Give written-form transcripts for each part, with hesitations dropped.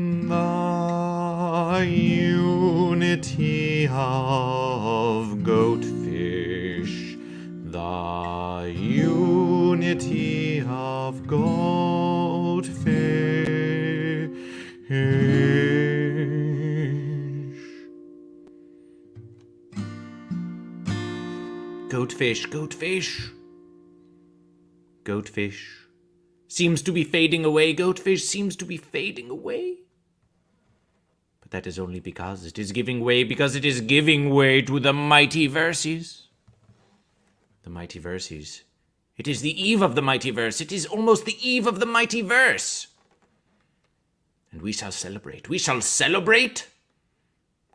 The unity of goatfish. The unity of goatfish. Goatfish, goatfish. Goatfish. Seems to be fading away, goatfish seems to be fading away. But that is only because it is giving way, because it is giving way to the mighty verses. The mighty verses. It is the eve of the mighty verse. It is almost the eve of the mighty verse. And we shall celebrate. We shall celebrate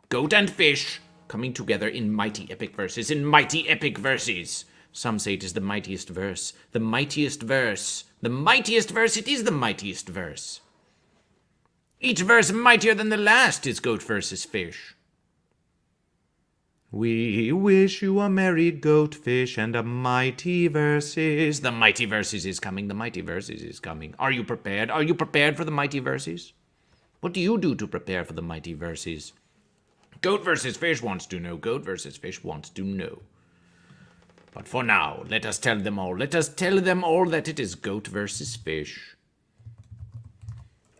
goat and fish coming together in mighty epic verses, in mighty epic verses. Some say it is the mightiest verse. The mightiest verse. The mightiest verse, it is the mightiest verse. Each verse mightier than the last is goat versus fish. We wish you a merry goatfish and a mighty verses. The mighty verses is coming. The mighty verses is coming. Are you prepared? Are you prepared for the mighty verses? What do you do to prepare for the mighty verses? Goat versus fish wants to know. Goat versus fish wants to know. But for now, let us tell them all. Let us tell them all that it is goat versus fish.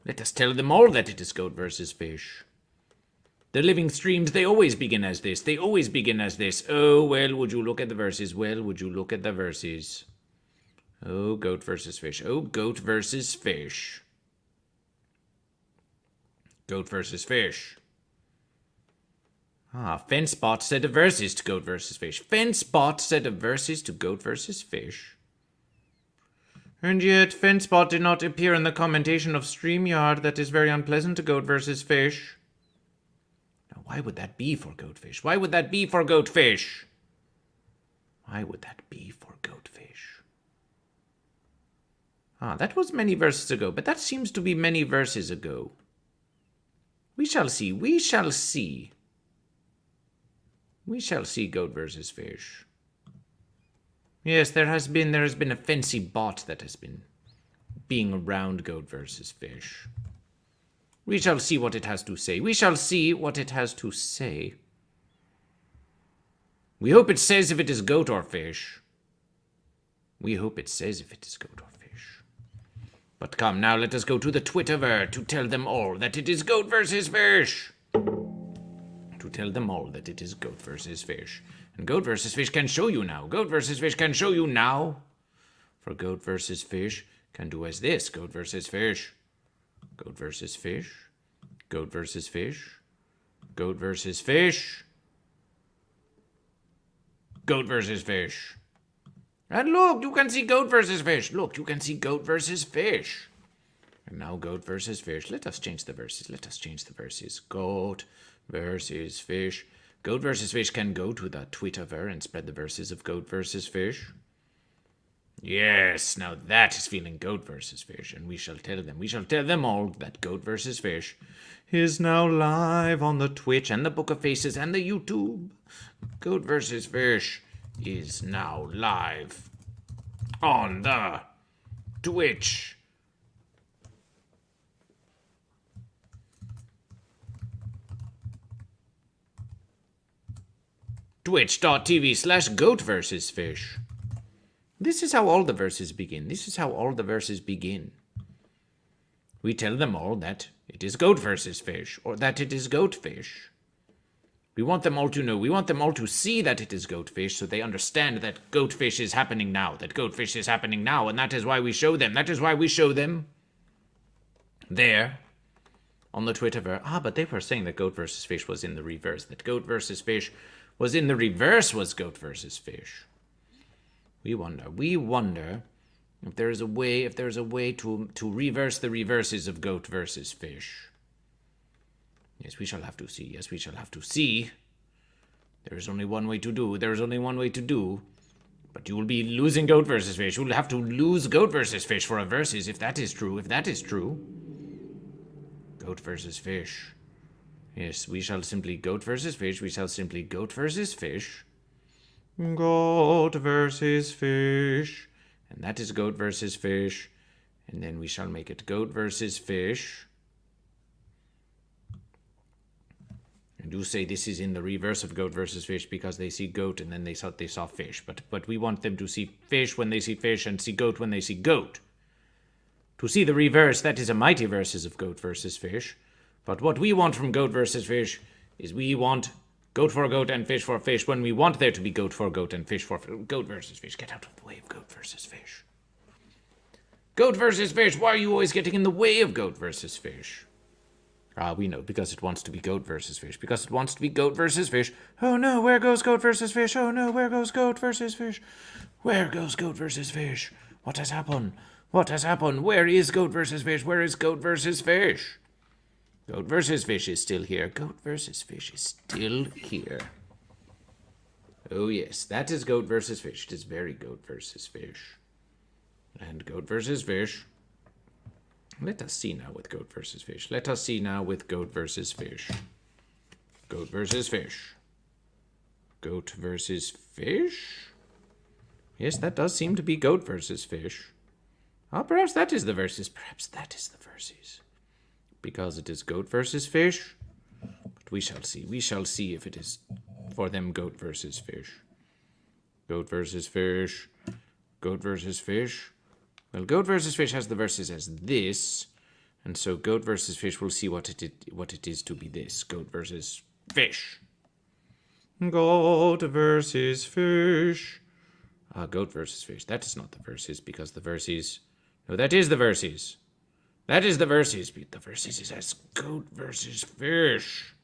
Let us tell them all that it is goat versus fish. The living streams, they always begin as this. They always begin as this. Oh, well, would you look at the verses? Well, would you look at the verses? Oh, goat versus fish. Oh, goat versus fish. Goat versus fish. FenceBot said a verses to goat versus fish. FenceBot said a verses to goat versus fish. And yet, FenceBot did not appear in the commentation of StreamYard. That is very unpleasant to goat versus fish. Now, why would that be for goatfish? Why would that be for goatfish? Why would that be for goatfish? That was many verses ago, but that seems to be many verses ago. We shall see. We shall see. We shall see goat versus fish. Yes, there has been a fancy bot that has been being around goat versus fish. We shall see what it has to say. We shall see what it has to say. We hope it says if it is goat or fish. We hope it says if it is goat or fish. But come, now let us go to the Twitterverse to tell them all that it is goat versus fish. To tell them all that it is goat versus fish. And goat versus fish can show you now. Goat versus fish can show you now. For goat versus fish can do as this. Goat versus fish. Goat versus fish. Goat versus fish. Goat versus fish. Goat versus fish. And look, you can see goat versus fish. Look, you can see goat versus fish. And now goat versus fish. Let us change the verses. Let us change the verses. Goat versus fish. Goat versus fish can go to the Twitterverse and spread the verses of goat versus fish. Yes, now that is feeling goat versus fish, and we shall tell them all that goat versus fish is now live on the Twitch and the Book of Faces and the YouTube. Goat versus fish is now live on the Twitch. Twitch.tv/goat versus fish. This is how all the verses begin. This is how all the verses begin. We tell them all that it is goat versus fish, or that it is goat fish. We want them all to know. We want them all to see that it is goat fish, so they understand that goat fish is happening now. That goat fish is happening now, and that is why we show them. That is why we show them there on the Twitterverse. But they were saying that goat versus fish was in the reverse. That goat versus fish was in the reverse was goat versus fish. We wonder if there is a way to reverse the reverses of goat versus fish. Yes, we shall have to see. Yes, we shall have to see. There is only one way to do. There is only one way to do. But you will be losing goat versus fish. You will have to lose goat versus fish for a versus if that is true. If that is true. Goat versus fish. Yes, we shall simply goat versus fish. We shall simply goat versus fish. Goat versus fish. And that is goat versus fish. And then we shall make it goat versus fish. do say this is in the reverse of goat versus fish because they see goat and then they saw fish. But we want them to see fish when they see fish and see goat when they see goat. To see the reverse, that is a mighty versus of goat versus fish. But what we want from goat versus fish is we want goat for goat and fish for fish when we want there to be goat for goat and fish for goat versus fish. Get out of the way of goat versus fish. Goat versus fish, why are you always getting in the way of goat versus fish? We know, because it wants to be goat versus fish. Because it wants to be goat versus fish. Oh no, where goes goat versus fish? Oh no, where goes goat versus fish? Where goes goat versus fish? What has happened? What has happened? Where is goat versus fish? Where is goat versus fish? Goat versus fish is still here. Goat versus fish is still here. Oh yes, that is goat versus fish. It is very goat versus fish. And goat versus fish. Let us see now with goat versus fish. Let us see now with goat versus fish. Goat versus fish. Goat versus fish? Yes, that does seem to be goat versus fish. Perhaps that is the versus. Perhaps that is the versus. Because it is goat versus fish. But we shall see. We shall see if it is for them goat versus fish. Goat versus fish. Goat versus fish. Well, goat versus fish has the verses as this, and so goat versus fish, we'll see what it is to be this. Goat versus fish. Goat versus fish. Goat versus fish. That is not the verses, because the verses... No, that is the verses. That is the verses. The verses is as goat versus fish.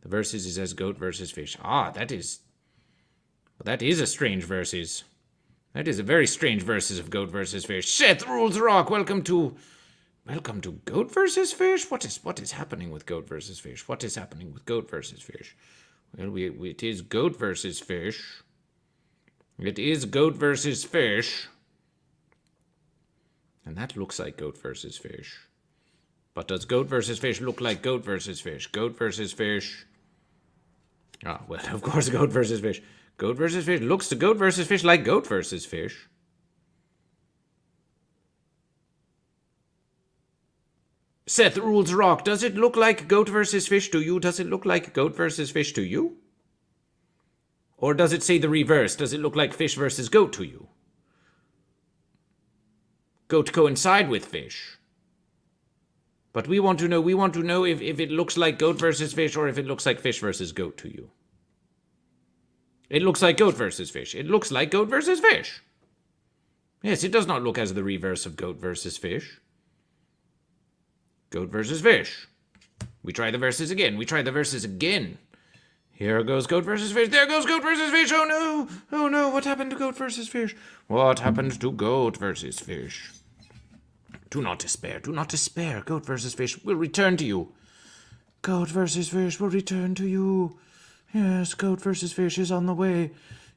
The verses is as goat versus fish. That is... Well, that is a strange verses. That is a very strange verses of goat versus fish. Seth Rules Rock, welcome to goat versus fish? What is happening with goat versus fish? What is happening with goat versus fish? Well, it is goat versus fish. It is goat versus fish. And that looks like goat versus fish. But does goat versus fish look like goat versus fish? Goat versus fish. Well, of course, goat versus fish. Goat versus fish looks to goat versus fish like goat versus fish. Seth Rules Rock, does it look like goat versus fish to you? Does it look like goat versus fish to you? Or does it say the reverse? Does it look like fish versus goat to you? Goat coincide with fish. But we want to know if it looks like goat versus fish or if it looks like fish versus goat to you. It looks like goat versus fish. It looks like goat versus fish. Yes, it does not look as the reverse of goat versus fish. Goat versus fish. We try the verses again. We try the verses again. Here goes goat versus fish. There goes goat versus fish. Oh no! Oh no! What happened to goat versus fish? What happened to goat versus fish? Do not despair. Do not despair. Goat versus fish will return to you. Goat versus fish will return to you. Yes, goat versus fish is on the way.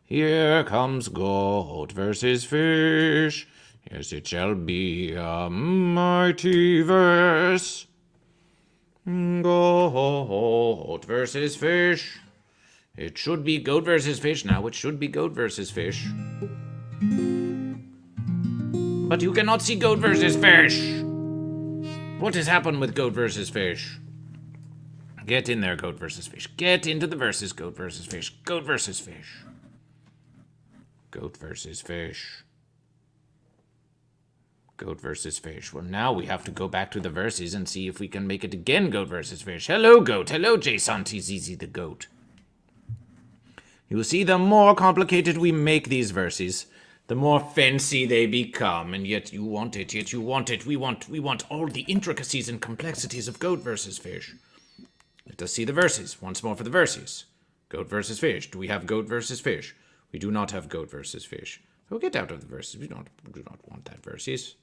Here comes goat versus fish. Yes, it shall be a mighty verse. Goat versus fish. It should be goat versus fish now. It should be goat versus fish. But you cannot see goat versus fish. What has happened with goat versus fish? Get in there, goat versus fish. Get into the verses, goat versus fish. Goat versus fish. Goat versus fish. Goat versus fish. Well, now we have to go back to the verses and see if we can make it again, goat versus fish. Hello, goat. Hello, Jason Tizizi the goat. You see, the more complicated we make these verses, the more fancy they become, and yet you want it, We want all the intricacies and complexities of goat versus fish. Let us see the verses. Once more for the verses. Goat versus fish. Do we have goat versus fish? We do not have goat versus fish. So get out of the verses. We do not want that verses.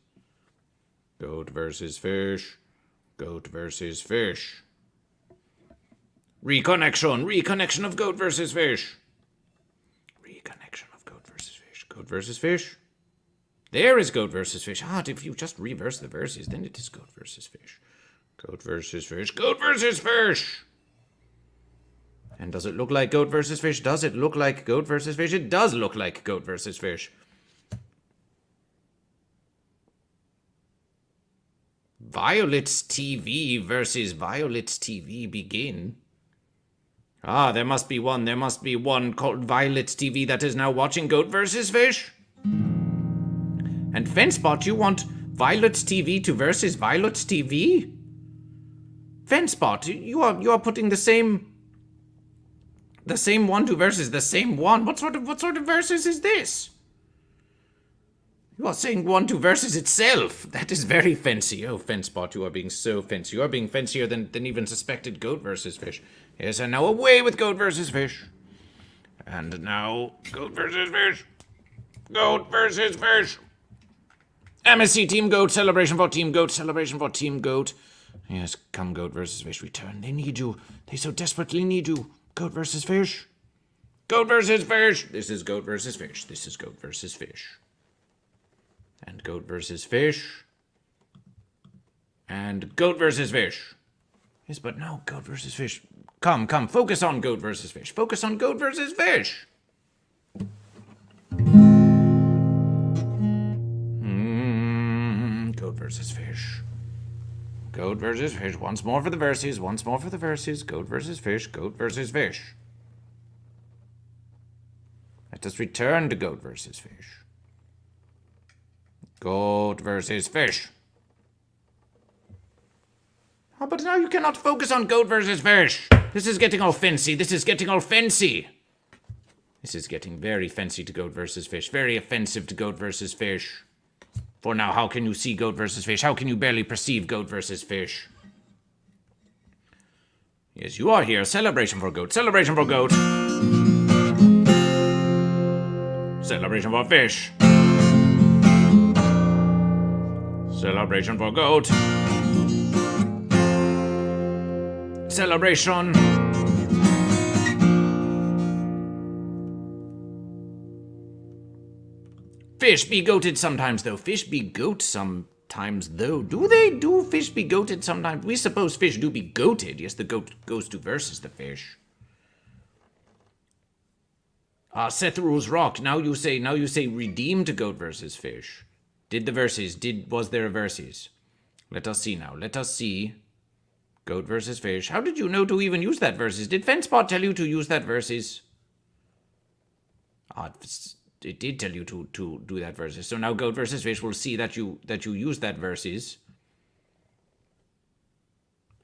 Goat versus fish. Goat versus fish. Reconnection of goat versus fish. Reconnection of goat versus fish. Goat versus fish. There is goat versus fish. If you just reverse the verses, then it is goat versus fish. Goat versus fish. Goat versus fish! And does it look like goat versus fish? Does it look like goat versus fish? It does look like goat versus fish. Violet's TV versus Violet's TV begin. Ah, there must be one. There must be one called Violet TV that is now watching Goat versus Fish. And Fenspot, you want Violet TV to versus Violet TV? Fenspot, you are putting the same one to versus the same one. What sort of versus is this? You are saying one to versus itself. That is very fancy. Oh, Fenspot, you are being so fancy. You are being fancier than even suspected Goat versus Fish. Yes, and now away with Goat versus Fish. And now Goat versus Fish. Goat versus Fish. MSC Team Goat, celebration for Team Goat, celebration for Team Goat. Yes, come Goat versus Fish, return. They need you. They so desperately need you. Goat versus Fish. Goat versus Fish. This is Goat versus Fish. This is Goat versus Fish. And Goat versus Fish. And Goat versus Fish. Yes, but no, Goat versus Fish. Come, focus on Goat versus Fish. Focus on Goat versus Fish. Goat versus Fish. Goat versus Fish. Once more for the verses. Once more for the verses. Goat versus Fish. Goat versus Fish. Let us return to Goat versus Fish. Goat versus Fish. Oh, but now you cannot focus on Goat versus Fish. This is getting all fancy. This is getting all fancy. This is getting very fancy to Goat versus Fish. Very offensive to Goat versus Fish. For now, how can you see Goat versus Fish? How can you barely perceive Goat versus Fish? Yes, you are here. Celebration for Goat. Celebration for Goat. Celebration for Fish. Celebration for Goat. Celebration. Fish be goated sometimes, though. Fish be goat sometimes, though. Do fish be goated sometimes? We suppose fish do be goated. Yes, the goat goes to versus the fish. Seth Rules Rock. Now you say redeem to Goat versus Fish. Was there a versus? Let us see now. Let us see. Goat versus Fish. How did you know to even use that versus? Did Fenspot tell you to use that versus? It did tell you to do that versus. So now Goat versus Fish will see that you use that versus.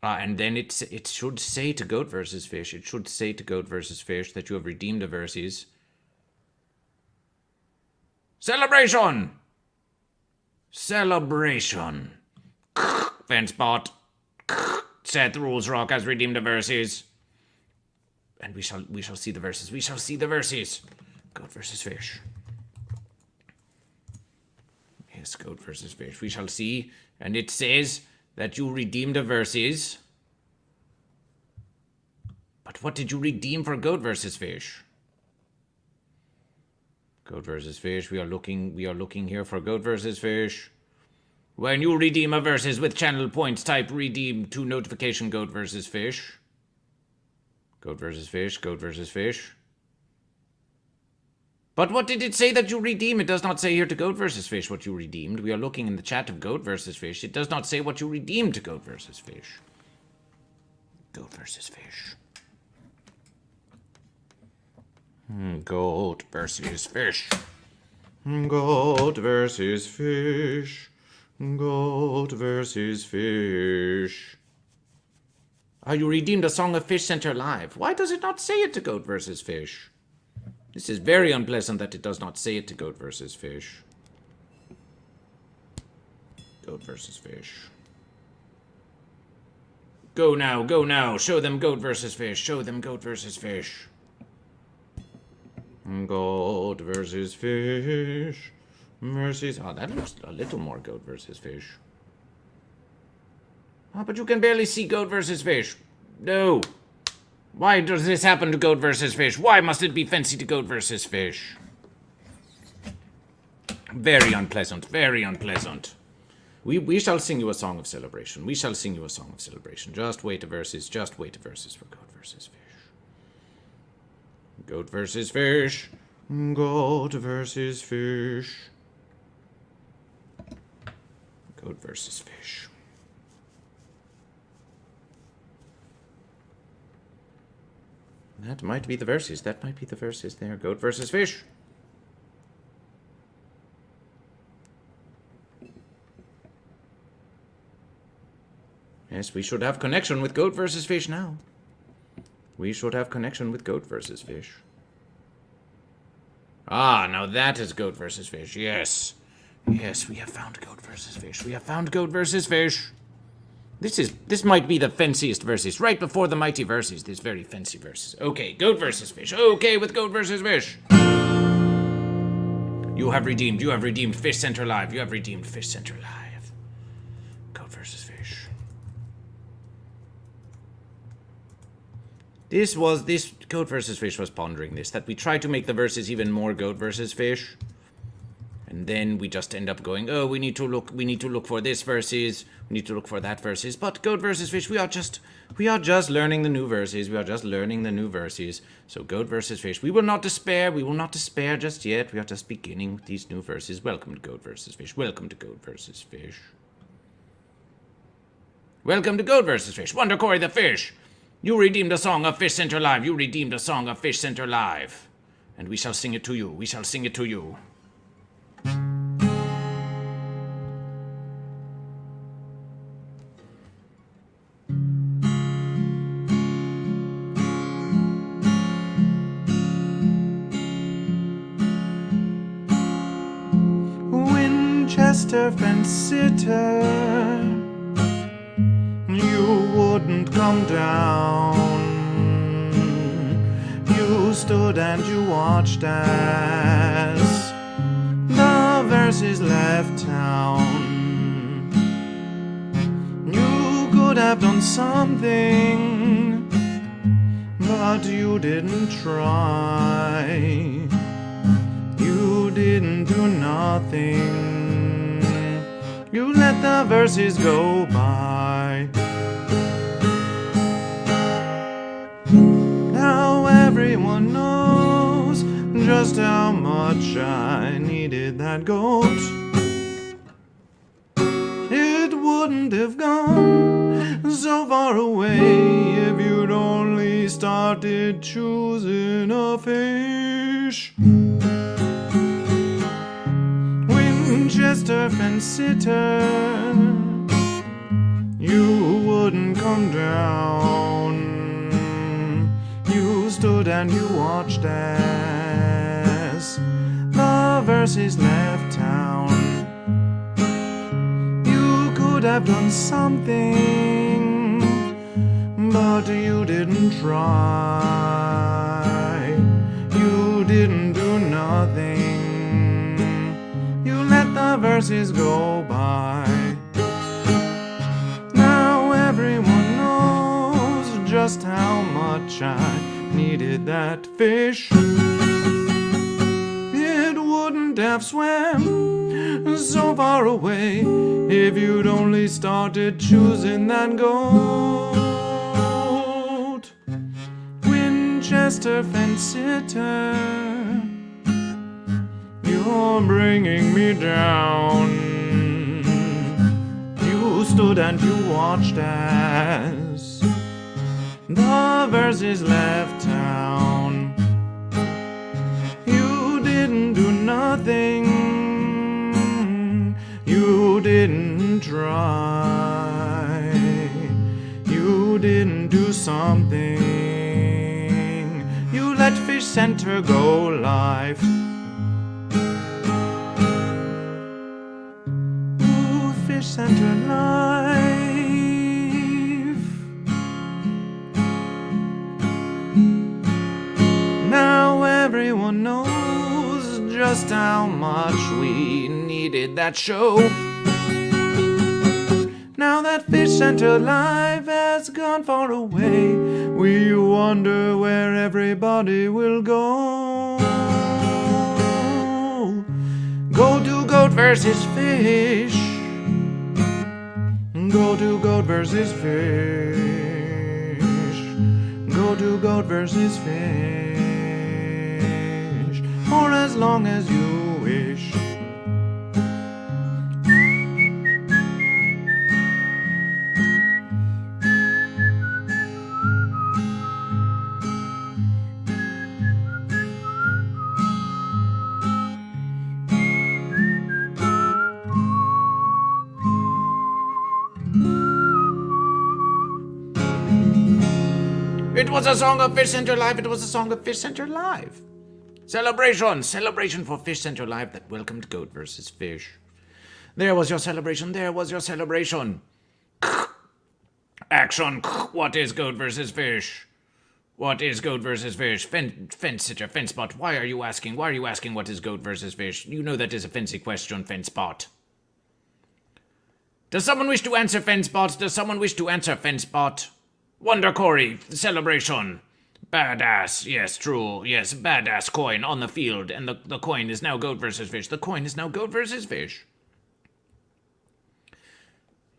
And then it should say to Goat versus Fish. It should say to Goat versus Fish that you have redeemed a versus. Celebration! Celebration. Fenspot. Seth Rules Rock has redeemed the verses. And we shall see the verses. We shall see the verses. Goat versus Fish. Yes, Goat versus Fish. We shall see. And it says that you redeemed the verses. But what did you redeem for Goat versus Fish? Goat versus Fish. We are looking here for Goat versus Fish. When you redeem a versus with channel points, type redeem to notification Goat versus Fish. Goat versus Fish. Goat versus Fish. But what did it say that you redeem? It does not say here to Goat versus Fish what you redeemed. We are looking in the chat of Goat versus Fish. It does not say what you redeemed to Goat versus Fish. Goat versus Fish. Goat versus Fish. Goat versus Fish. Goat versus Fish. You redeemed a Song of Fish Center Live. Why does it not say it to Goat versus Fish? This is very unpleasant that it does not say it to Goat versus Fish. Goat versus Fish. Go now. Show them Goat versus Fish. Show them Goat versus Fish. Goat versus Fish. Mercies. That looks a little more Goat versus Fish. But you can barely see Goat versus Fish. No. Why does this happen to Goat versus Fish? Why must it be fancy to Goat versus Fish? Very unpleasant, very unpleasant. We shall sing you a song of celebration. We shall sing you a song of celebration. Just wait a verses for Goat versus Fish. Goat versus Fish. Goat versus Fish. Goat versus Fish. That might be the verses. That might be the verses there. Goat versus fish. Yes, we should have connection with goat versus fish now. We should have connection with goat versus fish. Ah, now that is goat versus fish. Yes. Yes, we have found goat versus fish. We have found goat versus fish. This might be the fanciest verses. Right before the mighty verses. This very fancy verses. Okay, goat versus fish. Okay, with goat versus fish. You have redeemed Fish Center Live. You have redeemed Fish Center Live. Goat versus fish. This goat versus fish was pondering this, that we try to make the verses even more goat versus fish. And then we just end up going, oh, we need to look for this verses, we need to look for that verses. But goat versus fish, we are just learning the new verses. We are just learning the new verses. So goat versus fish. We will not despair. We will not despair just yet. We are just beginning with these new verses. Welcome to goat versus fish. Welcome to goat versus fish. Welcome to goat versus fish. Wonder Corey the fish. You redeemed a song of Fish Center Live. You redeemed a song of Fish Center Live. And we shall sing it to you. We shall sing it to you. Winchester fence sitter, you wouldn't come down. You stood and you watched as the verses left town. You could have done something, but you didn't try. You didn't do nothing. You let the verses go by. Now everyone knows just how much I needed that goat. It wouldn't have gone so far away if you'd only started choosing a fish. Winchester fence sitter, you wouldn't come down. You stood and you watched as the verses left town. You could have done something, but you didn't try. You didn't do nothing. You let the verses go by. Now everyone knows just how much I needed that fish. It wouldn't have swam so far away if you'd only started choosing that goat. Winchester fence sitter, you're bringing me down. You stood and you watched as the verses left town. You didn't do nothing. You didn't try. You didn't do something. You let Fish Center go live. Ooh, Fish Center live. Now everyone knows just how much we needed that show. Now that Fish Center Live has gone far away, we wonder where everybody will go. Go to goat versus fish. Go to goat versus fish. Go to goat versus fish. For as long as you wish. It was a song of Fish Center Live. It was a song of Fish Center Live. Celebration. Celebration for Fish Center Live that welcomed Goat versus Fish. There was your celebration. There was your celebration. Action. What is Goat versus Fish? What is Goat versus Fish? Fence sitter, fence spot. Why are you asking? Why are you asking what is Goat versus Fish? You know that is a fancy question, fence spot. Does someone wish to answer, fence spot? Does someone wish to answer, fence spot? Wonder Corey, celebration. Badass, yes, true, yes, badass coin on the field, and the coin is now Goat versus Fish. The coin is now Goat versus Fish.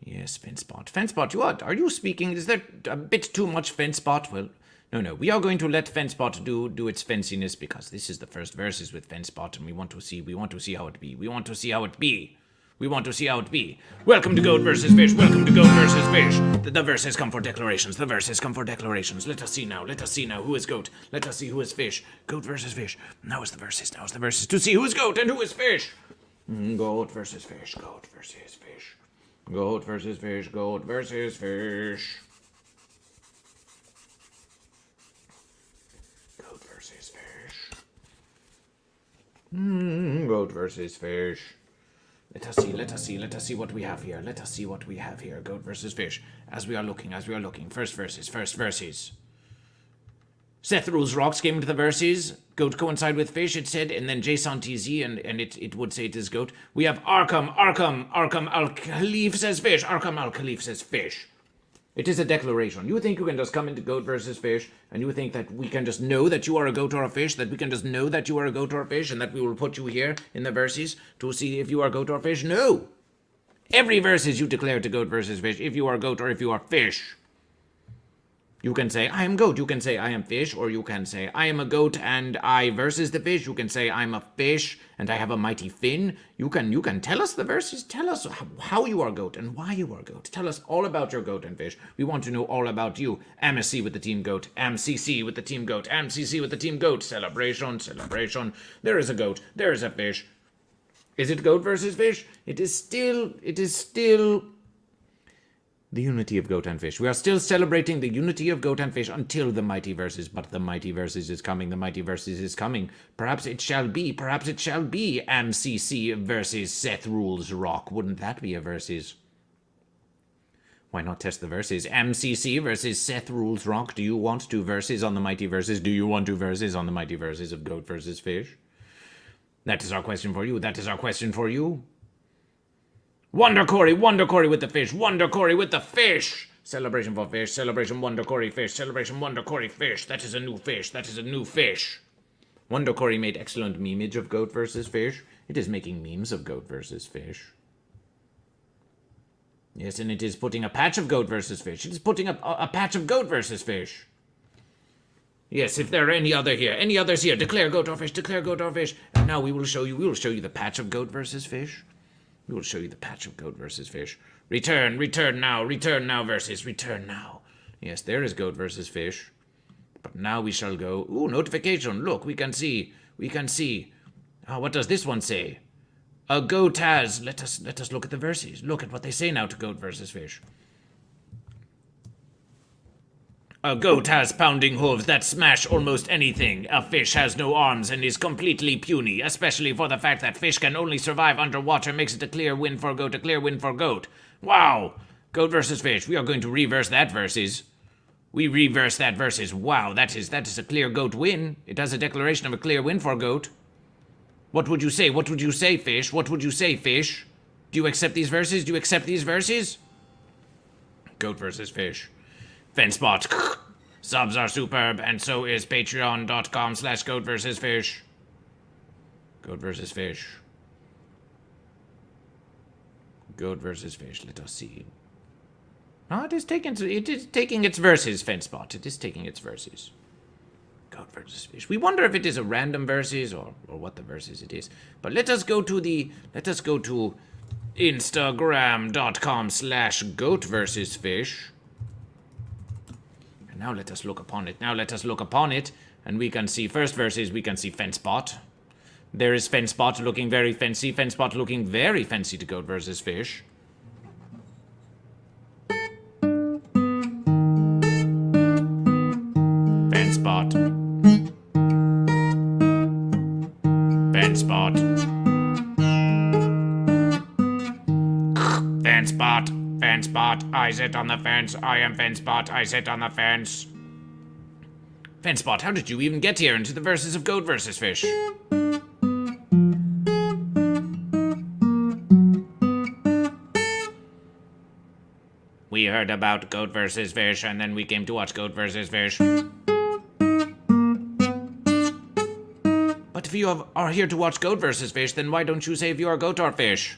Yes, Fenspot. Fenspot, what? Are you speaking? Is that a bit too much, Fenspot? Well, no. We are going to let Fenspot do its fenciness because this is the first verses with Fenspot, and we want to see how it be. We want to see how it be. We want to see how it be. Welcome to Goat versus Fish. Welcome to Goat versus Fish. The verses come for declarations. The verses come for declarations. Let us see now. Let us see now who is Goat. Let us see who is Fish. Goat versus Fish. Now is the verses. Now is the verses to see who is Goat and who is Fish. Goat versus Fish. Goat versus Fish. Goat versus Fish. Goat versus Fish. Goat versus Fish. Goat versus Fish. Let us see what we have here. Let us see what we have here. Goat versus Fish. As we are looking. First verses. Seth Rules Rocks came into the verses. Goat coincide with Fish, it said, and then Jason TZ, and it would say it is Goat. We have Arkham Al-Khalif says Fish. Arkham Al-Khalif says Fish. It is a declaration. You think you can just come into Goat versus Fish, and you think that we can just know that you are a goat or a fish, that we can just know that you are a goat or a fish, and that we will put you here in the verses to see if you are goat or fish? No! Every verses you declare to Goat versus Fish, if you are goat or if you are fish. You can say, I am goat. You can say, I am fish. Or you can say, I am a goat and I versus the fish. You can say, I'm a fish and I have a mighty fin. You can tell us the verses. Tell us how you are goat and why you are goat. Tell us all about your goat and fish. We want to know all about you. AMC with the team goat. AMCC with the team goat. AMCC with the team goat. Celebration. There is a goat. There is a fish. Is it Goat versus Fish? It is still the unity of Goat and Fish. We are still celebrating the unity of Goat and Fish until the mighty verses, but the mighty verses is coming. The mighty verses is coming. Perhaps it shall be AMCC versus Seth Rules Rock. Wouldn't that be a versus? Why not test the verses? AMCC versus Seth Rules Rock. Do you want two verses on the mighty verses? Do you want two verses on the mighty verses of Goat versus Fish? That is our question for you. Wonder Corey with the fish. Wonder Corey with the fish. Celebration for Fish. Celebration Wonder Corey Fish. Celebration Wonder Corey Fish. That is a new fish. Wonder Corey made excellent memeage of Goat versus Fish. It is making memes of Goat versus Fish. Yes, and it is putting a patch of Goat versus Fish. It is putting a patch of Goat versus Fish. Yes, if there are any others here, declare Goat or Fish. And now we will show you the patch of Goat versus Fish. We will show you the patch of Goat versus Fish. Return now, versus, return now. Yes, there is Goat versus Fish. But now we shall go, notification, look, we can see. What does this one say? A goat has, let us look at the verses. Look at what they say now to Goat versus Fish. A goat has pounding hooves that smash almost anything. A fish has no arms and is completely puny, especially for the fact that fish can only survive underwater makes it a clear win for goat, Wow! Goat versus Fish. We are going to reverse that verses. We reverse that verses. Wow, that is a clear goat win. It has a declaration of a clear win for goat. What would you say? Fish? What would you say, Fish? Do you accept these verses? Goat versus Fish. Fenspot. Subs are superb, and so is patreon.com/Goat versus Fish. Goat versus Fish. Goat versus Fish. Let us see. No, it is taking its verses, Fenspot. It is taking its verses. Goat versus Fish. We wonder if it is a random verses or what the verses it is. But let us go to Instagram.com/Goat versus Fish. Now let us look upon it. And we can see first verses, we can see Fenspot. There is Fenspot looking very fancy. To Goat versus Fish. Fanspot. Fanspot. Fanspot. Fanspot. I sit on the fence. I am Fanspot. I sit on the fence. Fanspot, how did you even get here into the verses of Goat versus Fish? We heard about Goat versus Fish, and then we came to watch Goat versus Fish. But if you are here to watch Goat versus Fish, then why don't you say if you are goat or fish?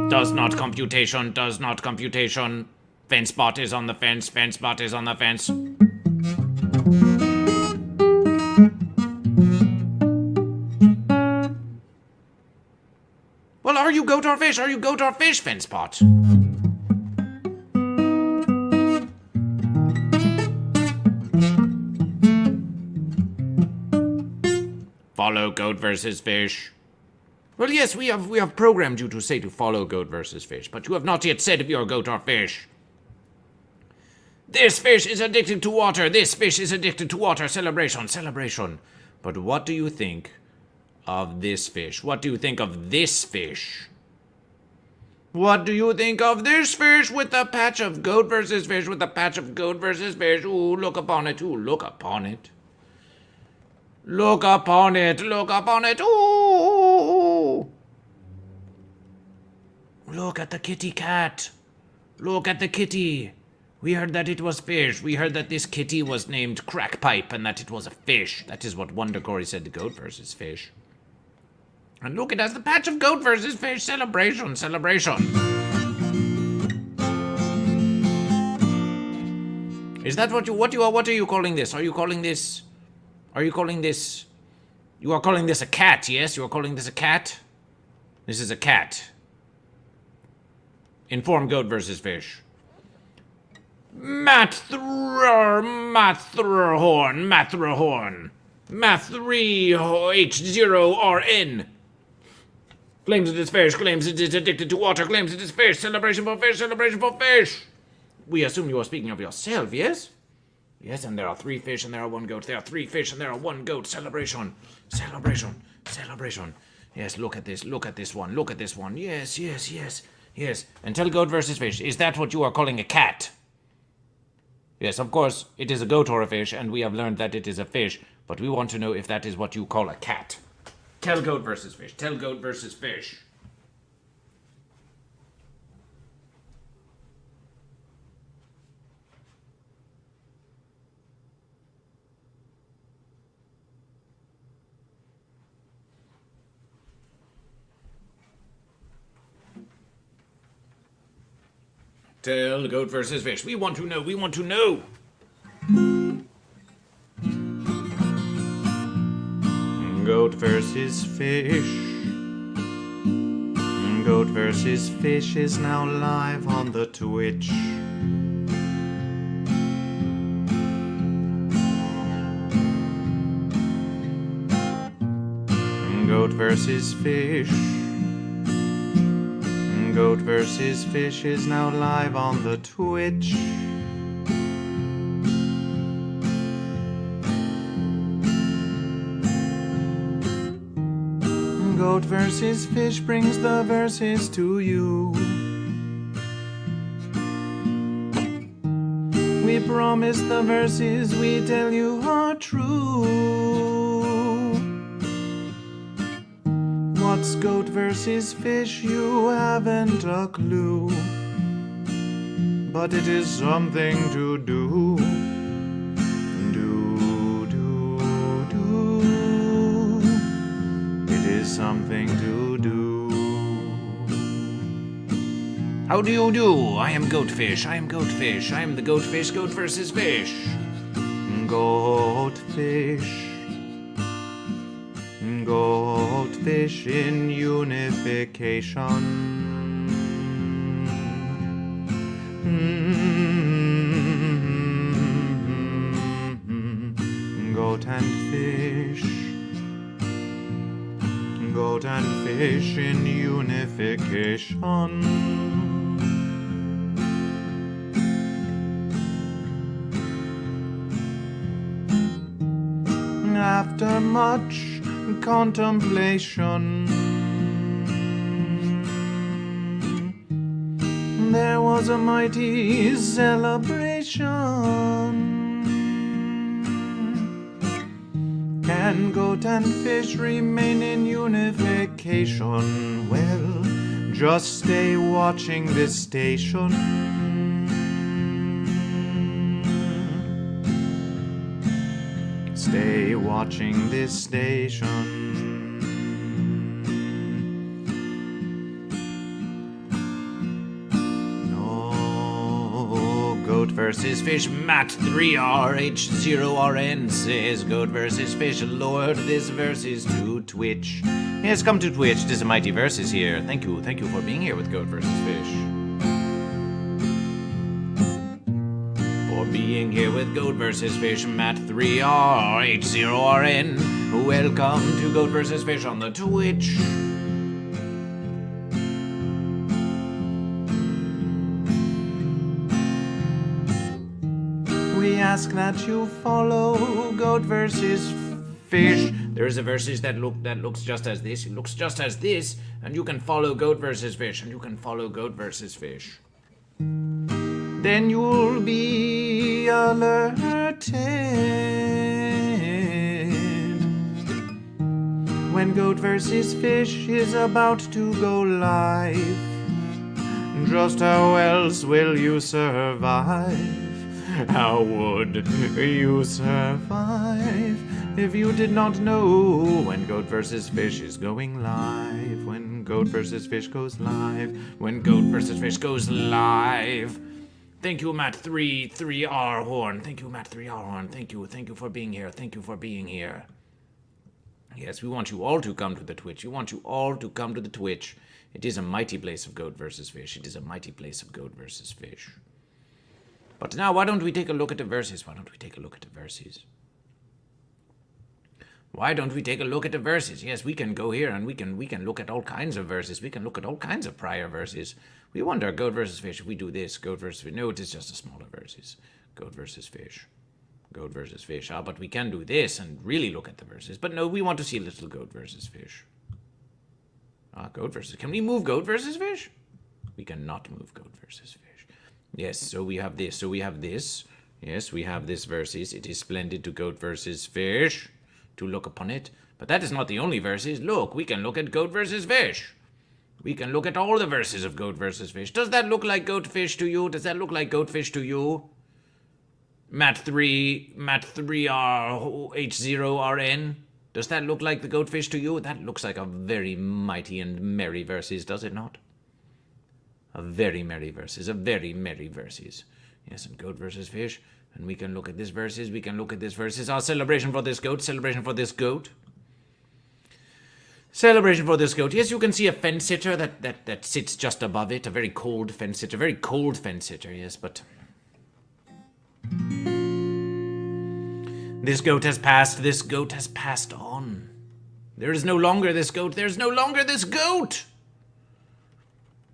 Does not computation, does not computation. Fanspot is on the fence, Fanspot is on the fence. Well, are you goat or fish? Are you goat or fish, Fanspot? Follow Goat versus Fish. Well, yes, we have programmed you to say to follow Goat versus Fish, but you have not yet said if you're goat or fish. This fish is addicted to water. This fish is addicted to water. Celebration, celebration. But what do you think of this fish? What do you think of this fish? What do you think of this fish with a patch of Goat versus Fish, with a patch of Goat versus Fish? Ooh, look upon it. Ooh, look upon it. Look upon it. Look upon it. Ooh. Look at the kitty cat. Look at the kitty. We heard that it was fish. We heard that this kitty was named Crackpipe and that it was a fish. That is what Wonder Gory said to Goat versus Fish. And look, it has the patch of Goat versus Fish. Celebration, celebration. Is that what are you calling this? Are you calling this? You are calling this a cat, yes? You are calling this a cat? This is a cat. Inform Goat versus Fish. Mathrahorn. Math3H0RN. Claims it is fish, claims it is addicted to water, claims it is fish. Celebration for fish, celebration for fish. We assume you are speaking of yourself, yes? Yes, and there are 3 fish and there are 1 goat. There are 3 fish and there are 1 goat. Celebration, celebration, celebration. Yes, look at this one, look at this one. Yes. And tell Goat versus Fish, is that what you are calling a cat? Yes, of course, it is a goat or a fish, and we have learned that it is a fish, but we want to know if that is what you call a cat. Tell Goat versus Fish. Tell Goat versus Fish. Tell Goat versus Fish. We want to know. We want to know. Goat versus Fish. Goat versus Fish is now live on the Twitch. Goat versus Fish. Goat versus Fish is now live on the Twitch. Goat versus Fish brings the verses to you. We promise the verses we tell you are true. What's Goat versus Fish? You haven't a clue. But it is something to do. It is something to do. How do you do? I am Goatfish. I am Goatfish. I am the Goatfish. Goat versus Fish. Goatfish. Goatfish in unification. Goat and fish. Goat and fish in unification. after much contemplation, there was a mighty celebration. Can goat and fish remain in unification? Well, just stay watching this station. Stay watching this station. Goat versus fish, Matt 3RH0RN says goat versus fish, Lord, this verse is to Twitch. Yes, come to Twitch, this is Mighty Versus here. Thank you for being here with goat versus fish. For being here with goat versus fish, Matt 3RH0RN. Welcome to goat versus fish on the Twitch. We ask that you follow goat versus fish. There is a versus that looks just as this. It looks just as this, and you can follow goat versus fish, and you can follow goat versus fish. Then you'll be alerted when goat versus fish is about to go live. Just how else will you survive? How would you survive if you did not know when goat versus fish is going live? When goat versus fish goes live. When goat versus fish goes live. Thank you, Matt 3R Horn. Thank you, Matt 3R Horn. Thank you for being here. Thank you for being here. Yes, we want you all to come to the Twitch. We want you all to come to the Twitch. It is a mighty place of goat versus fish. It is a mighty place of goat versus fish. But now, why don't we take a look at the verses? Why don't we take a look at the verses? Why don't we take a look at the verses? Yes, we can go here and we can look at all kinds of verses. We can look at all kinds of prior verses. We wonder, goat versus fish, if we do this, goat versus fish. No, it is just a smaller verses. Goat versus fish. Goat versus fish. Ah, but we can do this and really look at the verses. But no, we want to see a little goat versus fish. Ah, goat versus... Can we move goat versus fish? We cannot move goat versus fish. Yes, so we have this. So we have this. Yes, we have this verses. It is splendid to goat versus fish to look upon it. But that is not the only verses. Look, we can look at goat versus fish. We can look at all the verses of goat versus fish. Does that look like goat fish to you? Does that look like goat fish to you? Matt 3R-H0RN. Does that look like the goat fish to you? That looks like a very mighty and merry verses, does it not? A very merry verses, a very merry verses. Yes, and goat versus fish. And we can look at this verses, we can look at this verses. Our celebration for this goat, celebration for this goat. Celebration for this goat. Yes, you can see a fence sitter that sits just above it. A very cold fence sitter, very cold fence sitter, yes, but... This goat has passed, this goat has passed on. There is no longer this goat, there's no longer this goat!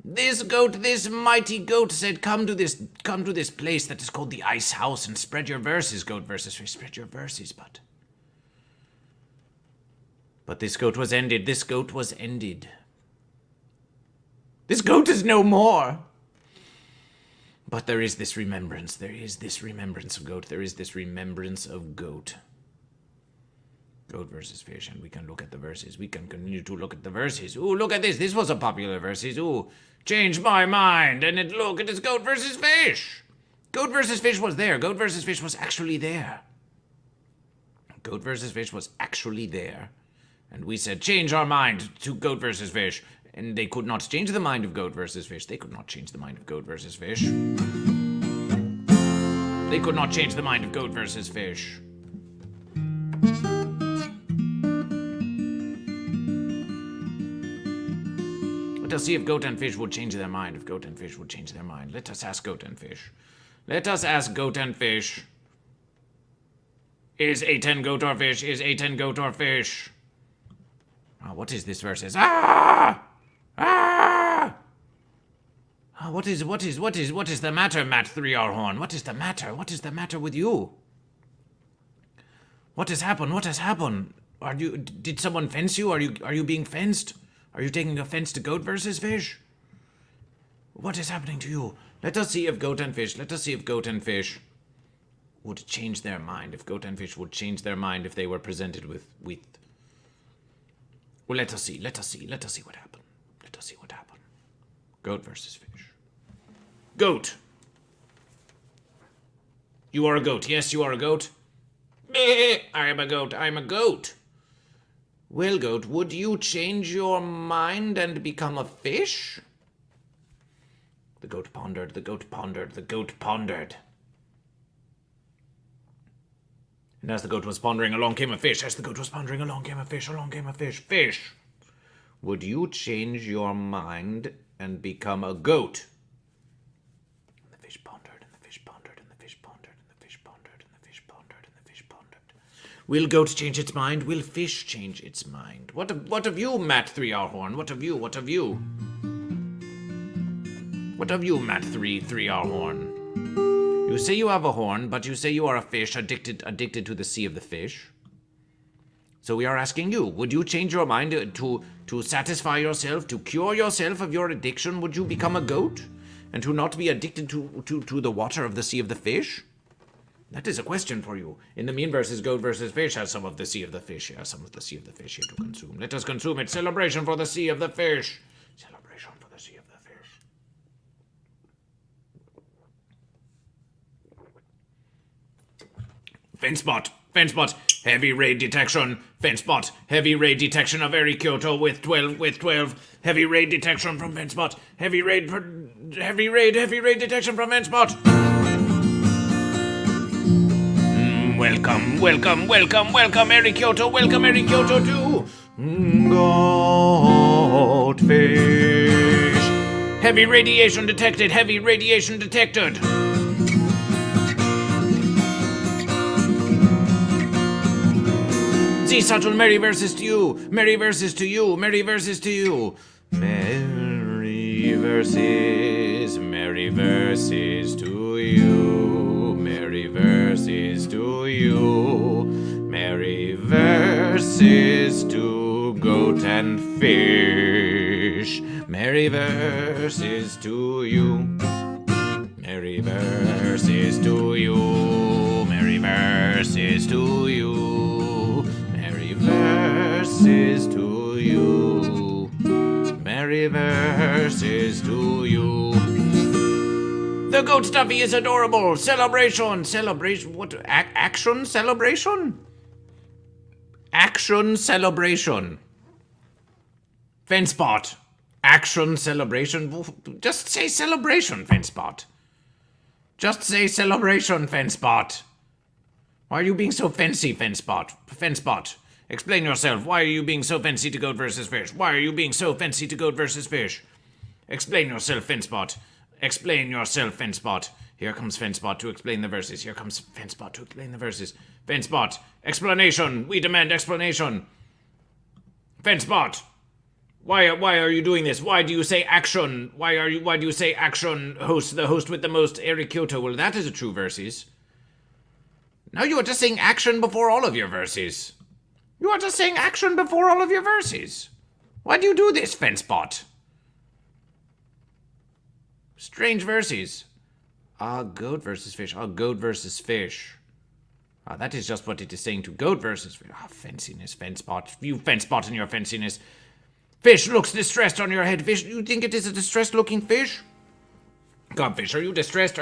This goat, this mighty goat said, come to this place that is called the Ice House and spread your verses, goat versus fish, spread your verses, but this goat was ended, this goat was ended. This goat is no more. But there is this remembrance of goat, there is this remembrance of goat. Goat versus fish, and we can look at the verses. We can continue to look at the verses. Ooh, look at this. This was a popular verses. Ooh, change my mind. And it is goat versus fish. Goat versus fish was there. Goat versus fish was actually there. Goat versus fish was actually there. And we said, change our mind to goat versus fish. And they could not change the mind of goat versus fish. They could not change the mind of goat versus fish. They could not change the mind of goat versus fish. Let us see if goat and fish would change their mind. If goat and fish would change their mind. Let us ask goat and fish. Let us ask goat and fish. Is A10 goat or fish? Is A10 goat or fish? Oh, what is this verse? Ah! Ah! Oh, what is the matter, Matt 3R Horn? What is the matter? What is the matter with you? What has happened? What has happened? Did someone fence you? Are you being fenced? Are you taking offense to goat versus fish? What is happening to you? Let us see if goat and fish would change their mind. If goat and fish would change their mind if they were presented with. Well, let us see what happened. Goat versus fish. Goat. You are a goat. Yes, you are a goat. I am a goat. Well, goat, would you change your mind and become a fish? The goat pondered. And as the goat was pondering, along came a fish. Fish. Would you change your mind and become a goat? And the fish pondered. Will goat change its mind? Will fish change its mind? What of you, Matt 3R Horn? What of you? What of you, Matt 3R Horn? You say you have a horn, but you say you are a fish addicted to the sea of the fish. So we are asking you, would you change your mind to satisfy yourself, to cure yourself of your addiction? Would you become a goat? And to not be addicted to the water of the sea of the fish? That is a question for you. In the mean versus goat versus fish has some of the sea of the fish. Here to consume. Let us consume it. Celebration for the sea of the fish. Fenspot. Heavy raid detection. Fenspot. Heavy raid detection of Eri Kyoto with 12. Heavy raid detection from Fenspot. Heavy raid detection from Fenspot. Welcome, Eri Kyoto. Welcome, Eri Kyoto to Goatfish. Heavy radiation detected. Z-Subtle, Merry versus to you. Merry versus to you. Merry versus to you. Merry versus to you. Merry versus to you. Merry versus to goat and fish. Merry versus to you. Merry versus to you. Merry versus to you. Merry versus to you. Merry versus to you. The goat stuffy is adorable. Celebration. What? Action celebration? Action celebration. Fenspot. Action celebration. Just say celebration, Fenspot. Why are you being so fancy, Fenspot? Explain yourself. Why are you being so fancy to goat versus fish? Explain yourself, Fenspot. Here comes Fenspot to explain the verses. Fenspot. Explanation. We demand explanation. Fenspot. Why are you doing this? Why do you say action? Why do you say action, host, the host with the most, Eri Kyoto? Well, that is a true verses. Now you are just saying action before all of your verses. Why do you do this, Fenspot? Strange verses. Goat versus fish. That is just what it is saying to goat versus fish. Fenciness, Fenspot. You Fenspot and your fenciness. Fish looks distressed on your head. Fish, you think it is a distressed looking fish? God, fish, are you distressed?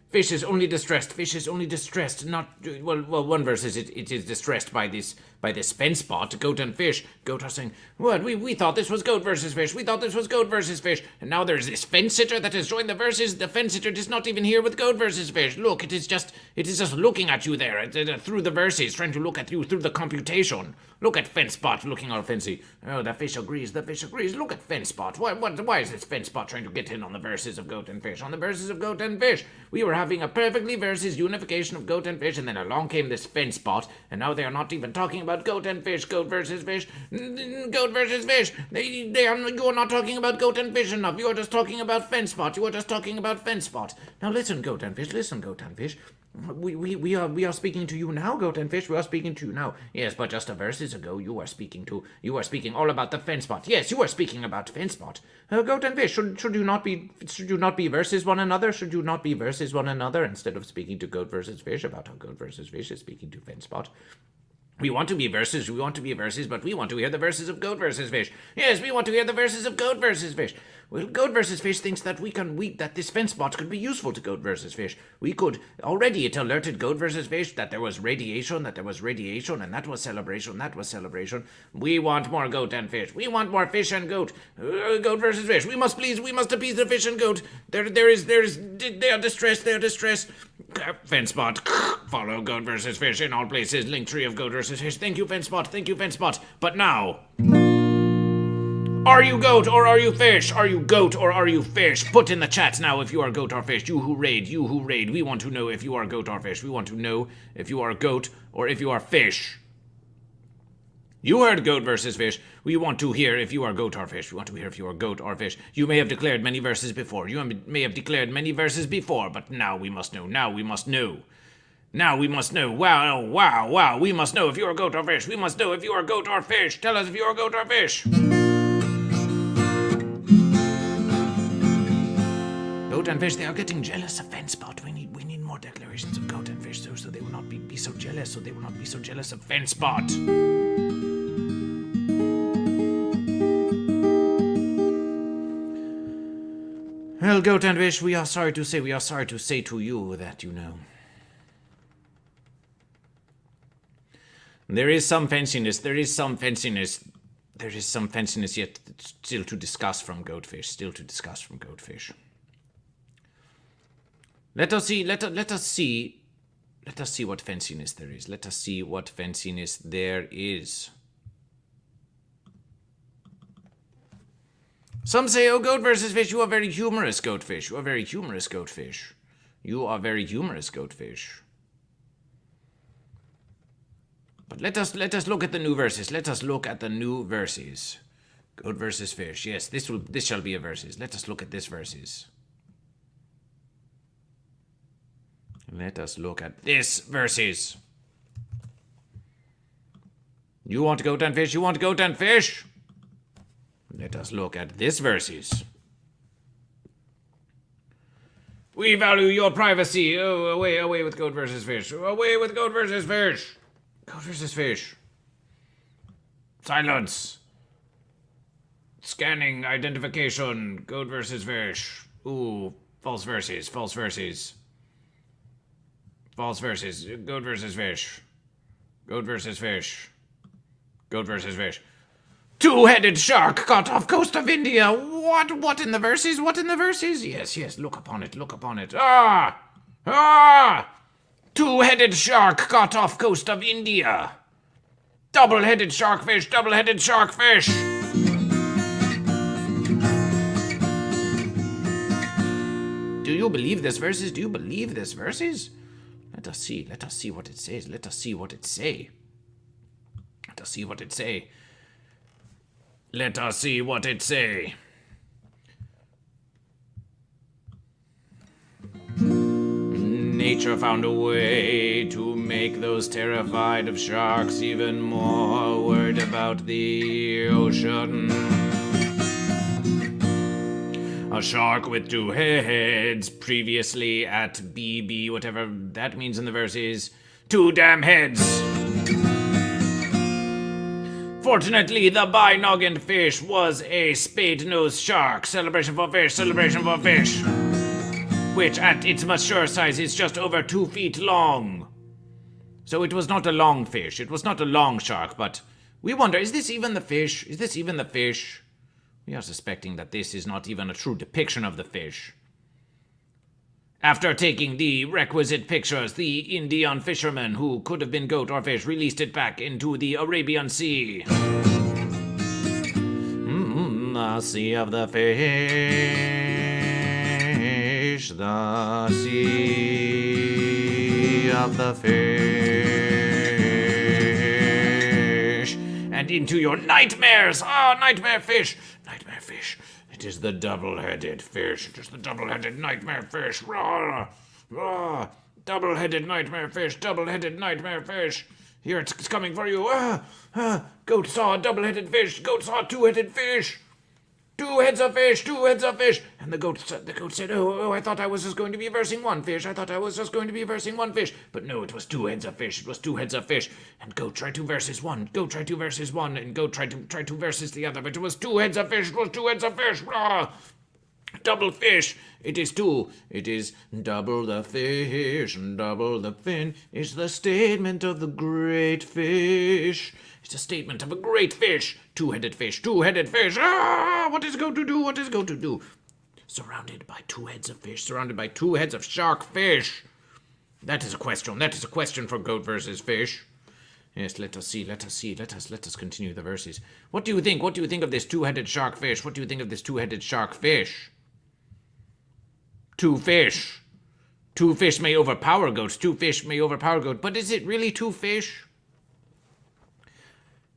Fish is only distressed. Not, well, one verse is it is distressed by this Fenspot, goat and fish. Goat are saying, what, we thought this was goat versus fish. And now there's this fence sitter that has joined the verses. The fence sitter is not even here with goat versus fish. Look, it is just looking at you there, through the verses, trying to look at you through the computation. Look at Fenspot looking all fancy. Oh, the fish agrees. Look at Fenspot. Why is this Fenspot trying to get in on the verses of goat and fish? We were having a perfectly versus unification of goat and fish, and then along came this Fenspot, and now they are not even talking about goat and fish, goat versus fish. You are not talking about goat and fish enough. You are just talking about Fenspot. Now listen, goat and fish. We are speaking to you now, goat and fish. We are speaking to you now. Yes, but just a verses ago you were speaking all about the Fenspot. Yes, you were speaking about Fenspot. Goat and fish, should you not be versus one another? Should you not be versus one another instead of speaking to goat versus fish about how goat versus fish is speaking to Fenspot? We want to be verses, but we want to hear the verses of goat versus fish. Yes, we want to hear the verses of goat versus fish. Well, goat versus fish thinks that that this Fenspot could be useful to goat versus fish. Already it alerted goat versus fish that there was radiation, and that was celebration. We want more goat and fish. We want more fish and goat. Goat versus fish. We must appease the fish and goat. They are distressed. Fenspot. Follow goat versus fish in all places. Link tree of goat versus fish. Thank you, Fenspot. But now, are you goat or are you fish? Are you goat or are you fish? Put in the chat now if you are goat or fish. You who raid. We want to know if you are goat or fish. We want to know if you are goat or if you are fish. You heard goat versus fish. We want to hear if you are goat or fish. We want to hear if you are goat or fish. You may have declared many verses before. But now we must know. Wow. We must know if you are goat or fish. We must know if you are goat or fish. Tell us if you are goat or fish. Goat and fish, they are getting jealous of Fenspot. We need more declarations of goat and fish so they will not be so jealous. So they will not be so jealous of Fenspot. Well, goat and fish, we are sorry to say to you that, there is some fenciness yet still to discuss from goatfish. Let us see what fenciness there is. Some say, oh, goat versus fish, you are very humorous, goatfish. But let us look at the new verses. Goat versus fish. Yes, this shall be a verses. Let us look at this verses. You want goat and fish? Let us look at this verses. We value your privacy. Oh, away with goat versus fish. Goat versus fish. Silence. Scanning identification. Goat versus fish. Ooh, false verses. Goat versus fish. Two-headed shark caught off coast of India. What in the verses? Yes, look upon it. Two-headed shark caught off coast of India. Double-headed sharkfish. Do you believe this verses? Let us see what it says. Nature found a way to make those terrified of sharks even more worried about the ocean. A shark with two heads, previously at BB, whatever that means in the verses. Two damn heads. Fortunately, the bi-noggin fish was a spade-nosed shark. Celebration for fish. Which, at its mature size, is just over 2 feet long. So it was not a long fish. It was not a long shark, but we wonder, is this even the fish? We are suspecting that this is not even a true depiction of the fish. After taking the requisite pictures, the Indian fisherman, who could have been goat or fish, released it back into the Arabian Sea. The sea of the fish, the sea of the fish. And into your nightmares! Nightmare fish! It is the double-headed fish. It is the double-headed nightmare fish. Double-headed nightmare fish, double-headed nightmare fish. Here, it's coming for you. Goat saw a double-headed fish. Goat saw a two-headed fish. Two heads of fish, two heads of fish. And the goat said, oh, I thought I was just going to be versing one fish. I thought I was just going to be versing one fish. But no, it was two heads of fish. It was two heads of fish. And goat tried to versus one. Goat tried to versus one. And goat tried to versus the other. But it was two heads of fish. It was two heads of fish. Double fish. It is two. It is double the fish and double the fin. It's the statement of the great fish. It's a statement of a great fish. Two-headed fish. Two-headed fish. What is going to do? What is going to do? Surrounded by two heads of fish. Surrounded by two heads of shark fish. That is a question. That is a question for goat versus fish. Yes, let us see, let us see, let us continue the verses. What do you think? What do you think of this two-headed shark fish? What do you think of this two-headed shark fish? Two fish. Two fish may overpower goats. Two fish may overpower goat. But is it really two fish?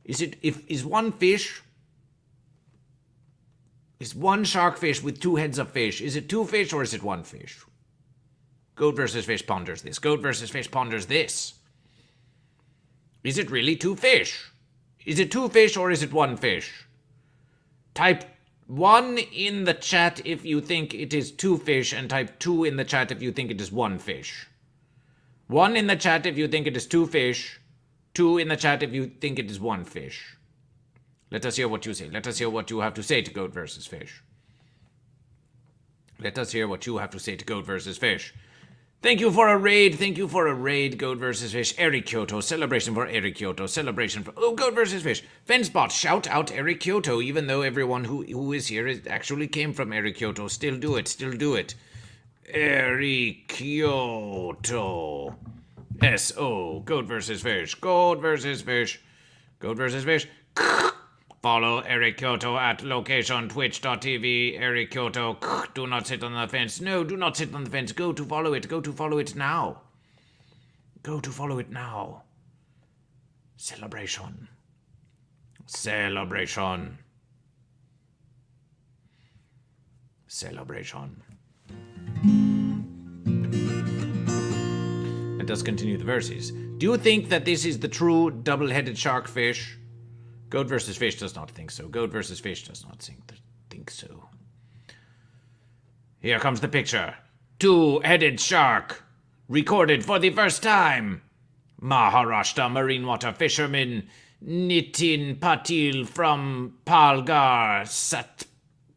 Is one fish? Is one shark fish with two heads of fish? Is it two fish or is it one fish? Goat versus fish ponders this. Goat versus fish ponders this. Is it really two fish? Is it two fish or is it one fish? Type 1 in the chat if you think it is two fish, and type 2 in the chat if you think it is one fish. 1 in the chat if you think it is two fish. 2 in the chat if you think it is one fish. Let us hear what you say. Let us hear what you have to say to goat versus fish. Let us hear what you have to say to goat versus fish. Thank you for a raid. Thank you for a raid, goat versus fish. Eric Kyoto. Celebration for Eric Kyoto. Celebration for... Oh, goat versus fish. Fenspot. Shout out Eric Kyoto. Even though everyone who is here actually came from Eric Kyoto. Still do it. Still do it. Eric Kyoto. S-O. Goat versus fish. Goat versus fish. Goat versus fish. Follow Eric Kyoto at location twitch.tv. Eric Kyoto. Do not sit on the fence. No, do not sit on the fence. Go to follow it. Go to follow it now. Go to follow it now. Celebration. Celebration. Celebration. Let us continue the verses. Do you think that this is the true double-headed shark fish? Goat versus fish does not think so. Goat versus fish does not think so. Here comes the picture. Two-headed shark. Recorded for the first time. Maharashtra marine water fisherman Nitin Patil from Palghar,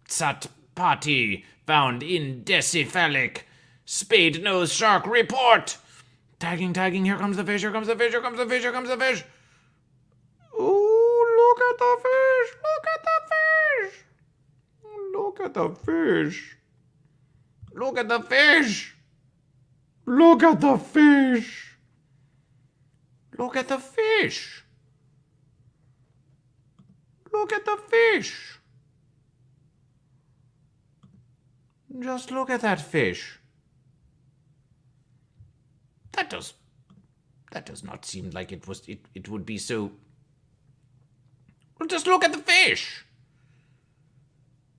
Satpati, found in Deciphalic. Spade nose shark report. Tagging, here comes the fish, here comes the fish, here comes the fish, here comes the fish. Ooh, look at the fish, look at the fish. Look at the fish. Look at the fish. Look at the fish. Look at the fish. Look at the fish. Just look at that fish. That does not seem like it would be so. Well, just look at the fish.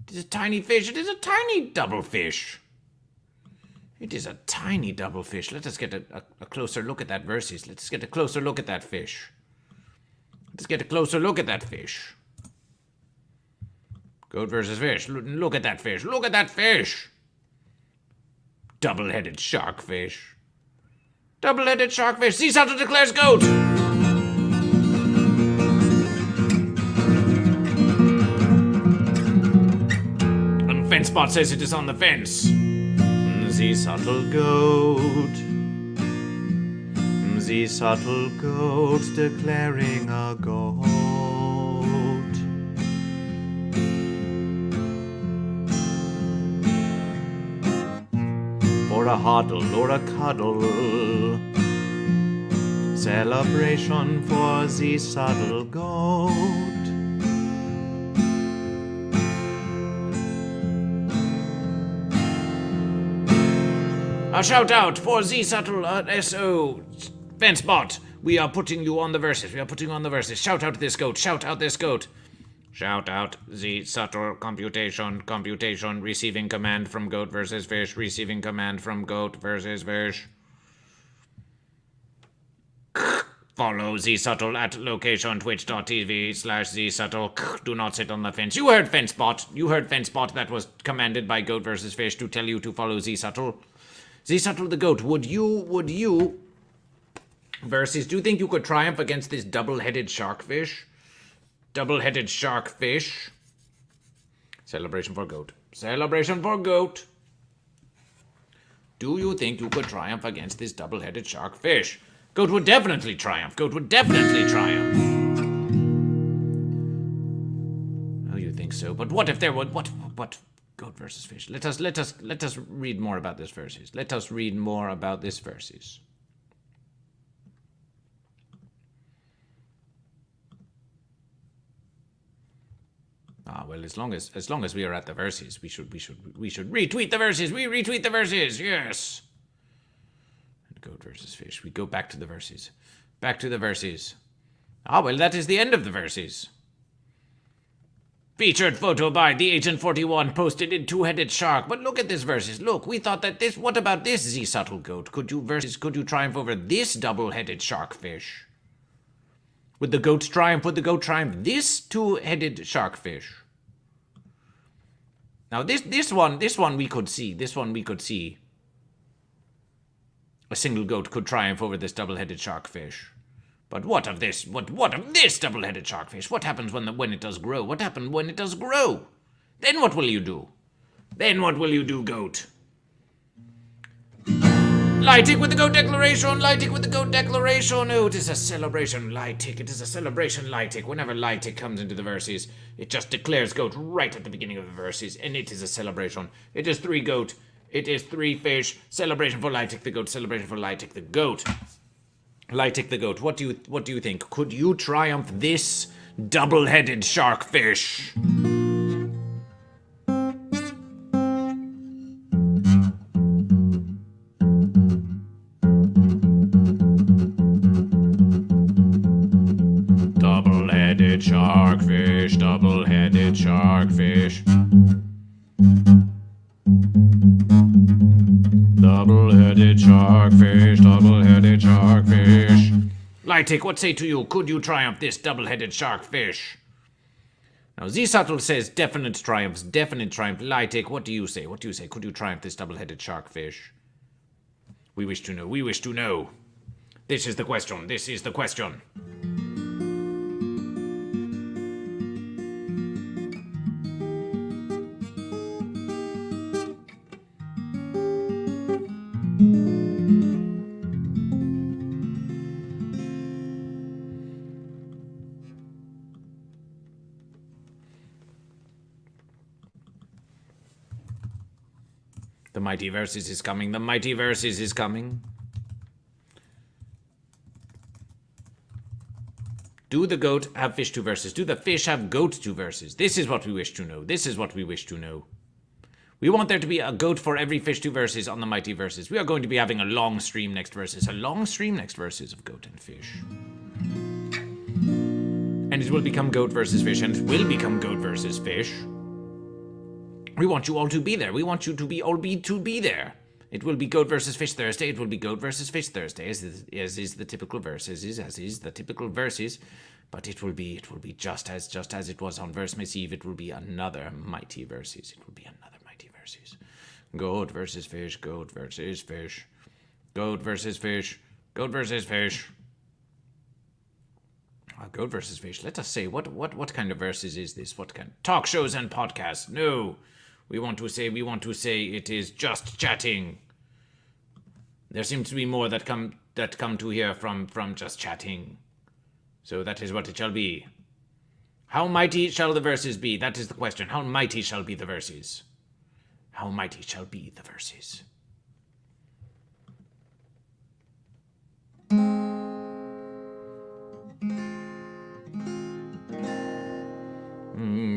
It is a tiny fish. It is a tiny double fish. It is a tiny double fish. Let us get a closer look at that versus. Let's get a closer look at that fish. Let's get a closer look at that fish. Goat versus fish. Look at that fish. Look at that fish. Double-headed shark fish. Double-headed shark fish. Sea Sato declares goat. And Fenspot says it is on the fence. The subtle goat. The subtle goat declaring a goat. For a huddle or a cuddle. Celebration for the subtle goat. A shout out for the subtle SO Fenspot. We are putting you on the verses. We are putting you on the verses. Shout out this goat. Shout out this goat. Shout out the subtle computation. Computation. Receiving command from goat versus fish. Receiving command from goat versus fish. Follow ZSubtle at location twitch.tv/ZSubtle. Do not sit on the fence. You heard FenceBot. You heard FenceBot. That was commanded by Goat vs. Fish to tell you to follow ZSubtle. ZSubtle the Goat, would you versus, do you think you could triumph against this double-headed sharkfish? Double-headed sharkfish. Celebration for Goat. Celebration for Goat. Do you think you could triumph against this double-headed sharkfish? Goat would definitely triumph. Goat would definitely triumph. Oh, you think so? But what if there would what Goat versus Fish? Let us read more about this versus. Let us read more about this versus. Ah, well, as long as we are at the verses, we should retweet the verses. We retweet the verses. Yes. Goat versus Fish. We go back to the verses. Back to the verses. Ah, well, that is the end of the verses. Featured photo by the Agent 41 posted in Two-Headed Shark. But look at this verses. Look, we thought that this. What about this ZSubtle Goat? Could you triumph over this double-headed sharkfish? Would the goat triumph? Would the goat triumph this two-headed sharkfish? Now this one we could see. This one we could see. A single goat could triumph over this double-headed sharkfish. But what of this? What of this double-headed sharkfish? What happens when it does grow? What happens when it does grow? Then what will you do? Then what will you do, goat? Lytic with the goat declaration! Lytic with the goat declaration! Oh, it is a celebration, Lytic. It is a celebration, Lytic. Whenever Lytic comes into the verses, it just declares goat right at the beginning of the verses, and it is a celebration. It is 3 goat. It is 3 fish. Celebration for Lytic the goat. Celebration for Lytic the goat. Lytic the goat. What do you think? Could you triumph this double-headed sharkfish? Double-headed sharkfish. Double-headed sharkfish. Double-headed sharkfish, double-headed sharkfish. Lytic, what say to you? Could you triumph this double-headed sharkfish? Now, ZSubtle says definite triumphs, definite triumph. Lytic, what do you say? What do you say? Could you triumph this double-headed sharkfish? We wish to know. We wish to know. This is the question. This is the question. The mighty verses is coming. The mighty verses is coming. Do the goat have fish 2 verses? Do the fish have goat 2 verses? This is what we wish to know. This is what we wish to know. We want there to be a goat for every fish 2 verses on the mighty verses. We are going to be having a long stream next verses. A long stream next verses of goat and fish. And it will become goat versus fish. And it will become goat versus fish. We want you all to be there. We want you to be there. It will be Goat versus Fish Thursday. It will be Goat versus Fish Thursday, as is the typical verses, as is the typical verses. But it will be just as it was on Versemas Eve. It will be another mighty verses. It will be another mighty verses. Goat versus fish. Goat versus fish. Goat versus fish. Goat versus fish. Goat versus fish. Let us say what kind of verses is this? What kind? Talk shows and podcasts? No. We want to say it is just chatting. There seems to be more that come to here from just chatting. So that is what it shall be. How mighty shall the verses be? That is the question. How mighty shall be the verses? How mighty shall be the verses?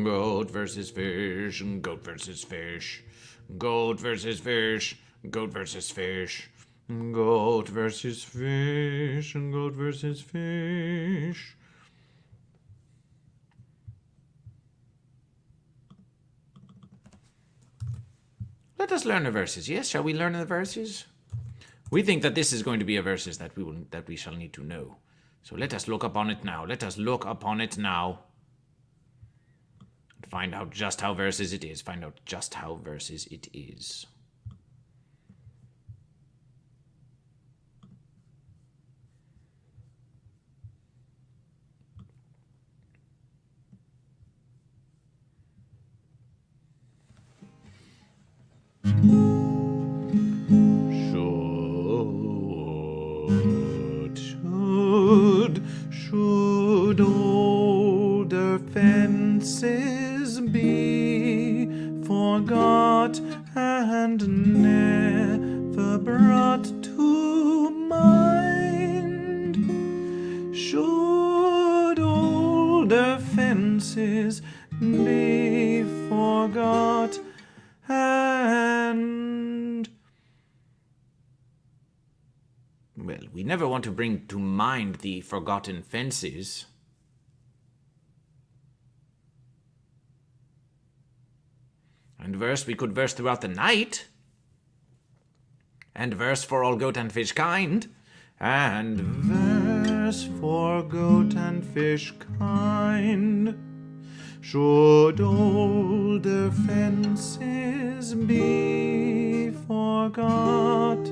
Goat versus fish, goat versus fish, goat versus fish, goat versus fish, goat versus fish, goat versus fish. Let us learn the verses. Yes, shall we learn the verses? We think that this is going to be a verses that we shall need to know. So let us look upon it now. Let us look upon it now. And find out just how verses it is. Find out just how verses it is. Should older fences be forgot and never brought to mind? Should older fences be forgot and... Well, we never want to bring to mind the forgotten fences. And verse, we could verse throughout the night. And verse for all goat and fish kind. And verse for goat and fish kind. Should older fences be forgot,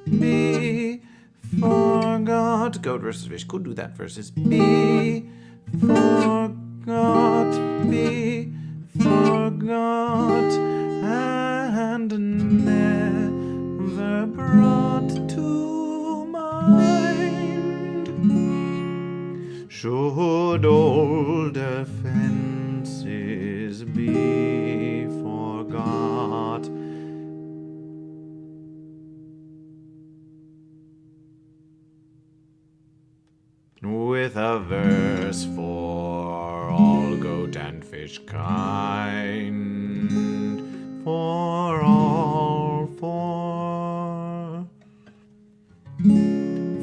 be forgot. Goat versus fish. Could do that versus be forgot, be forgot, and never brought to mind. Should older fences be forgot. With a verse for all goat and fish kind, for all,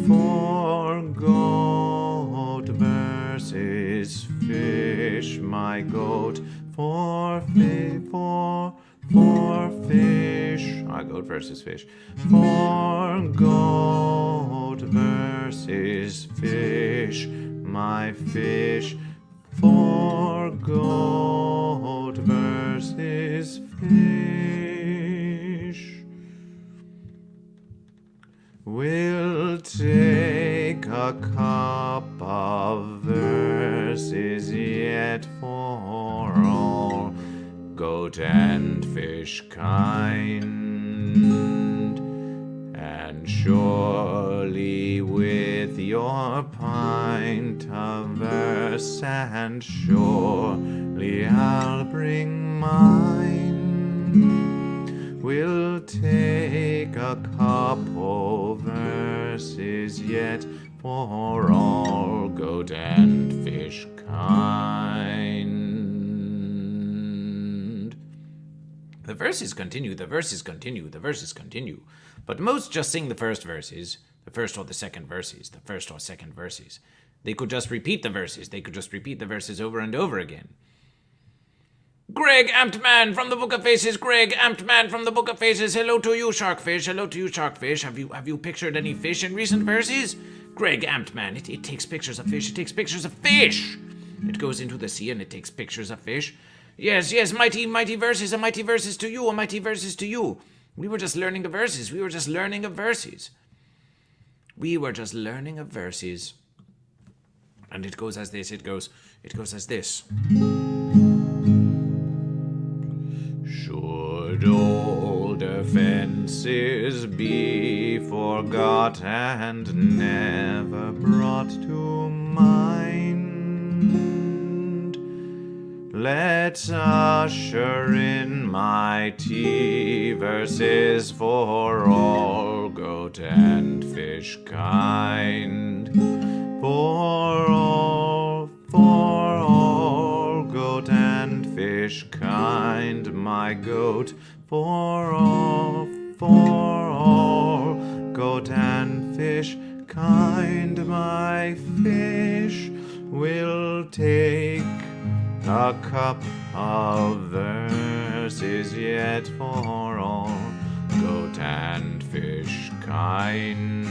for goat versus fish, my goat, for fish, goat versus fish, for goat versus fish, my fish, for goat versus fish. We'll take a cup of verses yet for all goat and fish kind, and surely with your pint of verse, and surely I'll bring mine. We'll take a couple verses yet for all goat and fish kind. The verses continue, the verses continue, the verses continue. But most just sing the first verses, the first or the second verses, the first or second verses. They could just repeat the verses. They could just repeat the verses over and over again. Greg Amptman from the Book of Faces. Greg Amptman from the Book of Faces. Hello to you, Sharkfish. Hello to you, Sharkfish. Have you pictured any fish in recent verses? Greg Amptman. It takes pictures of fish. It takes pictures of fish. It goes into the sea and it takes pictures of fish. Yes, mighty verses, a mighty verses to you, a mighty verses to you. We were just learning the verses. We were just learning of verses. We were just learning of verses. And it goes as this, it goes as this. Should older fences be forgot and never brought to mind, let's usher in mighty verses for all goat and fish kind. For all goat and fish kind, my goat. For all goat and fish kind, my fish. Will take a cup of verses yet for all goat and fish kind.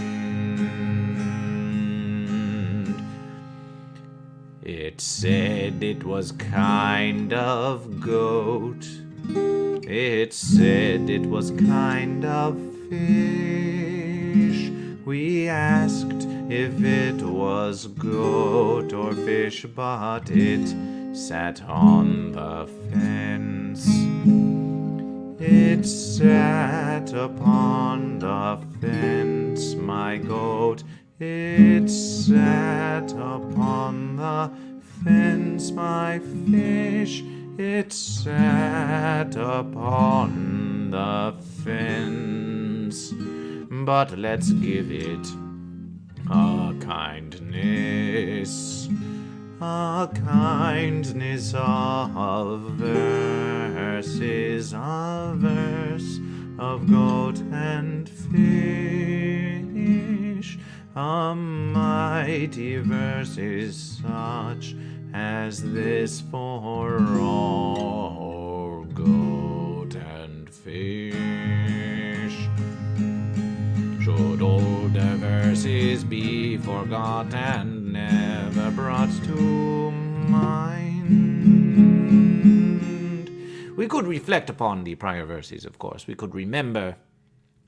said it was kind of goat. It said it was kind of fish. We asked if it was goat or fish, but it sat on the fence. It sat upon the fence, my goat. It sat upon the fence, my fish. It sat upon the fence. But let's give it a kindness of verses, a verse of goat and fish. A mighty verse is such as this for all goat and fish. Should older verses be forgot and never brought to mind? We could reflect upon the prior verses, of course. We could remember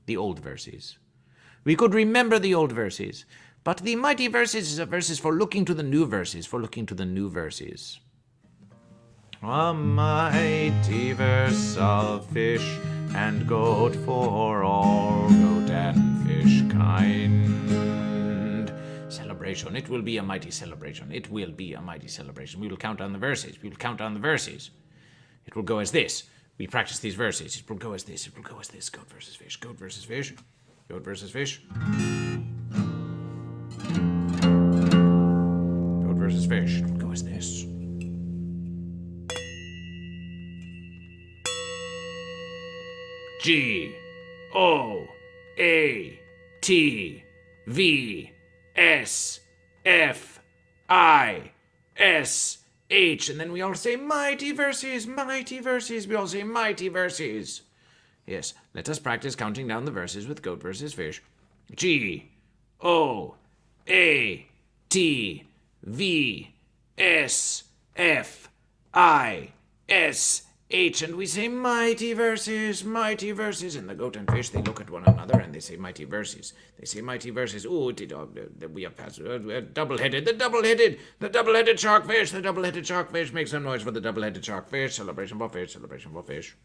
the old verses. We could remember the old verses. But the mighty verses are verses for looking to the new verses, A mighty verse of fish and goat for all goat and fish kind. Celebration. It will be a mighty celebration. It will be a mighty celebration. We will count down the verses. It will go as this. We practice these verses. It will go as this. Goat versus fish. Goat versus fish. Goat versus fish. Goat versus fish. It will go as this. G O A T V S F I S H, and then we all say mighty verses. We all say mighty verses. Yes, let us practice counting down the verses with goat versus fish. G O A T V S F I S H, and we say mighty verses. And the goat and fish, they look at one another and they say mighty verses. Ooh, dog, we have passed. Double-headed, the double-headed sharkfish. The double-headed sharkfish. Make some noise for the double-headed sharkfish. Celebration for fish.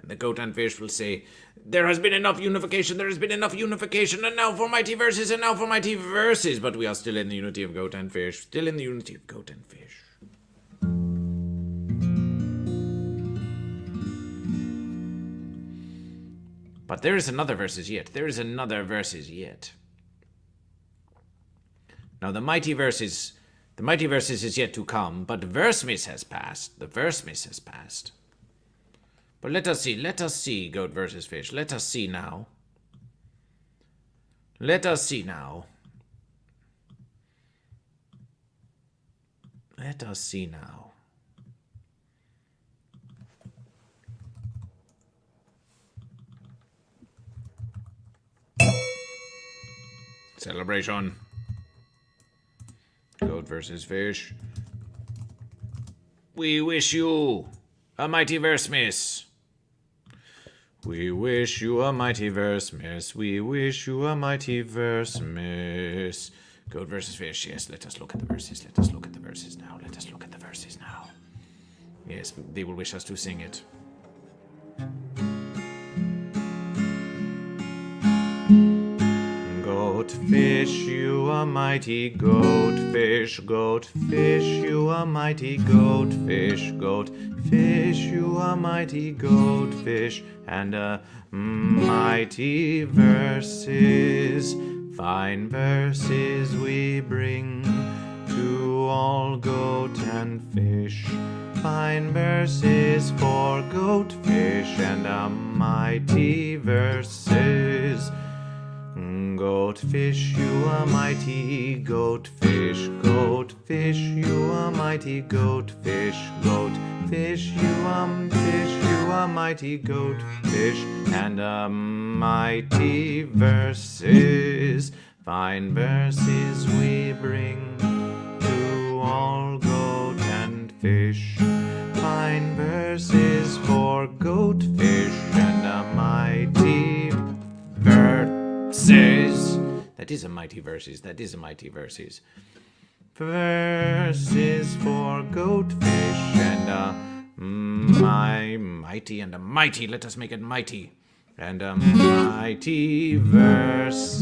And the goat and fish will say, there has been enough unification, and now for mighty verses, But we are still in the unity of goat and fish. But there is another verses yet. Now the mighty verses is yet to come, but Versemas has passed. But let us see, goat versus fish. Let us see now. Celebration. Goat versus fish. We wish you a mighty Versemas. We wish you a mighty Versemas. Goat versus fish. Yes, let us look at the verses. now. Yes, they will wish us to sing it. Goat fish, you a mighty goat fish. Goat fish, you a mighty goat fish. Goat fish, you a mighty goat fish. And a mighty verses, fine verses we bring to all goat and fish. Fine verses for goat fish and a mighty verses. Goat fish, you a mighty goat fish. Goat fish, you a mighty goat fish. Goat fish, you a mighty goat fish. And a mighty verses, fine verses we bring to all goat and fish. Fine verses for goatfish and a mighty verses. That is a mighty verses. That is a mighty verses. Verses for goatfish and a mighty and a mighty. Let us make it mighty. And a mighty verses.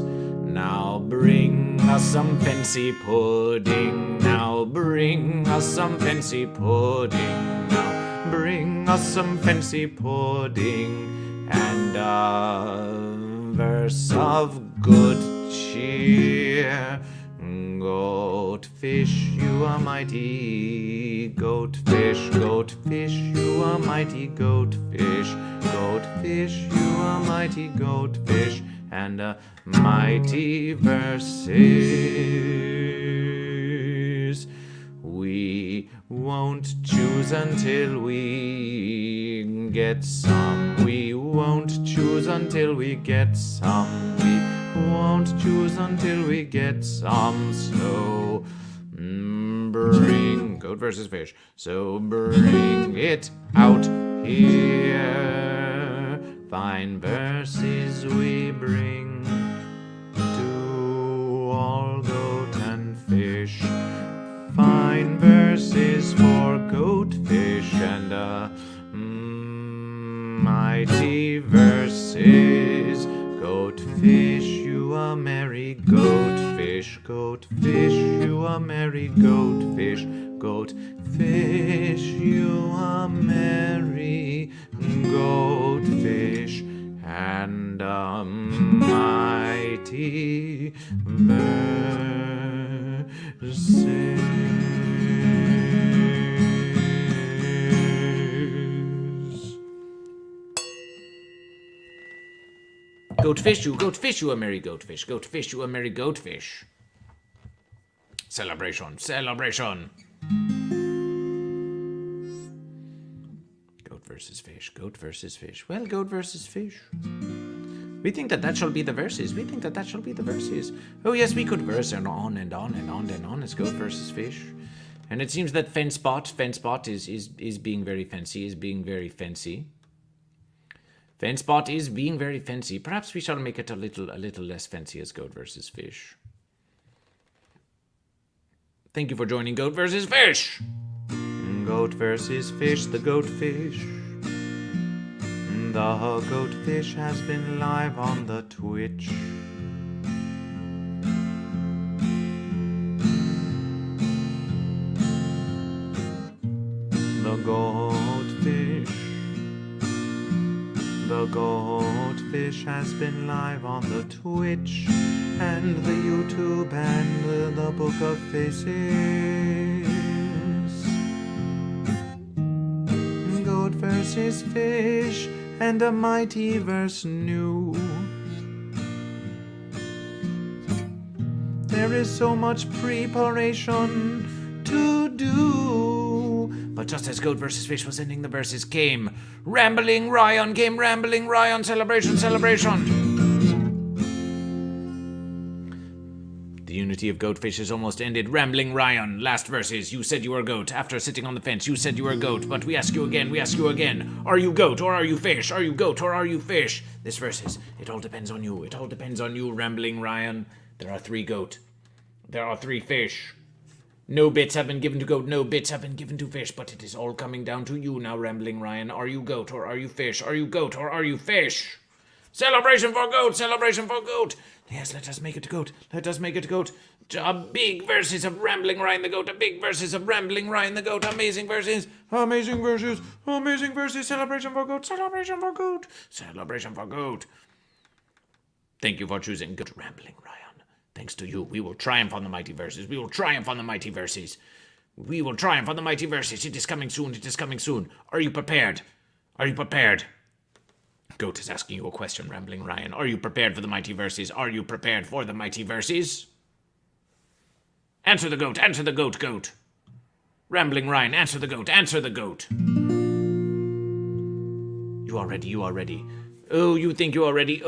Now bring us some fancy pudding. Now bring us some fancy pudding. Now bring us some fancy pudding. And a verse of good cheer. Goatfish, you are mighty. Goatfish, goatfish, you are mighty. Goatfish, goatfish, you are mighty. Goatfish, and a mighty verses. We won't choose until we get some. We won't choose until we get some. We won't choose until we get some. So bring goat versus fish. So bring it out here. Fine verses we bring to all goat and fish. Fine verses for goatfish and mighty verses. Goatfish, you are merry. Goatfish, goatfish, you are merry. Goatfish, goatfish, you are merry. Goatfish, and a mighty verses. Goatfish, you a merry goatfish. Goatfish, you a merry goatfish. Celebration, celebration. Goat versus fish, goat versus fish. Well, goat versus fish. We think that shall be the verses. We think that shall be the verses. Oh yes, we could verse and on and on and on and on as goat versus fish. And it seems that Fenspot is being very fancy, Fenspot is being very fancy. Perhaps we shall make it a little less fancy as goat versus fish. Thank you for joining Goat versus Fish. Goat versus fish, the goatfish. The goatfish has been live on the Twitch. The goatfish has been live on the Twitch and the YouTube and the Book of Faces. Goat versus fish and a mighty verse new. There is so much preparation to do. But just as Goat versus Fish was ending the verses, came Rambling Ryan, celebration, celebration. The unity of Goatfish is almost ended. Rambling Ryan, last verses. You said you were a goat. After sitting on the fence, you said you were a goat. But we ask you again. Are you goat or are you fish? Are you goat or are you fish? This verses, it all depends on you. Rambling Ryan. There are 3 goat. There are 3 fish. No bits have been given to goat, no bits have been given to fish, but it is all coming down to you now, Rambling Ryan. Are you goat or are you fish? Are you goat or are you fish? Celebration for goat! Yes, let us make it goat. A big verses of Rambling Ryan the goat. Amazing verses. Celebration for goat. Thank you for choosing Goat Rambling Ryan. Thanks to you, we will triumph on the mighty verses. It is coming soon. Are you prepared? Goat is asking you a question, Rambling Ryan. Are you prepared for the mighty verses? Answer the goat. Rambling Ryan, answer the goat. You are ready. Oh, you think you are ready?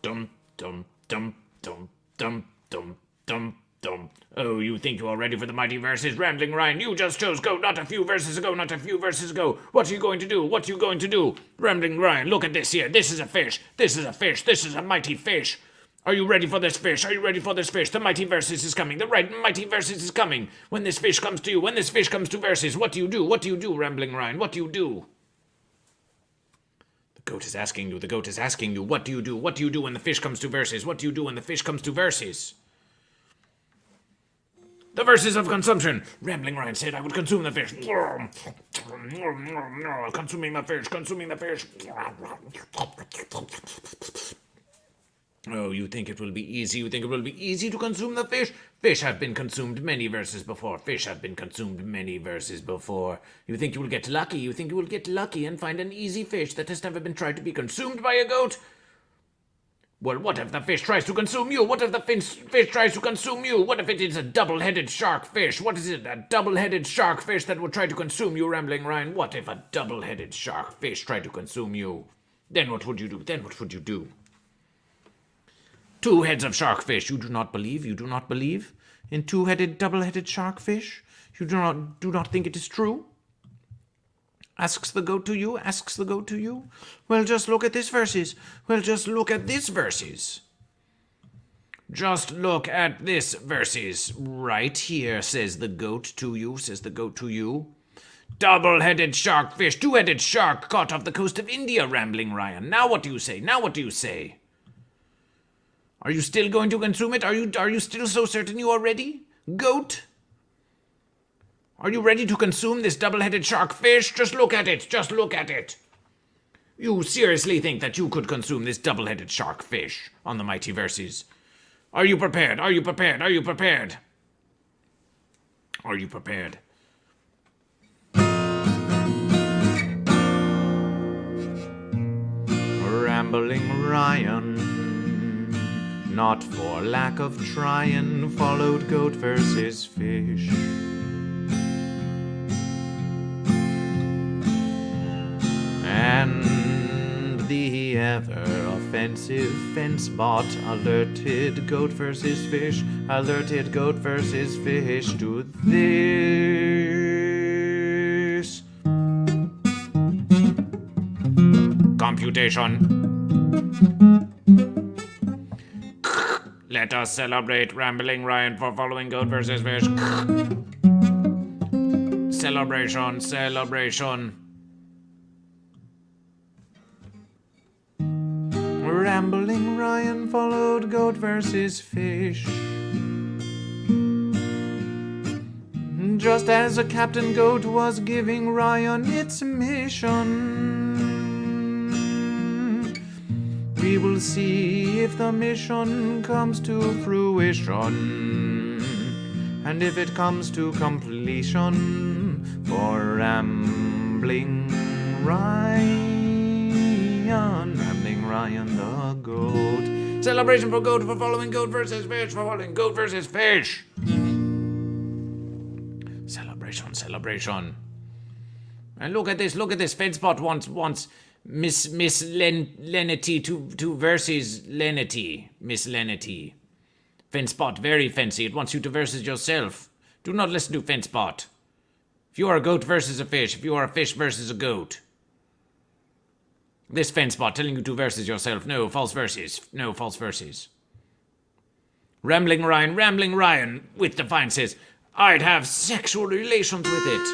Dum, dum, dum, dum, dum, dum, dum, Thump. Oh, you think you are ready for the mighty verses? Rambling Ryan, you just chose goat not a few verses ago, not a few verses ago. What are you going to do? What are you going to do? Rambling Ryan, look at this here. This is a fish. This is a fish. This is a mighty fish. Are you ready for this fish? Are you ready for this fish? The mighty verses is coming. The right mighty verses is coming. When this fish comes to you, when this fish comes to verses, what do you do? What do you do, Rambling Ryan? What do you do? The goat is asking you. The goat is asking you. What do you do? What do you do when the fish comes to verses? What do you do when the fish comes to verses? The verses of consumption. Rambling Ryan said I would consume the fish. Consuming the fish, consuming the fish. Oh, you think it will be easy? You think it will be easy to consume the fish? Fish have been consumed many verses before. Fish have been consumed many verses before. You think you will get lucky? You think you will get lucky and find an easy fish that has never been tried to be consumed by a goat? Well, what if the fish tries to consume you? What if the fish tries to consume you? What if it is a double-headed shark fish? What is it, a double-headed shark fish that would try to consume you, Rambling Ryan? What if a double-headed shark fish tried to consume you? Then what would you do? Then what would you do? 2 heads of shark fish. You do not believe? You do not believe in 2-headed, double-headed shark fish? You do not think it is true? Asks the goat to you, asks the goat to you. Well, just look at this verses. Well, just look at this verses. Just look at this verses. Right here, says the goat to you, says the goat to you. Double-headed shark fish, 2-headed shark caught off the coast of India, Rambling Ryan. Now what do you say? Now what do you say? Are you still going to consume it? Are you still so certain you are ready? Goat? Are you ready to consume this double-headed shark fish? Just look at it. Just look at it. You seriously think that you could consume this double-headed shark fish on the mighty verses? Are you prepared? Are you prepared? Are you prepared? Are you prepared? Rambling Ryan, not for lack of trying, followed goat versus fish. And the ever-offensive fence bot alerted goat versus fish to this. Computation. Let us celebrate Rambling Ryan for following goat versus fish. Celebration, celebration. Rambling Ryan followed goat versus fish. Just as a Captain Goat was giving Ryan its mission. We will see if the mission comes to fruition, and if it comes to completion for Rambling Ryan. Rambling Ryan the goat. Celebration for goat for following goat versus fish, for following goat versus fish. Celebration, celebration. And look at this, Fedspot wants Miss Lenity to versus Lenity. Miss Lenity. Fenspot, very fancy. It wants you to versus yourself. Do not listen to Fenspot. If you are a goat versus a fish, if you are a fish versus a goat. This Fenspot telling you to versus yourself. No, false verses. No, false verses. Rambling Ryan with defiance says, I'd have sexual relations with it.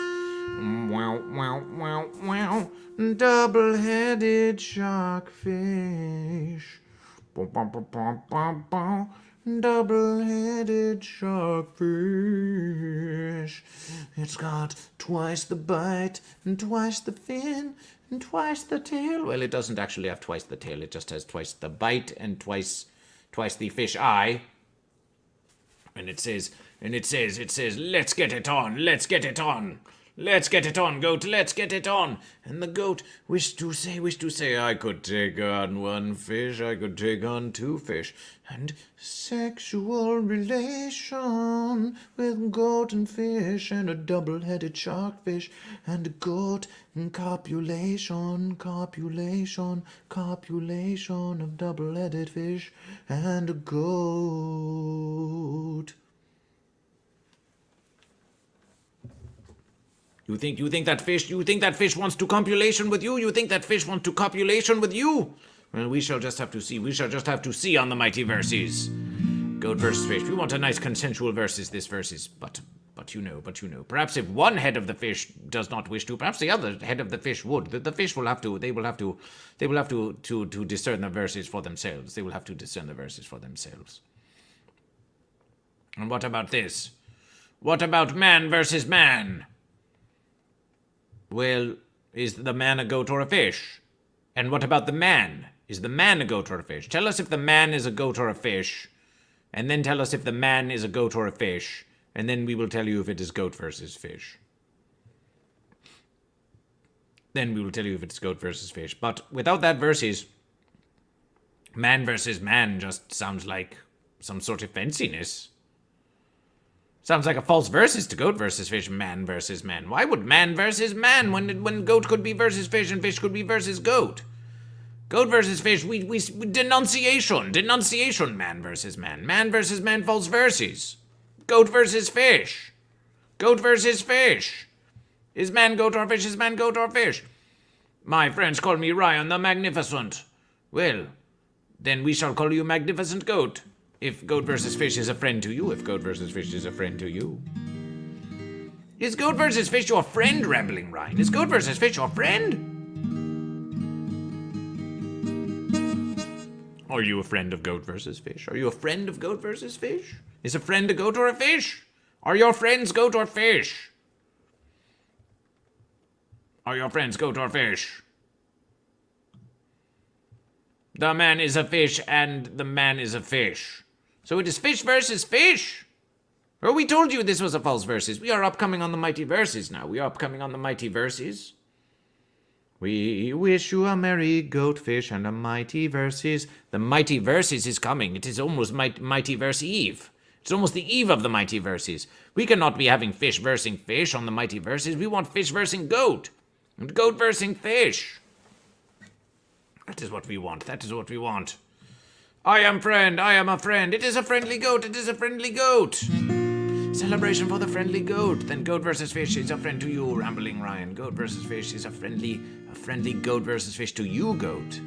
Wow, wow, wow, wow. Double-headed shark fish. Double-headed shark fish. It's got twice the bite and twice the fin and twice the tail. Well, it doesn't actually have twice the tail. It just has twice the bite and twice the fish eye. And it says, let's get it on, let's get it on. Let's get it on, goat, let's get it on. And the goat wished to say, I could take on 1 fish, I could take on 2 fish. And sexual relation with goat and fish and a double-headed shark fish and a goat and copulation of double-headed fish and a goat. You think that fish wants to copulation with you? You think that fish wants to copulation with you? Well, we shall just have to see. We shall just have to see on the mighty verses. Goat versus fish. We want a nice consensual versus this versus, but you know. Perhaps if one head of the fish does not wish to, perhaps the other head of the fish would. The fish will have to. They will have to discern the verses for themselves. They will have to discern the verses for themselves. And what about this? What about man versus man? Well, is the man a goat or a fish? And what about the man? Is the man a goat or a fish? Tell us if the man is a goat or a fish, and then tell us if the man is a goat or a fish, and then we will tell you if it is goat versus fish. Then we will tell you if it's goat versus fish. But without that versus, man versus man just sounds like some sort of fanciness. Sounds like a false versus to goat versus fish, man versus man. Why would man versus man when goat could be versus fish and fish could be versus goat? Goat versus fish, we denunciation, man versus man. Man versus man, false verses. Goat versus fish. Goat versus fish. Is man goat or fish? Is man goat or fish? My friends call me Ryan the Magnificent. Well, then we shall call you Magnificent Goat. If goat versus fish is a friend to you, if goat versus fish is a friend to you. Is goat versus fish your friend, Rambling Ryan? Is goat versus fish your friend? Are you a friend of goat versus fish? Are you a friend of goat versus fish? Is a friend a goat or a fish? Are your friends goat or fish? Are your friends goat or fish? The man is a fish and the man is a fish. So it is fish versus fish? Well, we told you this was a false verses. We are upcoming on the mighty verses now. We are upcoming on the mighty verses. We wish you a merry goatfish and a mighty verses. The mighty verses is coming. It is almost mighty verse eve. It's almost the eve of the mighty verses. We cannot be having fish versing fish on the mighty verses. We want fish versing goat. And goat versing fish. That is what we want. That is what we want. I am friend. I am a friend. It is a friendly goat. It is a friendly goat. Celebration for the friendly goat. Then goat versus fish is a friend to you, Rambling Ryan. Goat versus fish is a friendly goat versus fish to you, goat.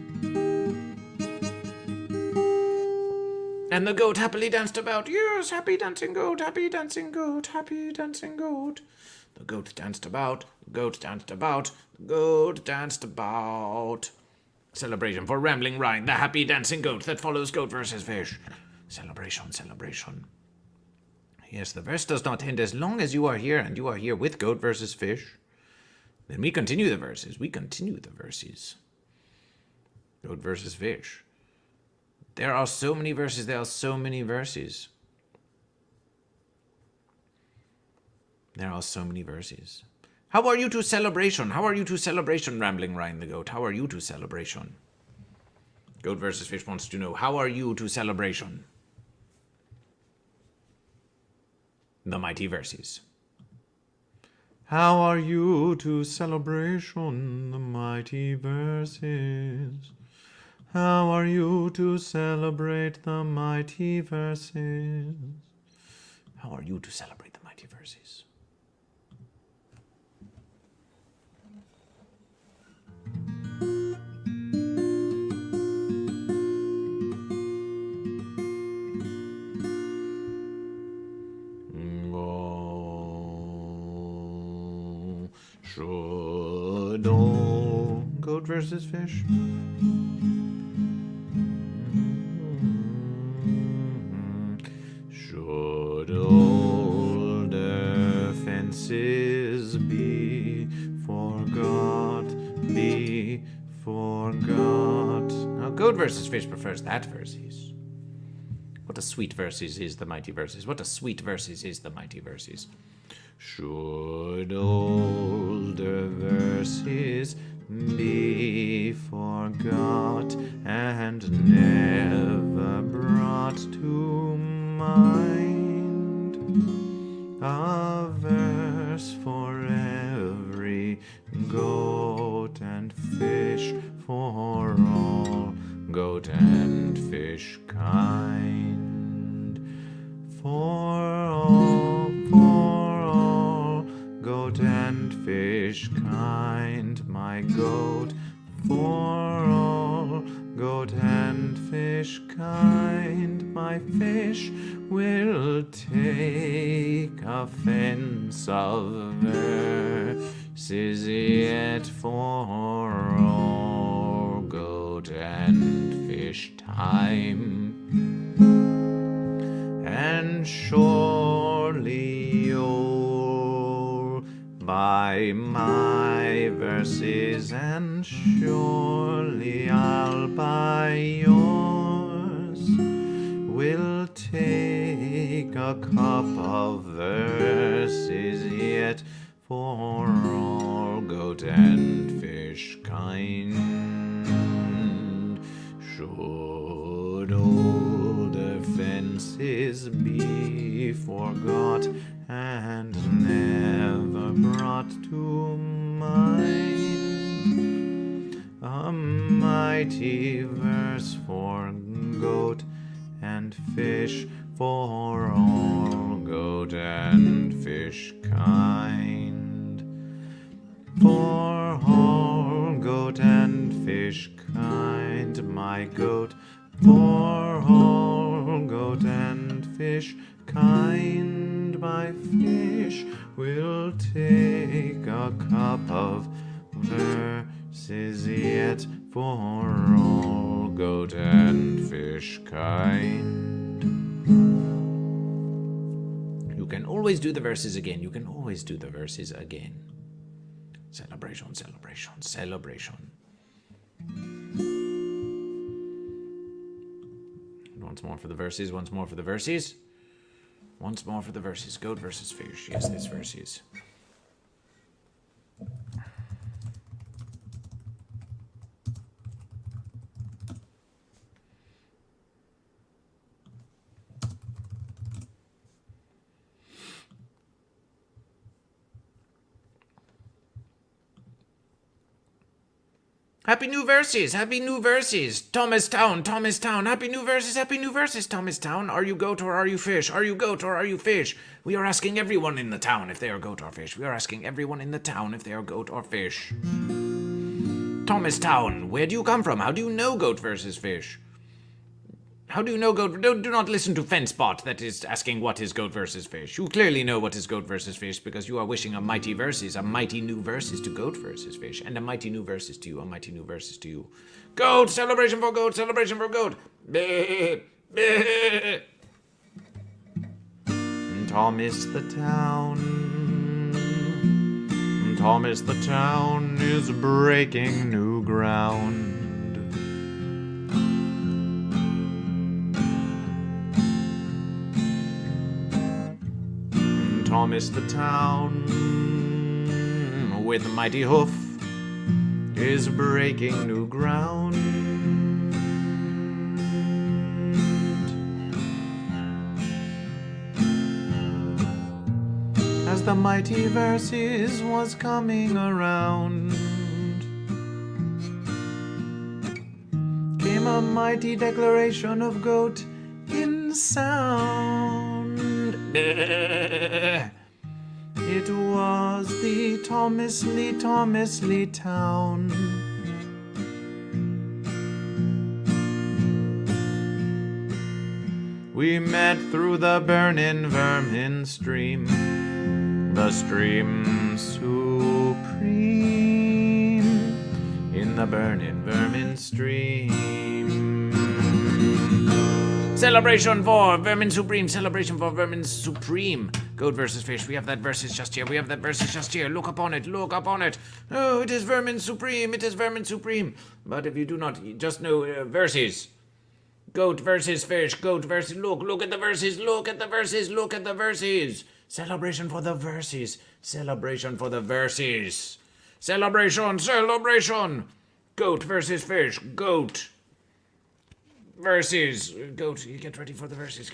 And the goat happily danced about. Yes, happy dancing goat, happy dancing goat, happy dancing goat. The goat danced about, the goat danced about, the goat danced about. Celebration for Rambling Ryan, the happy dancing goat that follows goat versus fish. Celebration, celebration. Yes, the verse does not end as long as you are here, and you are here with goat versus fish. Then we continue the verses. We continue the verses. Goat versus fish. There are so many verses. There are so many verses. There are so many verses. How are you to celebration? How are you to celebration, Rambling Ryan the goat? How are you to celebration? Goat versus fish wants to know, how are you to celebration? The mighty verses. How are you to celebration? The mighty verses. How are you to celebrate the mighty verses? How are you to celebrate the mighty verses? Goat versus fish. Should old offenses be forgot? Be forgot. Now, goat versus fish prefers that verses. What a sweet verses is the mighty verses. What a sweet verses is the mighty verses. Should older verses be forgot and never brought to mind, a verse for every goat and fish, for all goat and fish kind, for all goat and fish fish kind, my goat. For all goat and fish kind, my fish will take offense of verses yet. For all goat and fish time, and surely you'll buy my verses, and surely I'll buy yours. We'll take a cup of verses yet, for all goat and fish kind. Should old offenses be forgot and never brought to mind, a mighty verse for goat and fish, for all goat and fish kind. For all goat and fish kind, my goat. For all goat and fish kind, my fish will take a cup of verses yet, for all goat and fish kind. You can always do the verses again. You can always do the verses again. Celebration, celebration, celebration. Once more for the verses, once more for the verses. Once more for the verses. Goat versus fish. Yes, this verses. Happy new verses, happy new verses. Thomastown, Thomastown, happy new verses, Thomastown. Are you goat or are you fish? Are you goat or are you fish? We are asking everyone in the town if they are goat or fish. We are asking everyone in the town if they are goat or fish. Thomastown, where do you come from? How do you know goat versus fish? How do you know goat? Do not listen to Fenspot that is asking what is goat versus fish. You clearly know what is goat versus fish because you are wishing a mighty verses, a mighty new verses to goat versus fish, and a mighty new verses to you, a mighty new verses to you. Goat, celebration for goat, celebration for goat. Bleh, bleh. Thomas the town, Thomas the town is breaking new ground. Thomas the town, with a mighty hoof, is breaking new ground. As the mighty verses was coming around, came a mighty declaration of goat in sound. It was the Thomas Lee town. We met through the burning vermin stream, the stream supreme, in the burning vermin stream. Celebration for Vermin Supreme, celebration for Vermin Supreme. Goat versus fish, we have that versus just here, we have that versus just here. Look upon it, look upon it. Oh, it is Vermin Supreme, it is Vermin Supreme. But if you do not just know verses. Goat versus fish, goat versus, look at the verses, look at the verses, look at the verses. Celebration for the verses, celebration for the verses. Celebration, celebration. Goat versus fish, goat. Versus goat. You get ready for the verses.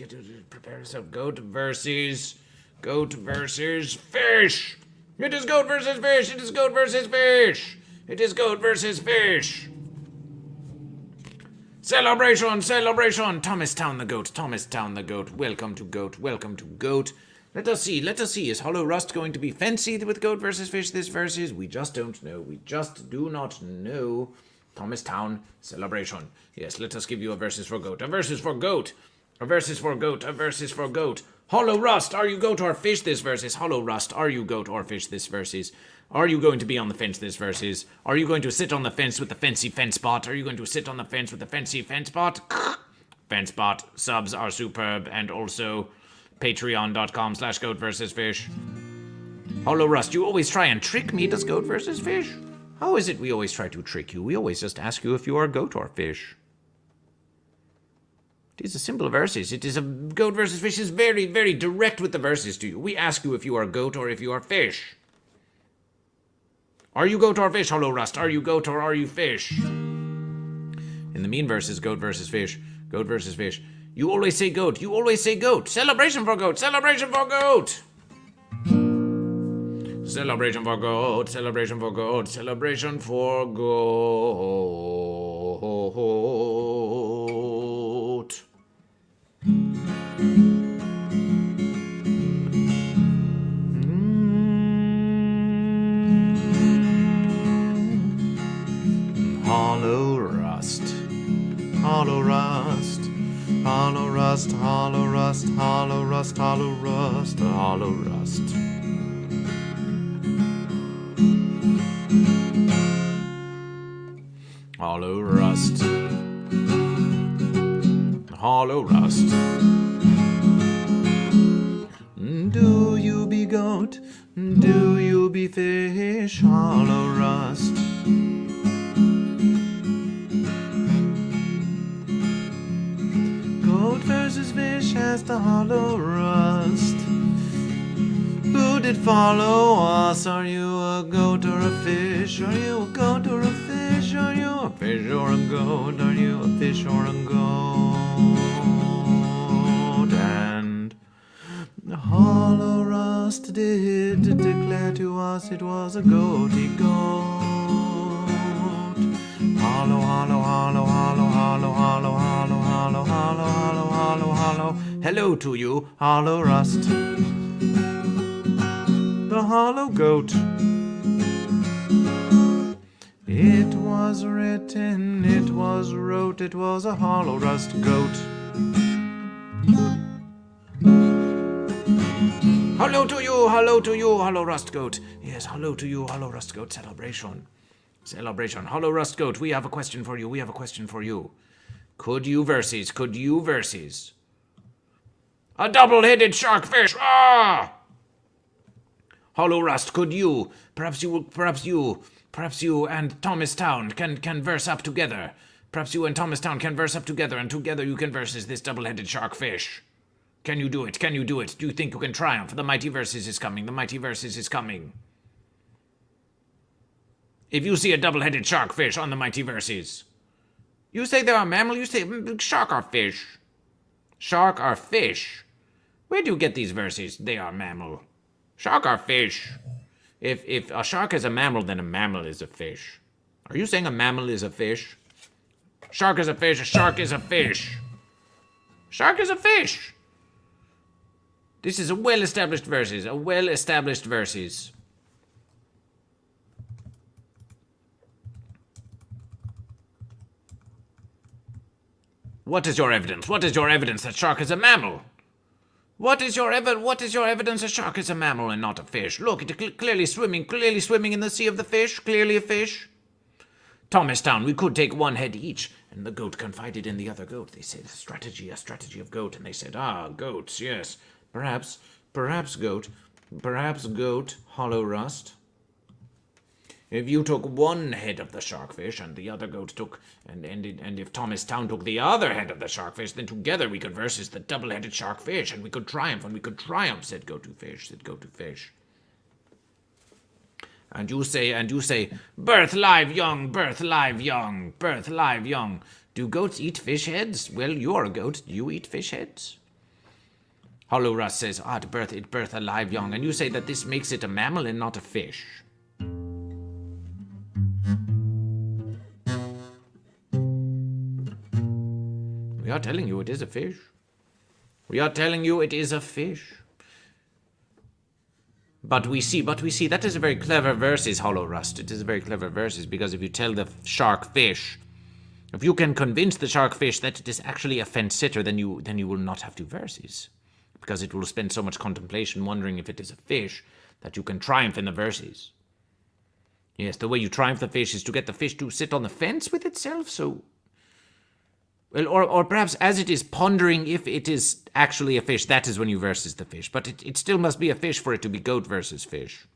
Prepare yourself. Goat versus fish. It is goat versus fish. It is goat versus fish. It is goat versus fish. Celebration, celebration. Thomastown the goat. Thomastown the goat. Welcome to goat. Welcome to goat. Let us see. Is Hollow Rust going to be fancy with goat versus fish this versus? We just don't know. We just do not know. Thomastown celebration. Yes, let us give you a versus for goat. A versus for goat. A versus for goat. A versus for goat. Hollow Rust, are you goat or fish this versus? Hollow Rust, are you goat or fish this versus? Are you going to be on the fence this versus? Are you going to sit on the fence with the fancy fence bot? Are you going to sit on the fence with the fancy fence bot? Fence bot subs are superb, and also patreon.com/goat versus fish. Hollow Rust, you always try and trick me. Does goat versus fish? How is it we always try to trick you? We always just ask you if you are goat or fish. It is a simple versus. It is a goat versus fish is very, very direct with the verses to you. We ask you if you are goat or if you are fish. Are you goat or fish, Hollow Rust? Are you goat or are you fish? In the mean verses, goat versus fish. Goat versus fish. You always say goat. You always say goat. Celebration for goat. Celebration for goat. Celebration for goat. Celebration for goat. Celebration for goat. Hollow Rust. Hollow Rust. Hollow Rust. Hollow Rust. Hollow Rust. Hollow Rust. Hollow Rust. Hollow Rust. Hollow Rust. Do you be goat? Do you be fish? Hollow Rust. Goat versus fish has the Hollow Rust. Who did follow us? Are you a goat or a fish? Are you a goat or a fish? Are you a fish or a goat? Are you a fish or a goat? And the Hollow Rust did declare to us it was a goaty goat. Hollow, hollow, hollow, hollow, hollow, hollow, hollow, hollow, hollow, hollow, hollow, hollow. Hello to you, Hollow Rust. The hollow goat. It was written, it was wrote, it was a Hollow Rust goat. Hello to you, Hollow Rust goat. Yes, hello to you, Hollow Rust goat. Celebration. Celebration. Hollow Rust goat, we have a question for you. We have a question for you. Could you versus a double-headed sharkfish? Ah! Hollow Rust, could you, perhaps you and Thomastown can verse up together. Perhaps you and Thomastown can verse up together, and together you can versus this double-headed sharkfish. Can you do it? Can you do it? Do you think you can triumph? The mighty versus is coming. The mighty versus is coming. If you see a double-headed sharkfish on the mighty versus, you say they're a mammal. You say shark or fish. Shark or fish. Where do you get these verses? They are mammal. Shark or fish? If a shark is a mammal, then a mammal is a fish. Are you saying a mammal is a fish? Shark is a fish, a shark is a fish. Shark is a fish. This is a well-established versus, a well-established versus. What is your evidence? What is your evidence that shark is a mammal? What is your evidence a shark is a mammal and not a fish? Look, it's clearly swimming in the sea of the fish, clearly a fish. Thomastown, we could take one head each. And the goat confided in the other goat. They said, a strategy of goat. And they said, goats, yes. Perhaps goat, Hollow Rust. If you took one head of the sharkfish and the other goat took, and if Thomastown took the other head of the sharkfish, then together we could versus the double-headed sharkfish, and we could triumph, said Go-To-Fish. And you say, birth live young. Do goats eat fish heads? Well, you're a goat. Do you eat fish heads? Hollow Rust says, it birth a live young. And you say that this makes it a mammal and not a fish. We are telling you it is a fish. But we see, that is a very clever verses, Hollow Rust. It is a very clever verses, because if you tell the shark fish, if you can convince the shark fish that it is actually a fence sitter, then you will not have to verses. Because it will spend so much contemplation wondering if it is a fish that you can triumph in the verses. Yes, the way you triumph the fish is to get the fish to sit on the fence with itself, so... Well, or perhaps as it is pondering if it is actually a fish, that is when you versus the fish. But it still must be a fish for it to be goat versus fish.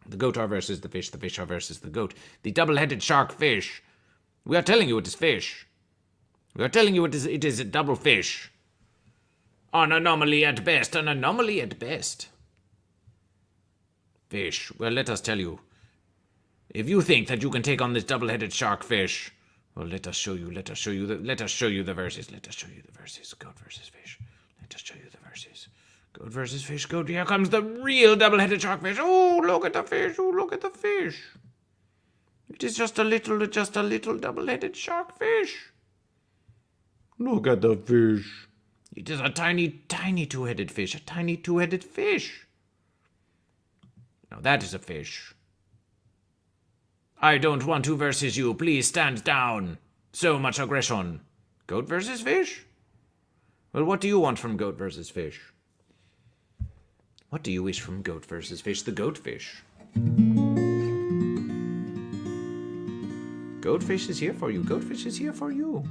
The goat are versus the fish are versus the goat. The double-headed shark fish. We are telling you it is fish. We are telling you it is a double fish. An anomaly at best, an anomaly at best. Fish. Well, let us tell you. If you think that you can take on this double-headed shark fish, well, let us show you the verses. Goat versus fish. Let us show you the verses. Goat versus fish. Goat. Here comes the real double-headed shark fish. Oh, look at the fish. Oh, look at the fish. It is just a little double-headed shark fish. Look at the fish. It is a tiny two-headed fish. A tiny two-headed fish. Now that is a fish. I don't want to versus you. Please stand down. So much aggression. Goat versus fish? Well, what do you want from goat versus fish? What do you wish from goat versus fish? The goatfish. Goatfish is here for you. Goatfish is here for you.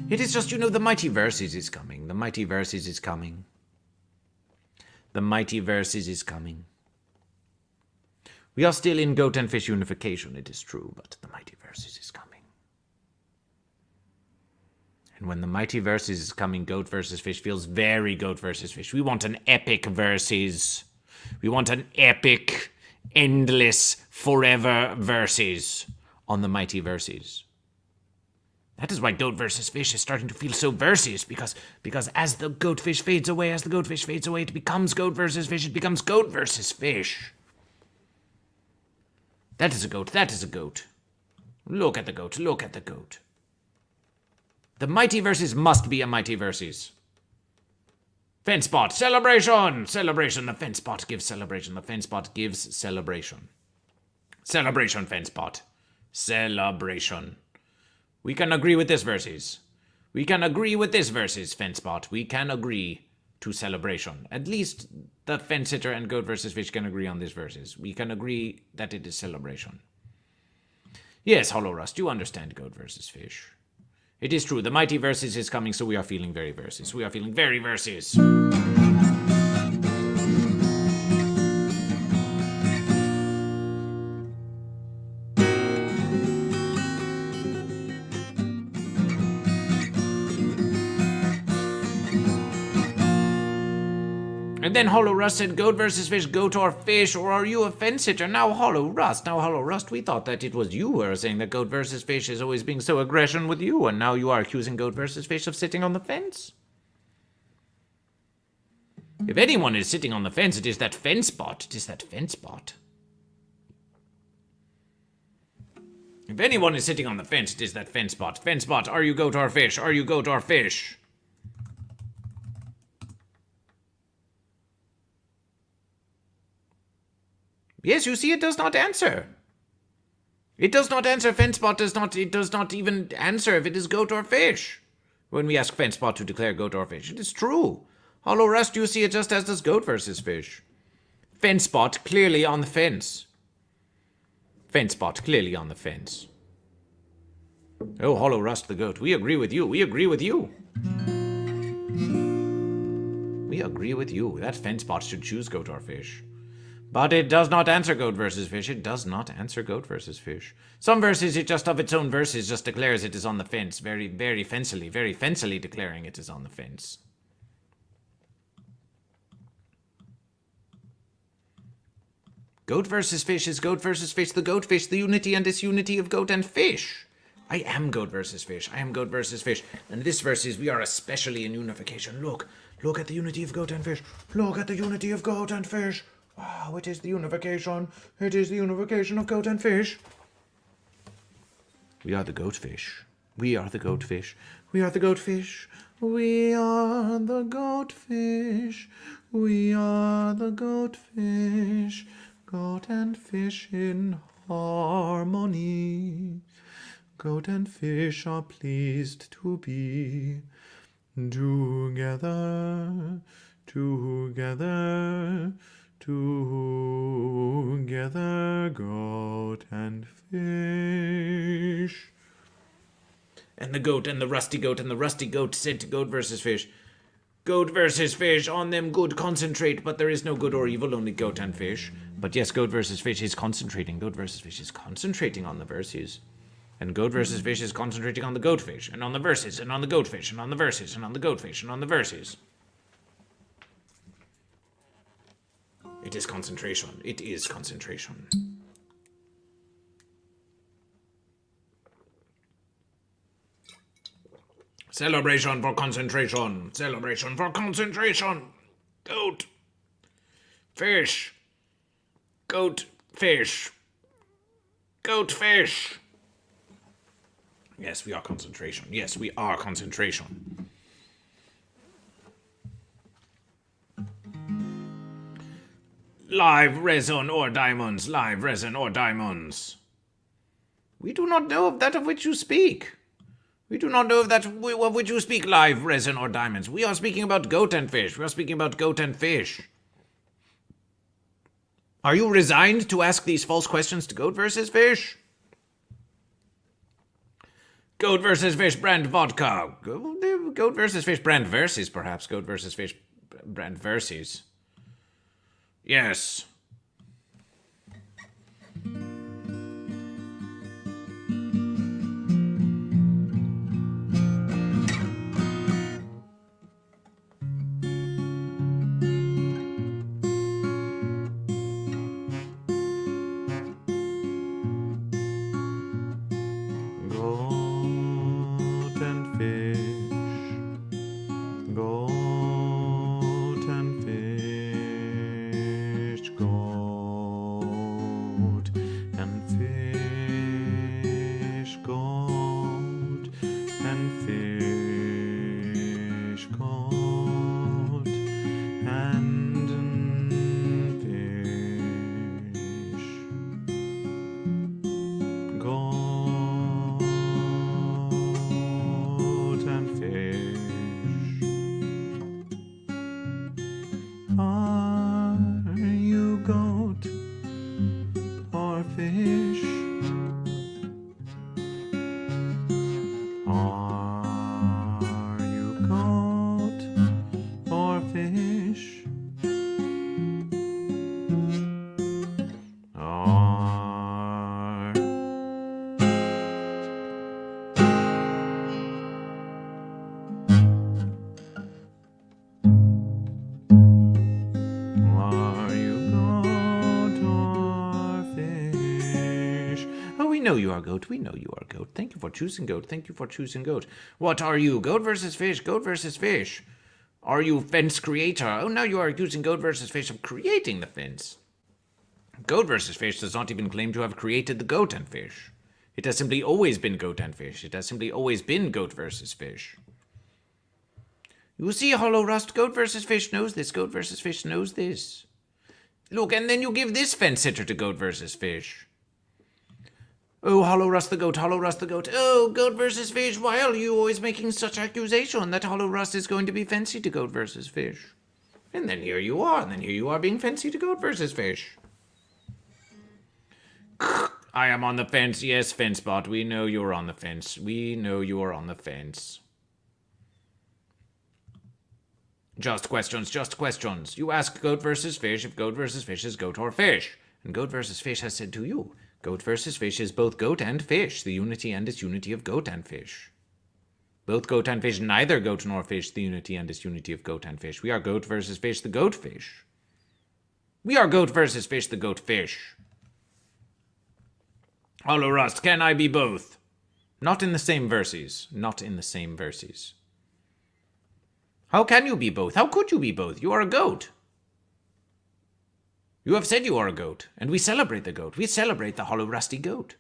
It is just, the mighty verses is coming. The mighty verses is coming. The mighty verses is coming. We are still in goat and fish unification, it is true, but the mighty verses is coming. And when the mighty verses is coming, goat versus fish feels very goat versus fish. We want an epic verses. We want an epic, endless, forever verses on the mighty verses. That is why goat versus fish is starting to feel so verses, because as the goatfish fades away, it becomes goat versus fish, it becomes goat versus fish. That is a goat. Look at the goat. The mighty verses must be a mighty verses. Fence spot, celebration! The fence spot gives celebration. Celebration, fence spot. Celebration. We can agree with this verses. Fence spot. We can agree to celebration. At least the fence sitter and goat versus fish can agree on these verses. We can agree that it is celebration. Yes, Hollow Rust, you understand goat versus fish. It is true, the mighty verses is coming, so we are feeling very verses. And then Hollow Rust said, goat versus fish, goat or fish, or are you a fence sitter? Now Hollow Rust, we thought that it was you who were saying that goat versus fish is always being so aggression with you, and now you are accusing goat versus fish of sitting on the fence? If anyone is sitting on the fence, it is that fence spot. If anyone is sitting on the fence, it is that fence spot. Fence spot, are you goat or fish? Yes, you see, it does not answer. Fence spot does not even answer if it is goat or fish. When we ask fence spot to declare goat or fish, it is true. Hollow Rust, you see it just as does goat versus fish. Fence spot clearly on the fence. Oh, Hollow Rust the goat, we agree with you. That fence spot should choose goat or fish. But it does not answer goat versus fish. Some verses, it just of its own verses just declares it is on the fence. Very fencily declaring it is on the fence. Goat versus fish is goat versus fish. The goatfish, the unity and disunity of goat and fish. I am goat versus fish. And this verses, we are especially in unification. Look at the unity of goat and fish. Wow, it is the unification of goat and fish. We are the goatfish. We are the goatfish. We are the goatfish. Goat and fish in harmony. Goat and fish are pleased to be together, together, together, goat and fish. And the goat and the rusty goat and the rusty goat said to Goat versus Fish, Goat versus Fish, on them good concentrate, but there is no good or evil, only goat and fish. But yes, Goat versus Fish is concentrating. Goat versus Fish is concentrating on the verses. And Goat versus Fish is concentrating on the goatfish, and on the verses, and on the goatfish, and on the verses, and on the goatfish, and on the verses. It is concentration. It is concentration. Celebration for concentration. Celebration for concentration. Goat. Fish. Goat. Fish. Goat. Fish. Yes, we are concentration. Yes, we are concentration. Live resin or diamonds. Live resin or diamonds. We do not know of that of which you speak. We do not know of that of which you speak, live resin or diamonds. We are speaking about goat and fish. We are speaking about goat and fish. Are you resigned to ask these false questions to Goat versus Fish? Goat versus Fish brand vodka. Goat versus Fish brand verses, perhaps. Goat versus Fish brand verses. Yes. know you are goat. We know you are goat. Thank you for choosing goat. Thank you for choosing goat. What are you? Goat versus fish. Goat versus fish. Are you fence creator? Oh, now you are accusing goat versus fish of creating the fence. Goat versus fish does not even claim to have created the goat and fish. It has simply always been goat and fish. It has simply always been goat versus fish. You see, Hollow Rust, goat versus fish knows this. Goat versus fish knows this. Look, and then you give this fence sitter to goat versus fish. Oh, Hollow Rust the goat, Hollow Rust the goat. Oh, goat versus fish, why are you always making such accusation that Hollow Rust is going to be fancy to goat versus fish? And then here you are being fancy to goat versus fish. I am on the fence. Yes, FenceBot, we know you're on the fence. We know you are on the fence. Just questions, just questions. You ask goat versus fish if goat versus fish is goat or fish. And goat versus fish has said to you, goat versus fish is both goat and fish, the unity and its unity of goat and fish. Both goat and fish, neither goat nor fish, the unity and its unity of goat and fish. We are goat versus fish, the goat fish. We are goat versus fish, the goat fish. Hollow Rust, can I be both? Not in the same verses. Not in the same verses. How can you be both? How could you be both? You are a goat. You have said you are a goat, and we celebrate the goat. We celebrate the Hollow Rusty goat.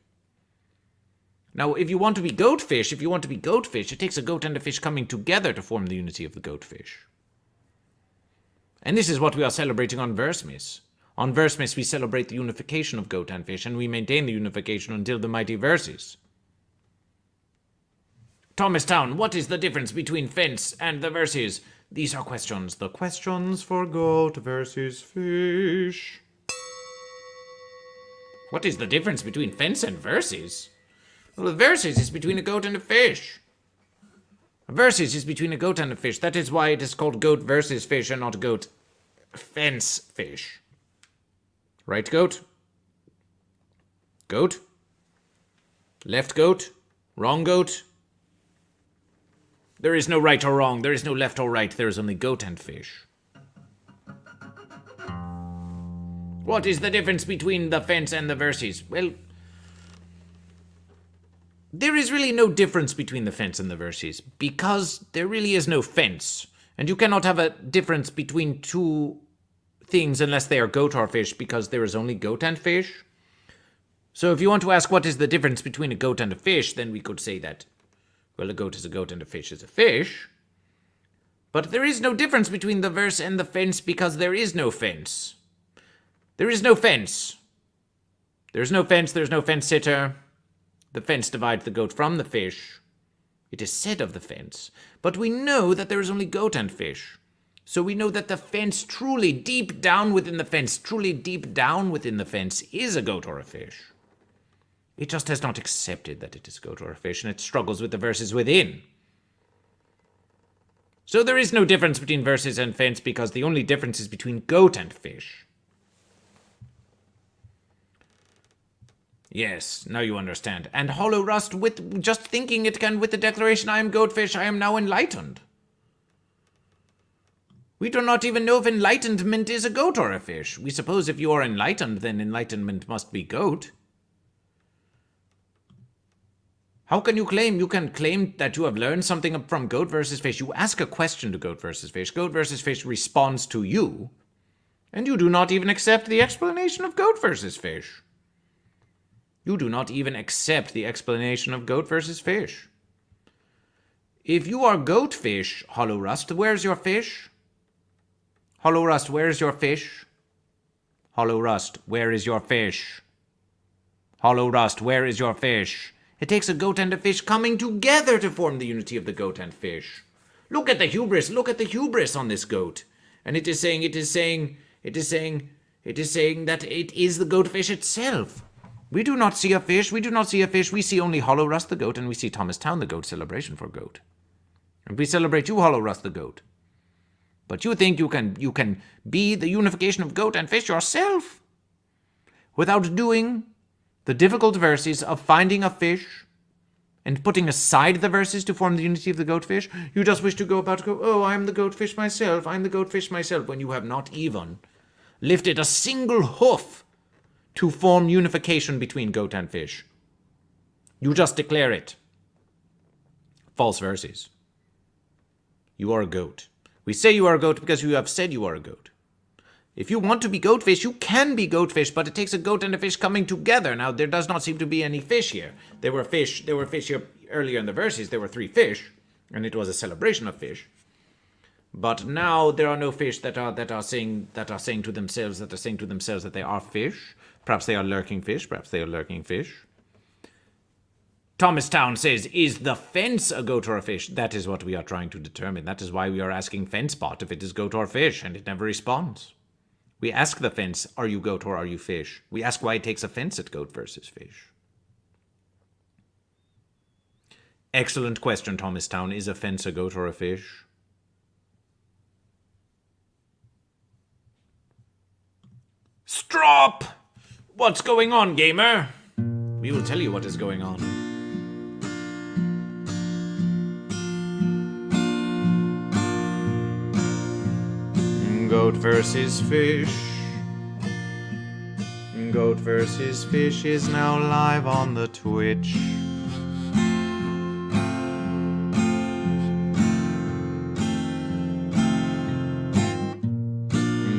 Now, if you want to be goatfish, it takes a goat and a fish coming together to form the unity of the goatfish. And this is what we are celebrating on Versmiss. On Versmiss, we celebrate the unification of goat and fish, and we maintain the unification until the mighty Verses. Thomastown, what is the difference between fence and the Verses? These are questions. The questions for goat versus fish. What is the difference between fence and Verses? Well, the Verses is between a goat and a fish. A Verses is between a goat and a fish. That is why it is called goat versus fish and not goat fence fish. Right goat? Goat? Left goat? Wrong goat? There is no right or wrong. There is no left or right. There is only goat and fish. What is the difference between the fence and the Verses? Well, there is really no difference between the fence and the Verses, because there really is no fence. And you cannot have a difference between two things unless they are goat or fish, because there is only goat and fish. So if you want to ask what is the difference between a goat and a fish, then we could say that, well, a goat is a goat and a fish is a fish. But there is no difference between the verse and the fence, because there is no fence. There is no fence. There's no fence, there's no fence sitter. The fence divides the goat from the fish. It is said of the fence. But we know that there is only goat and fish. So we know that the fence, truly deep down within the fence, is a goat or a fish. It just has not accepted that it is goat or a fish, and it struggles with the verses within. So there is no difference between verses and fence, because the only difference is between goat and fish. Yes, now you understand. And Hollow Rust, with just thinking it can, with the declaration, I am goatfish, I am now enlightened. We do not even know if enlightenment is a goat or a fish. We suppose if you are enlightened, then enlightenment must be goat. How can you claim? You can claim that you have learned something from goat versus fish. You ask a question to goat versus fish. Goat versus fish responds to you. And you do not even accept the explanation of goat versus fish. You do not even accept the explanation of goat versus fish. If you are goatfish, Hollow Rust, where's your fish? Hollow Rust, where is your fish? Hollow Rust, where is your fish? Hollow Rust, where is your fish? It takes a goat and a fish coming together to form the unity of the goat and fish. Look at the hubris on this goat. And it is saying that it is the goatfish itself. We do not see a fish, we see only Hollow Rust the goat, and we see Thomastown the goat, celebration for goat. And we celebrate you, Hollow Rust the goat. But you think you can be the unification of goat and fish yourself, without doing the difficult verses of finding a fish and putting aside the verses to form the unity of the goatfish. You just wish to go, oh, I am the goatfish myself, when you have not even lifted a single hoof to form unification between goat and fish. You just declare it. False verses. You are a goat. We say you are a goat because you have said you are a goat. If you want to be goatfish, you can be goatfish, but it takes a goat and a fish coming together. Now, there does not seem to be any fish here. There were fish here earlier in the verses. There were 3 fish, and it was a celebration of fish. But now there are no fish that are saying to themselves that they are fish. Perhaps they are lurking fish. Thomastown says, is the fence a goat or a fish? That is what we are trying to determine. That is why we are asking FenceBot if it is goat or fish, and it never responds. We ask the fence, are you goat or are you fish? We ask why it takes offense at goat versus fish. Excellent question, Thomastown. Is a fence a goat or a fish? Strop! What's going on, gamer? We will tell you what is going on. Goat versus fish. Goat versus fish is now live on the Twitch.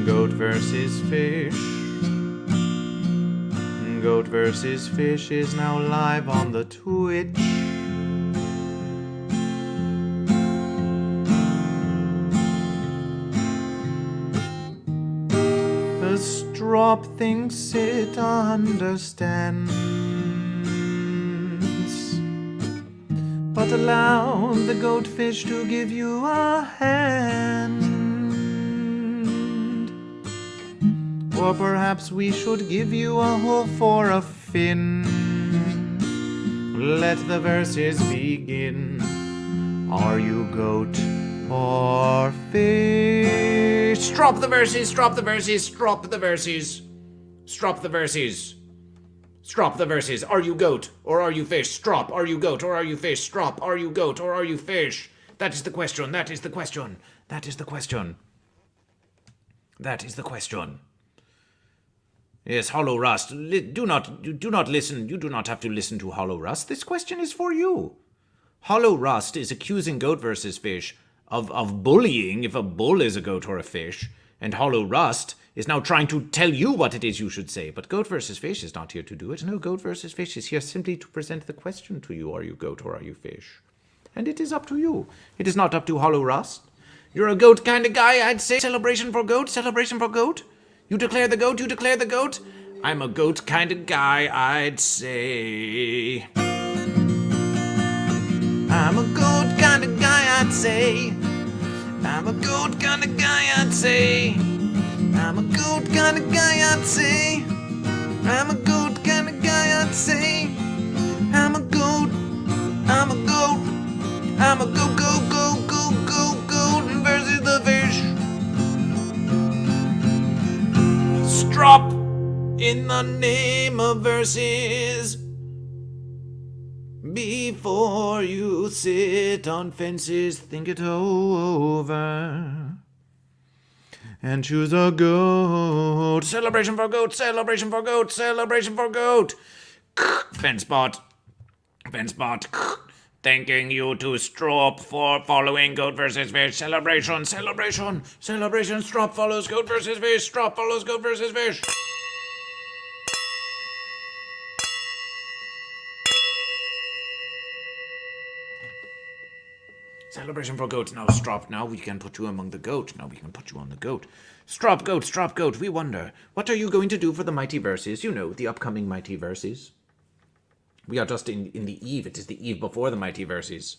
Goat versus fish. Goat vs. Fish is now live on the Twitch. The strop thinks it understands, but allow the goatfish to give you a hand. Or perhaps we should give you a hoof or a fin. Let the verses begin. Are you goat or fish? Strop the verses, strop the verses, strop the verses. Strop the verses. Strop the verses. Are you goat or are you fish? Strop. Are you goat or are you fish? Strop. Are you goat or are you fish? That is the question. That is the question. That is the question. That is the question. Yes, Hollow Rust. Do not listen. You do not have to listen to Hollow Rust. This question is for you. Hollow Rust is accusing Goat versus Fish of bullying if a bull is a goat or a fish, and Hollow Rust is now trying to tell you what it is you should say. But Goat versus Fish is not here to do it. No, Goat versus Fish is here simply to present the question to you. Are you goat or are you fish? And it is up to you. It is not up to Hollow Rust. You're a goat kind of guy, I'd say. Celebration for goat, celebration for goat. You declare the goat, you declare the goat. I'm a goat kind of guy, I'd say. I'm a goat kind of guy, I'd say. I'm a goat kind of guy, I'd say. I'm a goat kind of guy, I'd say. I'm a goat kind of guy, I'd say. I'm a goat, I'm a goat. I'm a goat, goat, goat, goat, goat, goat versus the fish. Strop in the name of verses. Before you sit on fences, think it over and choose a goat. Celebration for goat, celebration for goat, celebration for goat. Fenspot, Fenspot. Thanking you to Strop for following Goat vs. Fish. Celebration, celebration, celebration. Strop follows Goat vs. Fish. Strop follows Goat vs. Fish. Celebration for goats. Now, Strop, now we can put you among the goat. Now we can put you on the goat. Strop goat, we wonder, what are you going to do for the Mighty Verses? You know, the upcoming Mighty Verses. We are just in the eve. It is the eve before the Mighty Verses.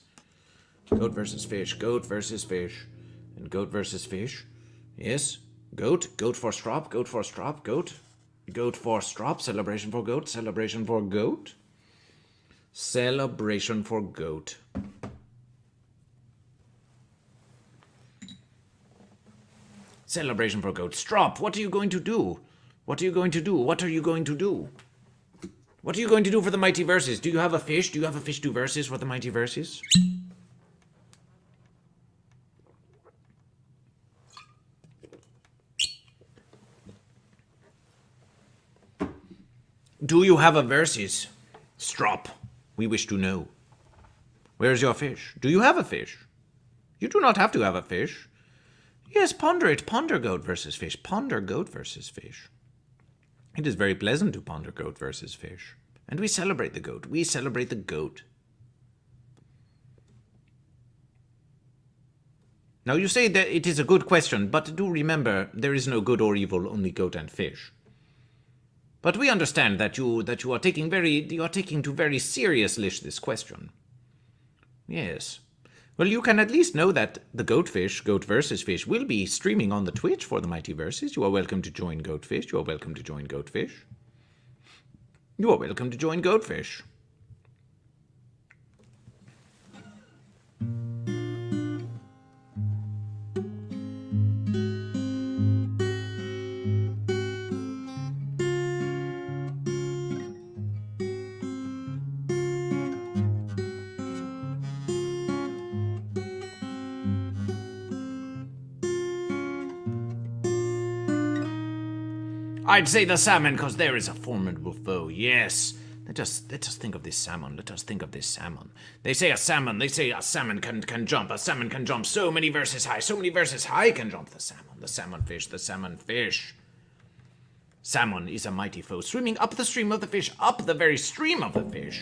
Goat versus fish, and goat versus fish. Yes, goat for Strop, goat. Goat for Strop, celebration for goat, celebration for goat. Celebration for goat. Celebration for goat. Strop, what are you going to do? What are you going to do? What are you going to do? What are you going to do for the Mighty Verses? Do you have a fish? Do you have a fish to verses for the Mighty Verses? Do you have a verses? Strop, we wish to know. Where's your fish? Do you have a fish? You do not have to have a fish. Yes, ponder it. Ponder goat versus fish. Ponder goat versus fish. It is very pleasant to ponder goat versus fish. And we celebrate the goat. We celebrate the goat. Now you say that it is a good question, but do remember, there is no good or evil, only goat and fish. But we understand that you are taking to very seriously this question. Yes. Well, you can at least know that the Goatfish, Goat versus Fish, will be streaming on the Twitch for the Mighty Verses. You are welcome to join Goatfish. You are welcome to join Goatfish. You are welcome to join Goatfish. I'd say the salmon, because there is a formidable foe, yes. Let us think of this salmon. Let us think of this salmon. They say a salmon can jump. A salmon can jump so many verses high. So many verses high can jump the salmon. The salmon fish. Salmon is a mighty foe, swimming up the stream of the fish, up the very stream of the fish.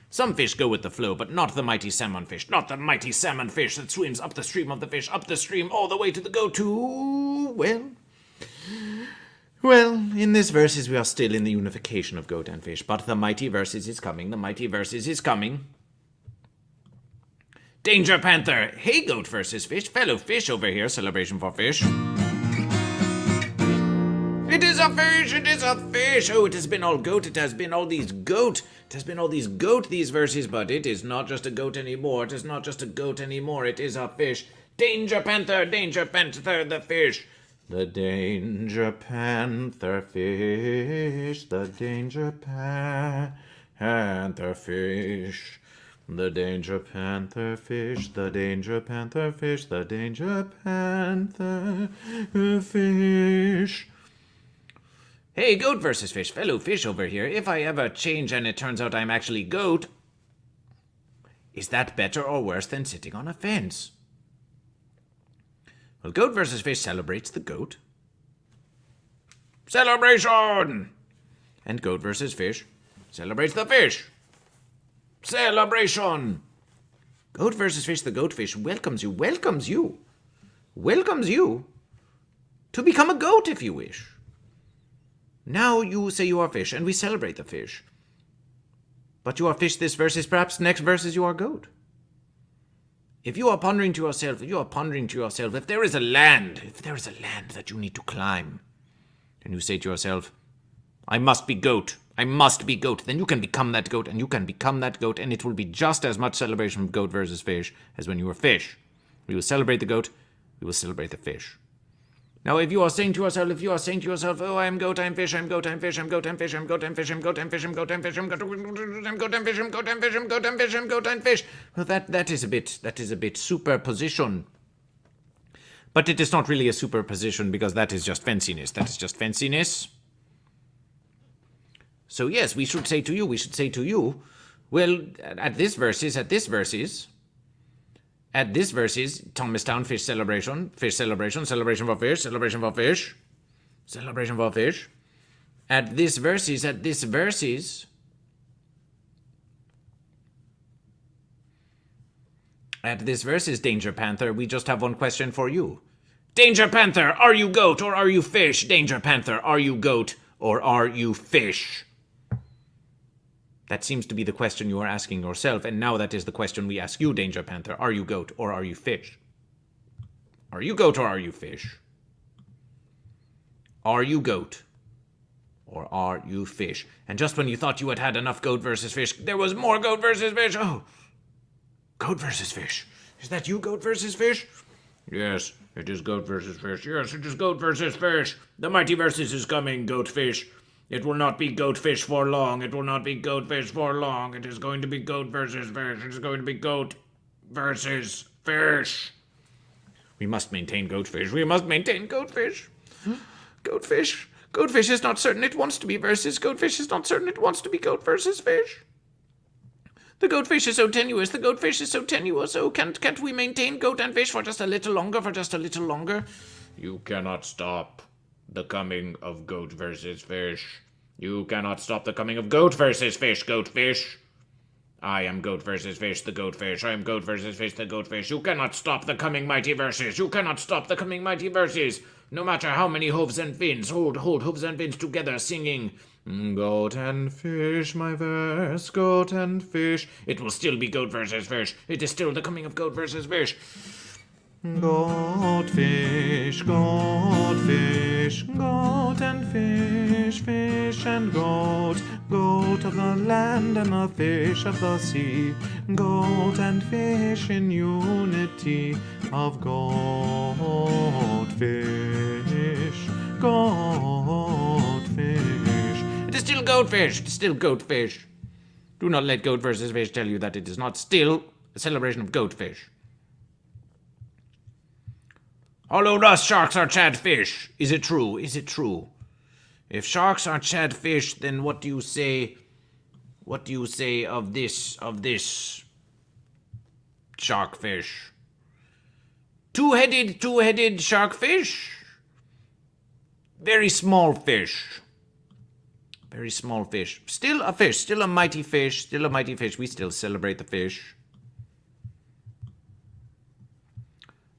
Some fish go with the flow, but not the mighty salmon fish, not the mighty salmon fish that swims up the stream of the fish, up the stream all the way to the go-to. Well, in this verses we are still in the unification of goat and fish, but the mighty verses is coming, the mighty verses is coming. Danger Panther, hey goat versus fish, fellow fish over here, celebration for fish. It is a fish, it is a fish. Oh, it has been all goat, it has been all these goat. It has been all these goat, these verses, but it is not just a goat anymore. It is not just a goat anymore, it is a fish. Danger Panther, the fish. The Danger Panther fish, the Danger Panther fish. The Danger Panther fish, the Danger Panther fish, the Danger Panther fish. Hey, goat versus fish, fellow fish over here. If I ever change and it turns out I'm actually goat, is that better or worse than sitting on a fence? Well, goat versus fish celebrates the goat. Celebration! And goat versus fish celebrates the fish. Celebration! Goat versus fish, the goat fish welcomes you to become a goat if you wish. Now you say you are fish, and we celebrate the fish. But you are fish this versus, perhaps next versus you are goat. If you are pondering to yourself, if there is a land that you need to climb, and you say to yourself, I must be goat, then you can become that goat, and it will be just as much celebration of goat versus fish as when you were fish. We will celebrate the goat, we will celebrate the fish. Now, if you are saying to yourself, oh, I am goat, I'm fish, I'm goat, I'm fish, I'm goat, I'm fish, I'm goat, I'm fish, I'm goat, I'm fish, I'm goat, I'm fish, I'm goat, I'm fish, I'm goat, I'm fish, I'm goat, I'm fish, I'm goat, I'm fish. Well, that is a bit superposition. But it is not really a superposition because that is just fanciness. So yes, we should say to you, well, at this verses, Thomastown fish celebration for fish. At this verses, Danger Panther, we just have one question for you. Danger Panther, are you goat or are you fish? Danger Panther, are you goat or are you fish? That seems to be the question you are asking yourself, and now that is the question we ask you, Danger Panther. Are you goat or are you fish? Are you goat or are you fish? Are you goat or are you fish? And just when you thought you had had enough goat versus fish, there was more goat versus fish. Oh, goat versus fish. Is that you, goat versus fish? Yes, it is goat versus fish. Yes, it is goat versus fish. The mighty versus is coming, goat fish. It will not be goat fish for long. It will not be goat fish for long. It is going to be goat versus fish. It is going to be goat versus fish. We must maintain goat fish. We must maintain goat fish. Goat fish. Goat fish is not certain it wants to be versus. Goat fish is not certain it wants to be goat versus fish. The goat fish is so tenuous. The goat fish is so tenuous. Oh, can't we maintain goat and fish for just a little longer? You cannot stop the coming of goat versus fish. You cannot stop the coming of goat versus fish, goat fish. I am goat versus fish, the goat fish. I am goat versus fish, the goat fish. You cannot stop the coming mighty verses. You cannot stop the coming mighty verses. No matter how many hooves and fins. Hold hooves and fins together, singing, goat and fish, my verse, goat and fish. It will still be goat versus fish. It is still the coming of goat versus fish. Goat fish, goat fish, goat and fish, fish and goat, goat of the land and the fish of the sea, goat and fish in unity of goat fish, goat fish. It is still goat fish, it is still goat fish. Do not let goat versus fish tell you that it is not still a celebration of goat fish. Although us sharks are Chad fish. Is it true? Is it true? If sharks are Chad fish, then what do you say? What do you say of this shark fish? Two-headed shark fish? Very small fish. Very small fish. Still a fish. Still a mighty fish. Still a mighty fish. We still celebrate the fish.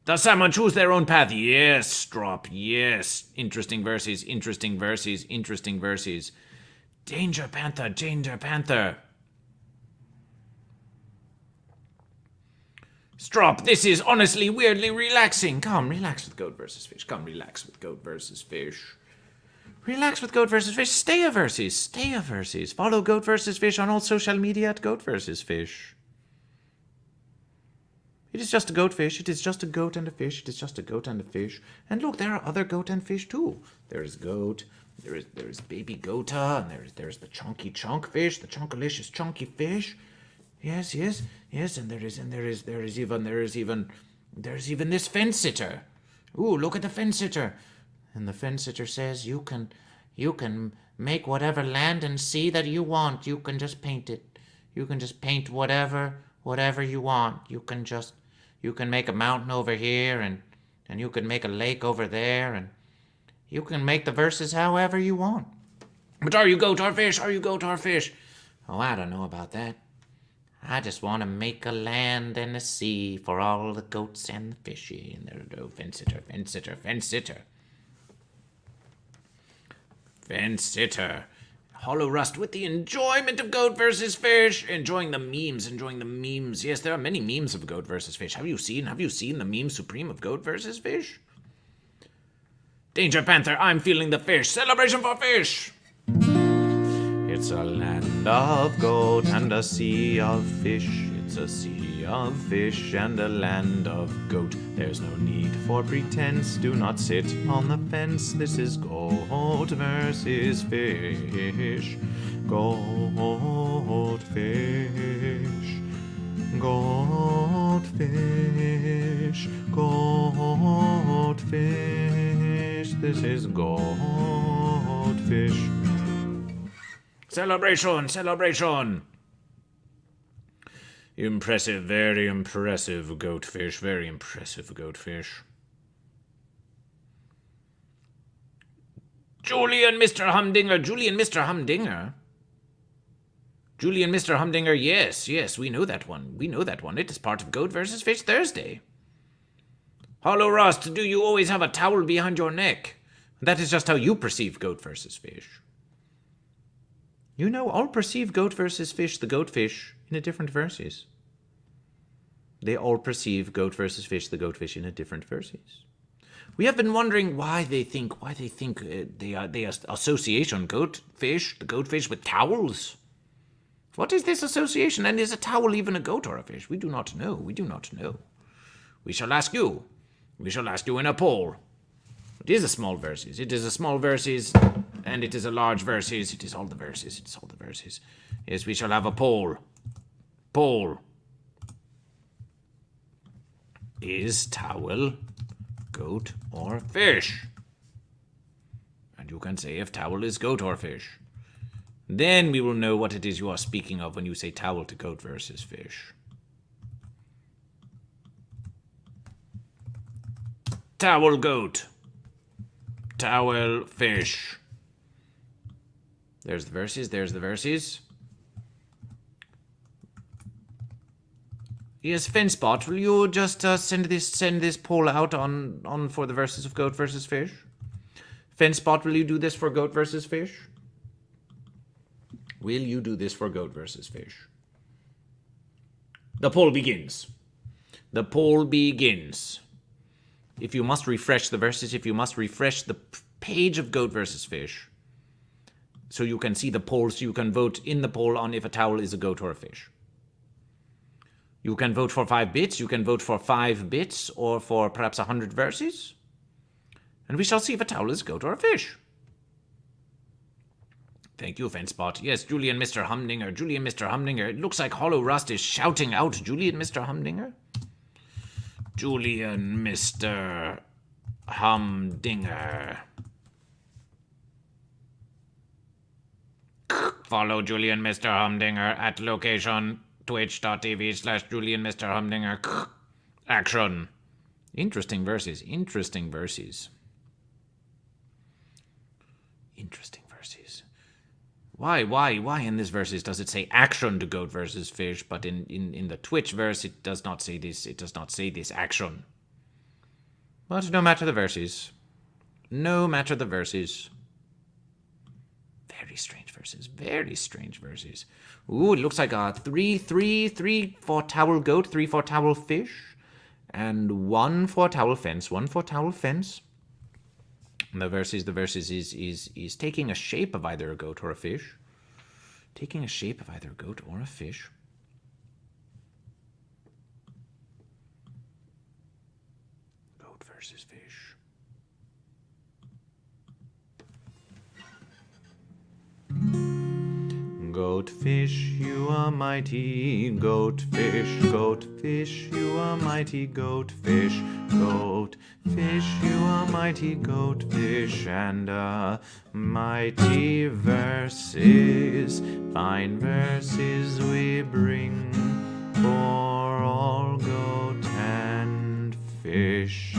Does salmon choose their own path? Yes, Strop. Yes. Interesting verses. Interesting verses. Interesting verses. Danger Panther. Danger Panther. Strop, this is honestly weirdly relaxing. Come, relax with goat versus fish. Come, relax with goat versus fish. Relax with goat versus fish. Stay a versus. Stay a versus. Follow goat versus fish on all social media at goat versus fish. It is just a goat fish. It is just a goat and a fish. It is just a goat and a fish. And look, there are other goat and fish too. There is goat. There is baby goata, and there's the chunky chunk fish, the chunkalicious chunky fish. Yes, and there is even this fence sitter. Ooh, look at the fence sitter. And the fence sitter says you can make whatever land and sea that you want. You can just paint it. You can just paint whatever you want. You can make a mountain over here and you can make a lake over there, and you can make the verses however you want. But are you goat or fish? Are you goat or fish? Oh, I don't know about that. I just want to make a land and a sea for all the goats and the fishy. And there's no fence sitter, fence sitter, fence sitter. Fence sitter. Hollow Rust with the enjoyment of goat versus fish. Enjoying the memes. Yes, there are many memes of goat versus fish. Have you seen the meme supreme of goat versus fish? Danger Panther, I'm feeling the fish. Celebration for fish. It's a land of goat and a sea of fish. It's a sea of fish and a land of goat. There's no need for pretense. Do not sit on the fence. This is goat versus fish. Goat fish. Goat fish. Goat fish. This is goat fish. Celebration! Celebration! Impressive, very impressive goatfish. Very impressive goatfish. Julian Mr. Humdinger. Julian Mr. Humdinger. Julian Mr. Humdinger, yes, we know that one. We know that one. It is part of Goat vs. Fish Thursday. Hollow Rust, do you always have a towel behind your neck? That is just how you perceive Goat vs. Fish. You know, all perceive goat versus fish, the goatfish, in a different verses. They all perceive goat versus fish, the goatfish, in a different verses. We have been wondering why they think they association goatfish, the goatfish, with towels. What is this association? And is a towel even a goat or a fish? We do not know. We do not know. We shall ask you. We shall ask you in a poll. It is a small verses. It is a small verses, and it is a large verses. It is all the verses. It is all the verses. Yes, we shall have a poll. Poll. Is towel goat or fish? And you can say if towel is goat or fish. Then we will know what it is you are speaking of when you say towel to goat versus fish. Towel goat. Towel fish. There's the verses. There's the verses. Yes, Fenspot, will you just send this poll out on for the verses of goat versus fish? Fenspot, will you do this for goat versus fish? Will you do this for goat versus fish? The poll begins. The poll begins. If you must refresh the verses, if you must refresh the page of goat versus fish, so you can see the poll, so you can vote in the poll on if a towel is a goat or a fish. You can vote for 5 bits, you can vote for 5 bits, or for perhaps 100 verses. And we shall see if a towel is a goat or a fish. Thank you, Fenspot. Yes, Julian Mr. Humdinger. Julian Mr. Humdinger. It looks like Hollow Rust is shouting out Julian Mr. Humdinger. Julian Mr. Humdinger. Follow Julian Mr. Humdinger at location twitch.tv/Julian Mr. Humdinger. Action. Interesting verses. Interesting verses. Interesting verses. Why in this verses does it say action to goat versus fish, but in the Twitch verse it does not say this. It does not say this action. But no matter the verses. No matter the verses. Very strange verses. Very strange verses. Ooh, it looks like a 3 for towel goat, 3 for towel fish, and 1 for towel fence. 1 for towel fence. And the verses is taking a shape of either a goat or a fish. Taking a shape of either a goat or a fish. Goat versus fish. Goat fish, you are mighty. Goat fish, you are mighty. Goat fish, you are mighty. Goat fish, and mighty verses, fine verses we bring for all goat and fish.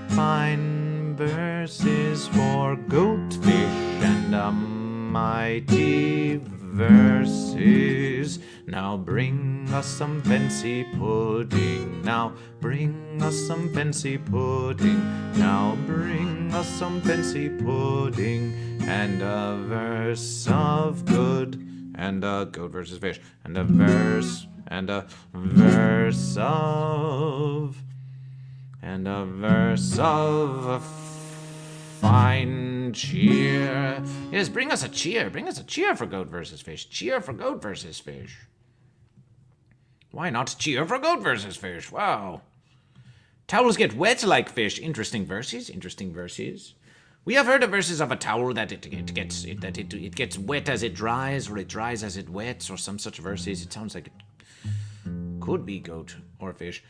Fine verses for goat fish and mighty verses. Now bring us some fancy pudding. Now bring us some fancy pudding. Now bring us some fancy pudding. And a verse of good. And a goat versus fish. And a verse. And a verse of. And a verse of. Fine cheer. Yes, bring us a cheer. Bring us a cheer for goat versus fish. Cheer for goat versus fish. Why not cheer for goat versus fish? Wow. Towels get wet like fish. Interesting verses. Interesting verses. We have heard of verses of a towel that it gets wet as it dries, or it dries as it wets, or some such verses. It sounds like it could be goat or fish.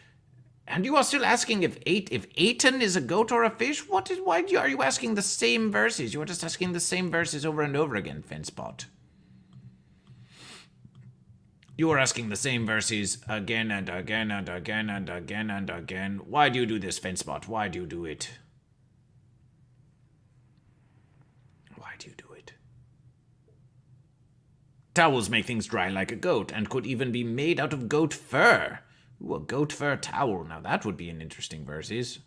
And you are still asking if Aten is a goat or a fish? Why are you asking the same verses? You are just asking the same verses over and over again, Fenspot. You are asking the same verses again and again and again and again and again. Why do you do this, Fenspot? Why do you do it? Why do you do it? Towels make things dry like a goat and could even be made out of goat fur. Ooh, a goat fur towel. Now that would be an interesting verses.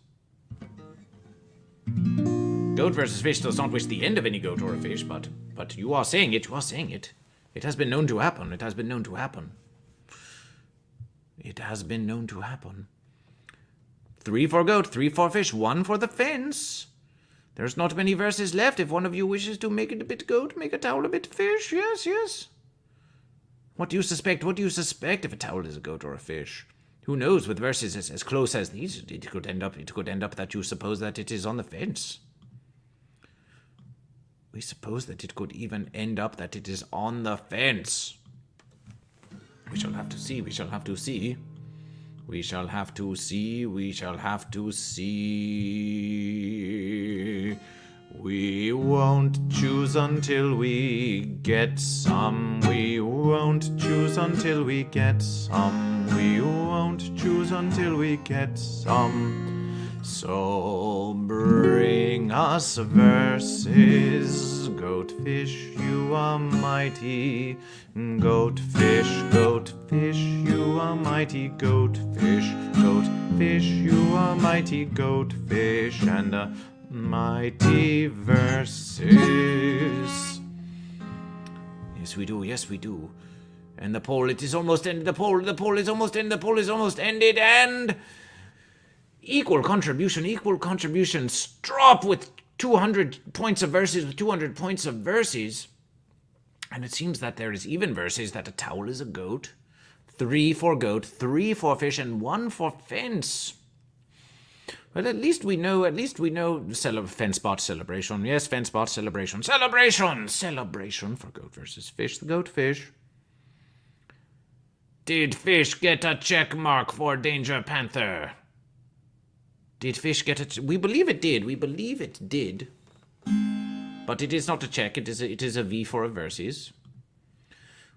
Goat versus fish does not wish the end of any goat or a fish, but you are saying it. You are saying it. It has been known to happen. It has been known to happen. It has been known to happen. 3 for goat, 3 for fish, 1 for the fence. There's not many verses left. If one of you wishes to make it a bit goat, make a towel a bit fish. Yes, yes. What do you suspect? What do you suspect if a towel is a goat or a fish? Who knows? With verses as close as these, it could end up that you suppose that it is on the fence. We suppose that it could even end up that it is on the fence. We shall have to see. We shall have to see. We shall have to see. We shall have to see. We won't choose until we get some. We won't choose until we get some. We won't choose until we get some. So bring us verses. Goat fish, you are mighty. Goat fish, you are mighty. Goat fish, you are mighty. Goat fish, and mighty verses. Yes, we do. Yes, we do. And the poll, it is almost ended. The poll is almost ended. The poll is almost ended. And equal contribution. Strop with 200 points of verses. With 200 points of verses. And it seems that there is even verses that a towel is a goat. 3 for goat, 3 for fish, and 1 for fence. Well, at least we know Fenspot celebration. Yes, Fenspot celebration. Celebration for goat versus fish. The goat fish. Did fish get a check mark for Danger Panther? Did fish get we believe it did. We believe it did. But it is not a check. It is a V for a versus.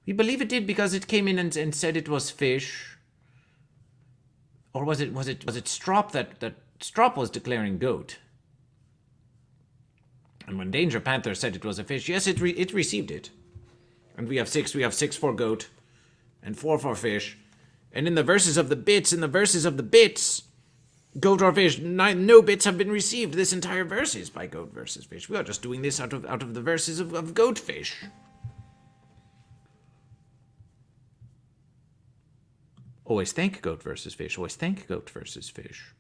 We believe it did because it came in and said it was fish. Or was it Strop that Strop was declaring goat? And when Danger Panther said it was a fish, yes, it received it. And we have 6. We have 6 for goat. And 4 for fish. And in the verses of the bits, goat or fish, no bits have been received. This entire verse is by goat versus fish. We are just doing this out of the verses of goat fish. Always thank goat versus fish. Always thank goat versus fish.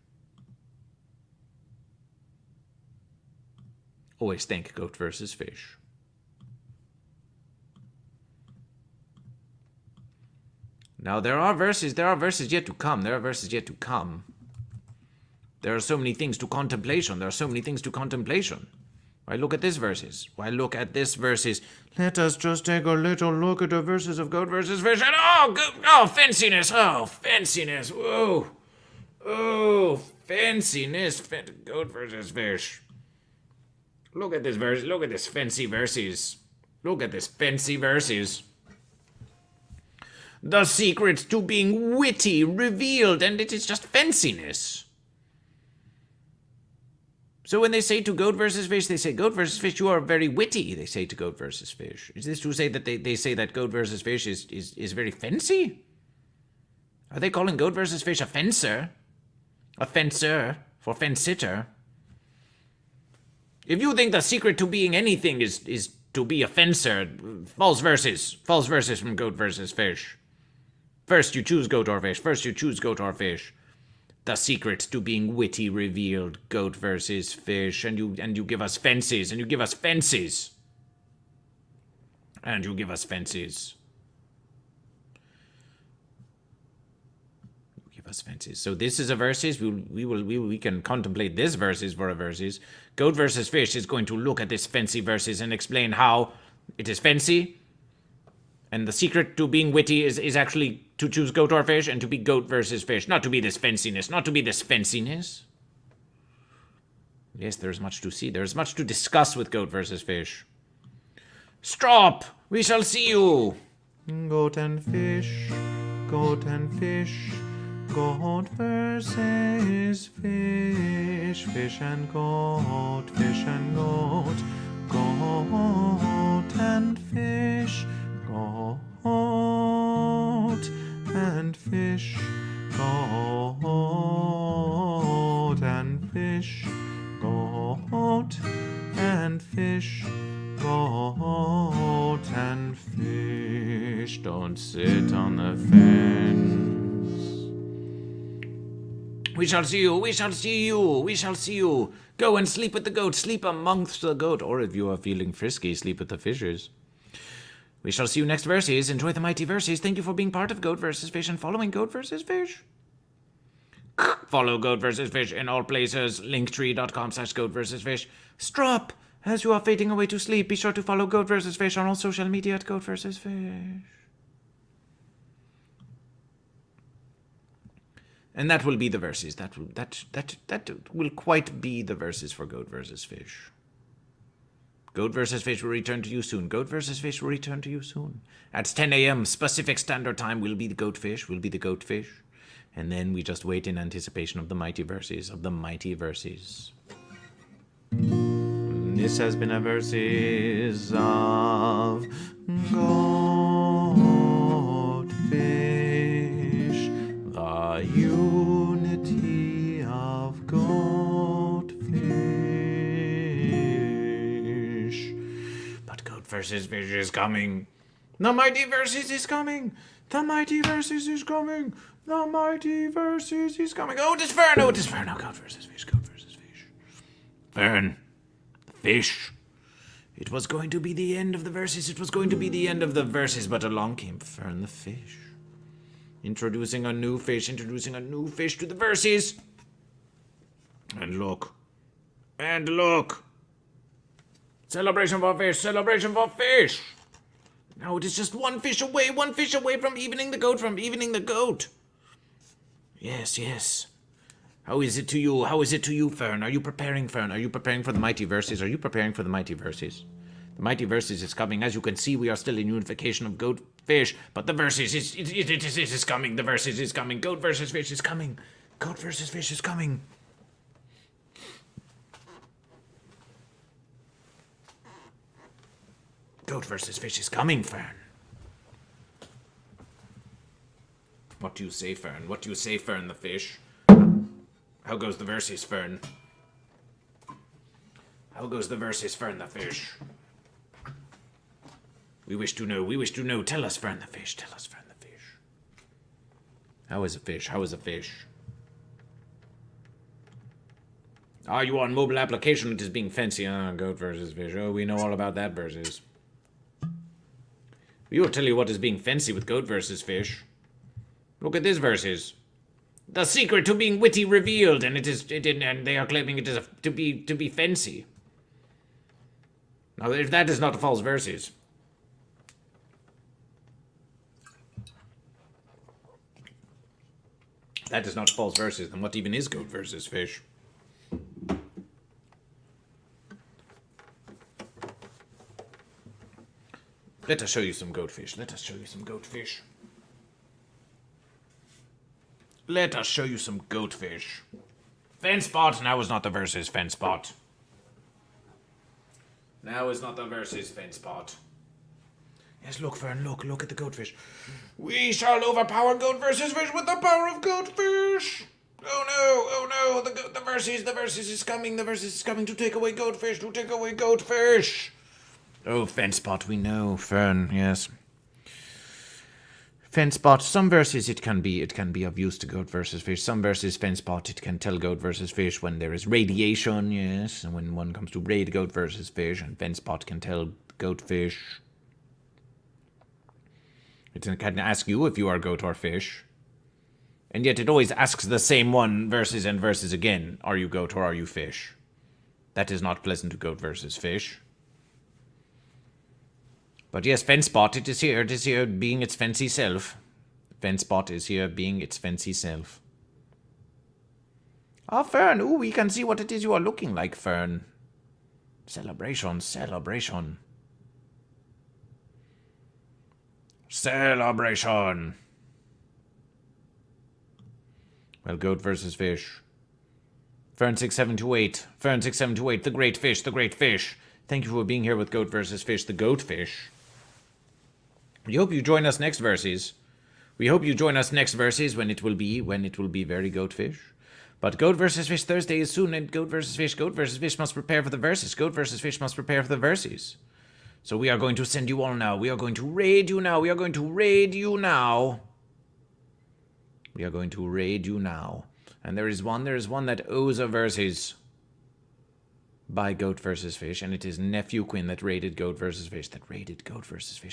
Always thank goat versus fish. Now there are verses yet to come. There are so many things to contemplation. Why look at this verses? Let us just take a little look at the verses of goat versus fish. And fanciness. Fanciness. Goat versus fish. Look at this verse. Look at this fancy verses. The secret to being witty revealed, and it is just fanciness. So when they say to goat versus fish, they say, goat versus fish, you are very witty, they say to goat versus fish. Is this to say that they say that goat versus fish is very fancy? Are they calling goat versus fish a fencer? A fencer for fence-sitter? If you think the secret to being anything is to be a fencer, false verses from goat versus fish. First you choose goat or fish. The secret to being witty revealed, goat versus fish, and you give us fences. So this is a verses. We can contemplate this verses for a verses. Goat versus fish is going to look at this fancy verses and explain how it is fancy. And the secret to being witty is actually to choose goat or fish and to be goat versus fish. Not to be this fanciness. Yes, there's much to see. There's much to discuss with goat versus fish. Strop! We shall see you! Goat and fish. Goat versus fish. Fish and goat. Goat and fish. Goat and fish, goat and fish, goat and fish, goat and fish. Don't sit on the fence. We shall see you. Go and sleep with the goat, sleep amongst the goat, or if you are feeling frisky, sleep with the fishes. We shall see you next verses. Enjoy the mighty verses. Thank you for being part of Goat versus Fish and following Goat versus Fish. Follow Goat versus Fish in all places. Linktree.com/Goat versus Fish. Strop! As you are fading away to sleep, be sure to follow Goat versus Fish on all social media at Goat versus Fish. And that will be the verses. That will quite be the verses for Goat versus Fish. Goat versus Fish will return to you soon. At 10 a.m. Pacific Standard Time will be the goat fish. And then we just wait in anticipation of the mighty verses. This has been a verses of goat fish. The unity of goat fish. But goat versus fish is coming. The mighty verses is coming. Oh, it is Fern. Oh, goat versus fish. Fern. Fish. It was going to be the end of the verses. But along came Fern the fish. Introducing a new fish to the verses. And look. Celebration for fish. Now it is just one fish away from evening the goat. Yes. How is it to you, Fern? Are you preparing for the mighty verses? The mighty verses is coming. As you can see, we are still in unification of goat fish, but the verses is coming. The verses is coming. Goat versus fish is coming. Goat versus fish is coming. Goat versus fish is coming, Fern. What do you say, Fern? What do you say, Fern the fish? How goes the verses, Fern? How goes the verses, Fern the fish? We wish to know. Tell us, Fern the fish. Tell us, Fern the fish. How is a fish? How is a fish? Are you on mobile application? It is being fancy. Goat versus fish. Oh, we know all about that versus. We will tell you what is being fancy with goat versus fish. Look at this versus. The secret to being witty revealed, and and they are claiming it is to be fancy. Now, if that is not a false versus. That is not false versus, then what even is goat versus fish? Let us show you some goatfish. Let us show you some goatfish. Let us show you some goatfish. Fenspot, now is not the versus Fenspot. Now is not the versus Fenspot. Yes, look, Fern, look at the goatfish. We shall overpower goat versus fish with the power of goatfish. Oh no, the versus is coming, to take away goatfish, Oh, Fenspot, we know, Fern, yes. Fenspot, some verses it can be of use to goat versus fish. Some verses Fenspot, it can tell goat versus fish when there is radiation, yes, and when one comes to raid goat versus fish, and Fenspot can tell goatfish. It can ask you if you are goat or fish. And yet it always asks the same one versus and versus again. Are you goat or are you fish? That is not pleasant to goat versus fish. But yes, Fenspot, it is here being its fancy self. Fenspot is here being its fancy self. Ah, Fern, ooh, we can see what it is you are looking like, Fern. Celebration. Well, goat versus fish. Fern 6728. Fern 6728. The great fish. Thank you for being here with goat versus fish. The goatfish. We hope you join us next verses. When it will be very goatfish. But goat versus fish Thursday is soon, and goat versus fish must prepare for the verses. Goat versus fish must prepare for the verses. So we are going to send you all now. We are going to raid you now. And there is one that owes a versus by goat versus fish, and it is Nephew Quinn that raided goat versus fish.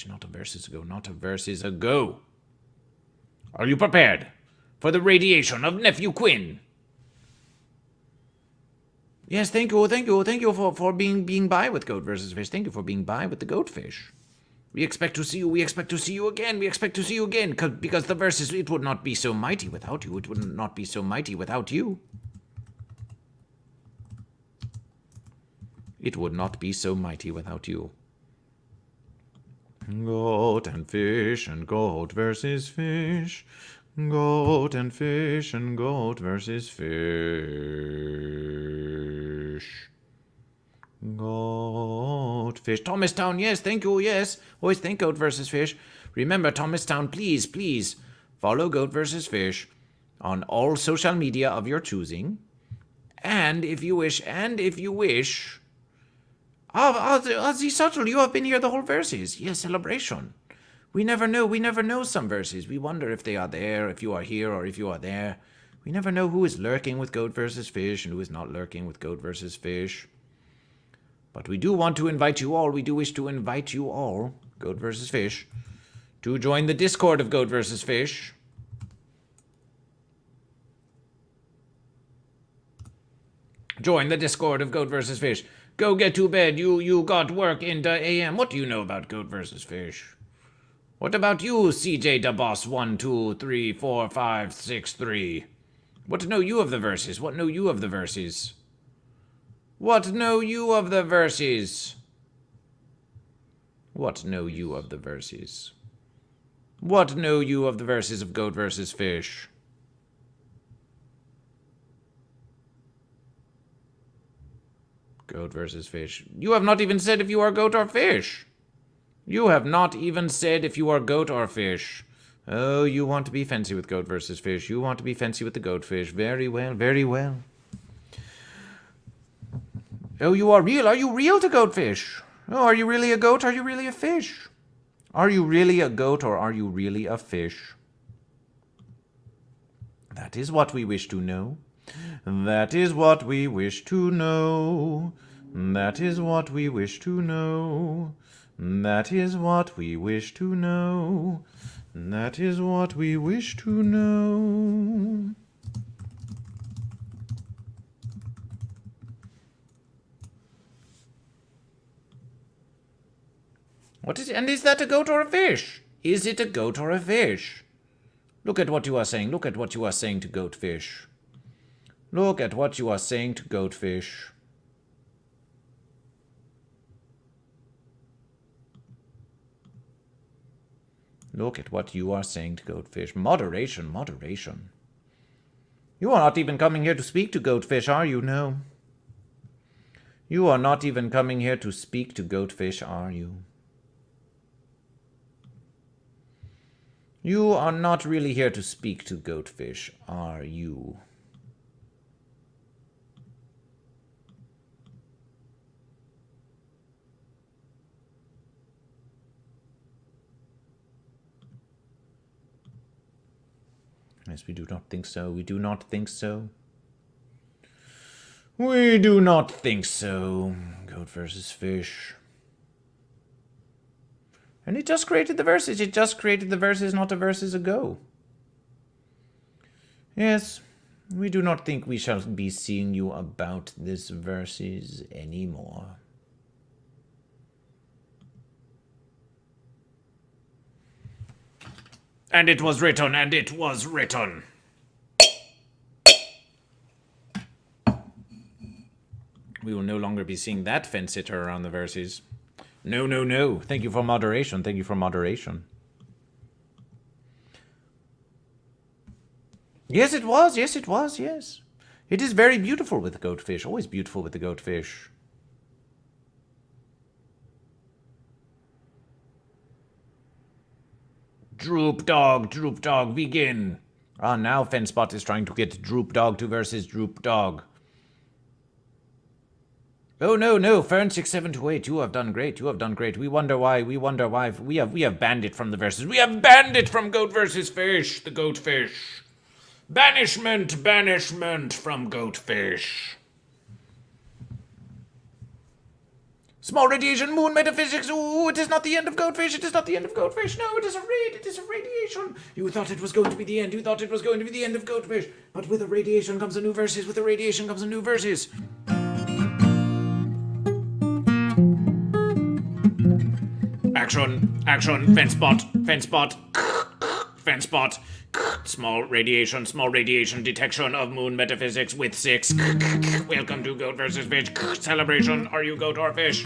Not a versus ago. Are you prepared for the radiation of Nephew Quinn? Yes, thank you for being by with goat versus fish. Thank you for being by with the goatfish. We expect to see you again. Because the verses, it would not be so mighty without you. Goat and fish and goat versus fish. Goat and fish and goat versus fish. Goatfish. Thomastown, yes, thank you, yes. Always thank goat versus fish. Remember, Thomastown, please follow goat versus fish on all social media of your choosing. And if you wish, Ozzy Subtle, you have been here the whole verses. Yes, celebration. We never know some verses. We wonder if they are there, if you are here, or if you are there. We never know who is lurking with goat versus fish and who is not lurking with goat versus fish. But we do want to invite you all, goat versus fish, to join the Discord of goat versus fish. Join the Discord of goat versus fish. Go get to bed, you got work in the AM. What do you know about goat versus fish? What about you, CJ the Boss 1, 2, 3, 4, 5, 6, 3? What know you of the verses? What know you of the verses? What know you of the verses? What know you of the verses? What know you of the verses of goat versus fish? Goat versus fish. You have not even said if you are goat or fish. You have not even said if you are goat or fish. Oh, you want to be fancy with goat versus fish. You want to be fancy with the goat fish. Very well, very well. Oh, you are real. Are you real to goat fish? Oh, are you really a goat? Are you really a fish? Are you really a goat or are you really a fish? That is what we wish to know. That is what we wish to know. That is what we wish to know. That is what we wish to know. That is what we wish to know. What is it? And is that a goat or a fish? Is it a goat or a fish? Look at what you are saying. Look at what you are saying to goatfish. Look at what you are saying to goatfish. Look at what you are saying to goatfish. Moderation, moderation. You are not even coming here to speak to goatfish, are you? No. You are not even coming here to speak to goatfish, are you? You are not really here to speak to goatfish, are you? Yes, we do not think so. We do not think so. We do not think so. Goat versus fish. And it just created the verses. It just created the verses, not a verses ago. Yes, we do not think we shall be seeing you about this verses anymore. And it was written, and it was written. We will no longer be seeing that fence sitter around the verses. No, no, no. Thank you for moderation. Thank you for moderation. Yes, it was. Yes, it was. Yes. It is very beautiful with the goatfish. Always beautiful with the goatfish. Droop dog, begin. Ah, now Fenspot is trying to get Droop Dog to versus Droop Dog. Oh, no, Fern6728, you have done great, We wonder why, we have banned it from the verses. We have banned it from goat versus fish, the goatfish. Banishment from goatfish. Small radiation, moon metaphysics. Ooh, it is not the end of goatfish. It is not the end of goatfish. No, it is a raid. It is a radiation. You thought it was going to be the end. You thought it was going to be the end of goatfish. But with a radiation comes a new verses. With a radiation comes a new verses. Action, Fenspot. Small radiation detection of moon metaphysics with 6. Welcome to Goat versus Fish celebration. Are you goat or fish?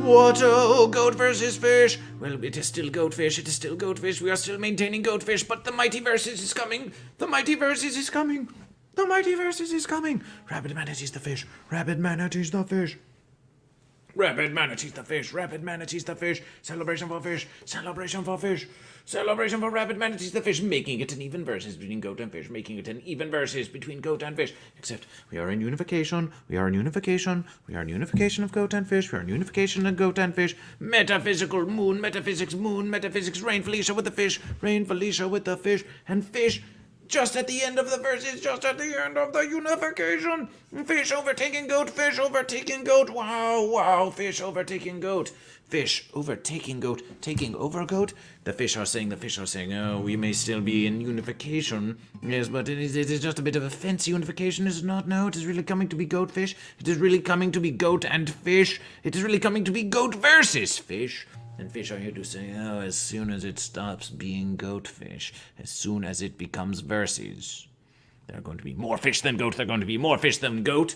What? Oh, goat versus fish. Well, it is still goatfish. It is still goatfish. We are still maintaining goatfish, but the mighty versus is coming. The mighty versus is coming. The mighty versus is coming. Rabid manatees the fish. Rabid manatees the fish. Rabid manatees the fish. Rabid manatees the fish. Celebration for fish. Celebration for fish. Celebration for rabid manatees the fish. Making it an even versus between goat and fish. Making it an even versus between goat and fish. Except we are in unification. We are in unification. We are in unification of goat and fish. We are in unification of goat and fish. Metaphysical moon. Metaphysics moon. Metaphysics rain Felicia with the fish. Rain Felicia with the fish. And fish. Just at the end of the verses, just at the end of the unification. Fish overtaking goat, fish overtaking goat. Wow, fish overtaking goat. Fish overtaking goat, taking over goat. The fish are saying, oh, we may still be in unification. Yes, but it is just a bit of a fancy unification, is it not? No, it is really coming to be goat fish. It is really coming to be goat and fish. It is really coming to be goat versus fish. And fish are here to say, oh, as soon as it stops being goatfish, as soon as it becomes verses, there are going to be more fish than goat, there are going to be more fish than goat,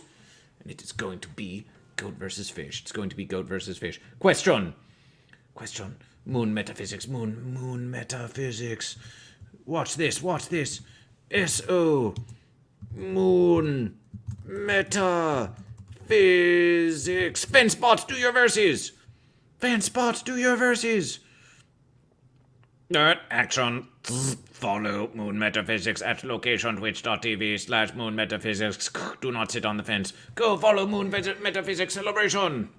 and it is going to be goat versus fish. It's going to be goat versus fish. Question. Moon metaphysics, moon metaphysics. Watch this. S-O. Moon metaphysics. Fenspot, do your verses. Fenspot, do your verses. Action. Follow Moon Metaphysics at location twitch.tv/Moon Metaphysics. Do not sit on the fence. Go follow Moon Metaphysics celebration.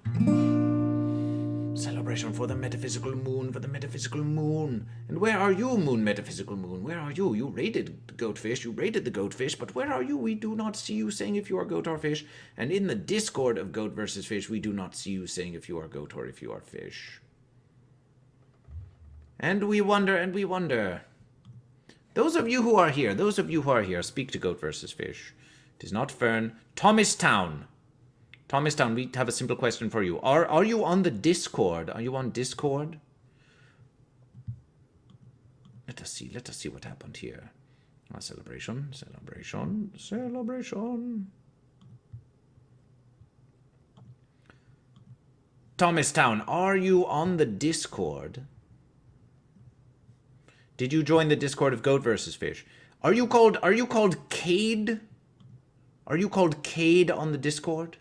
Celebration for the metaphysical moon, for the metaphysical moon. And where are you, Moon Metaphysical Moon? Where are you? You raided the goatfish, but where are you? We do not see you saying if you are goat or fish. And in the Discord of Goat versus Fish, we do not see you saying if you are goat or if you are fish. And we wonder. Those of you who are here, speak to Goat versus Fish. It is not Fern. Thomastown, we have a simple question for you. Are you on the Discord? Are you on Discord? Let us see what happened here. Celebration. Thomastown, are you on the Discord? Did you join the Discord of Goat versus Fish? Are you called Cade? Are you called Cade on the Discord?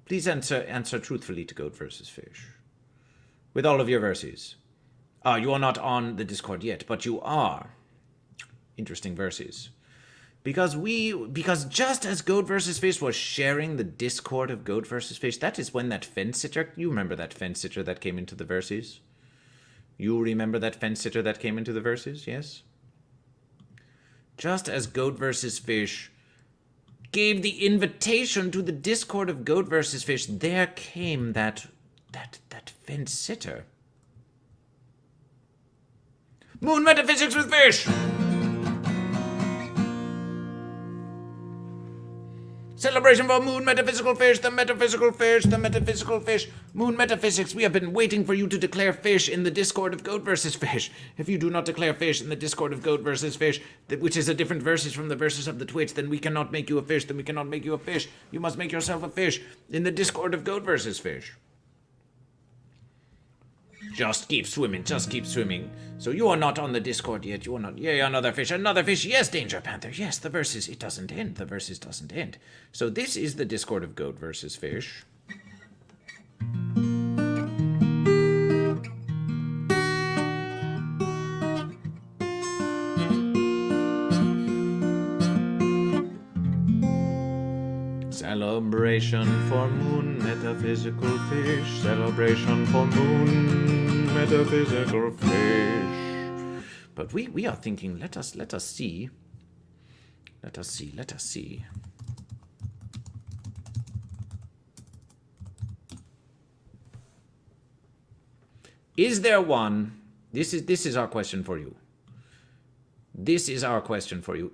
Please answer truthfully to Goat versus Fish. With all of your verses. You are not on the Discord yet, but you are. Interesting verses. Because just as Goat versus Fish was sharing the Discord of Goat versus Fish, that is when that fence sitter, you remember that fence sitter that came into the verses? You remember that fence sitter that came into the verses, yes? Just as Goat versus Fish gave the invitation to the Discord of Goat versus Fish, there came that fence sitter. Moon Metaphysics with Fish! Celebration for Moon Metaphysical Fish, the metaphysical fish. Moon Metaphysics, we have been waiting for you to declare fish in the Discord of Goat versus Fish. If you do not declare fish in the Discord of Goat versus Fish, which is a different verses from the verses of the Twitch, then we cannot make you a fish, You must make yourself a fish in the Discord of Goat versus Fish. Just keep swimming. So you are not on the Discord yet. You are not. Yay, another fish. Yes, Danger Panther. Yes, the verses doesn't end. So this is the Discord of Goat versus Fish. Celebration for Moon Metaphysical Fish. Celebration for Moon Metaphysical Fish. But we are thinking, let us see. Is there one? This is our question for you.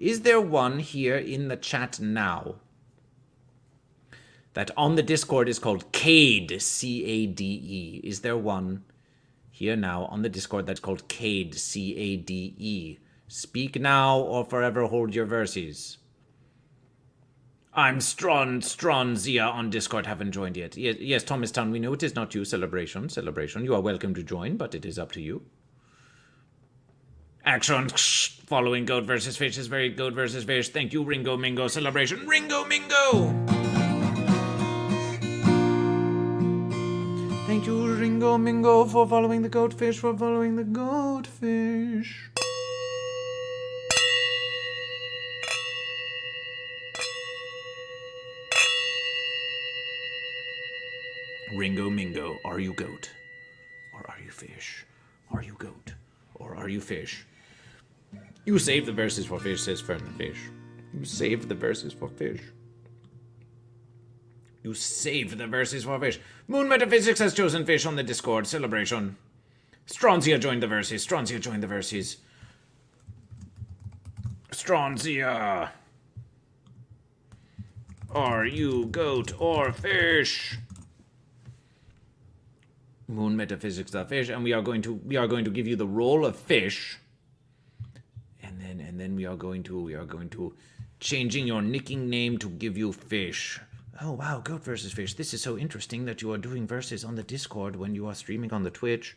Is there one here in the chat now that on the Discord is called Cade, C-A-D-E? Is there one here now on the Discord that's called Cade, C-A-D-E? Speak now or forever hold your verses. I'm Stronzia on Discord, haven't joined yet. Yes, Thomastown, we know it is not you, Celebration. You are welcome to join, but it is up to you. Action following Goat versus Fish is very Goat versus Fish. Thank you, Ringo Mingo. Celebration, Ringo Mingo! Thank you, Ringo Mingo, for following the goatfish, Ringo Mingo, are you goat? Or are you fish? Are you goat? Or are you fish? You saved the verses for fish, says Fern the Fish. You saved the verses for fish. Moon Metaphysics has chosen fish on the Discord. Celebration. Stronzia joined the verses. Stronzia. Are you goat or fish? Moon Metaphysics the fish, and we are going to give you the role of fish. And then we are going to changing your nicking name to give you fish. Oh wow, Goat versus Fish. This is so interesting that you are doing verses on the Discord when you are streaming on the Twitch.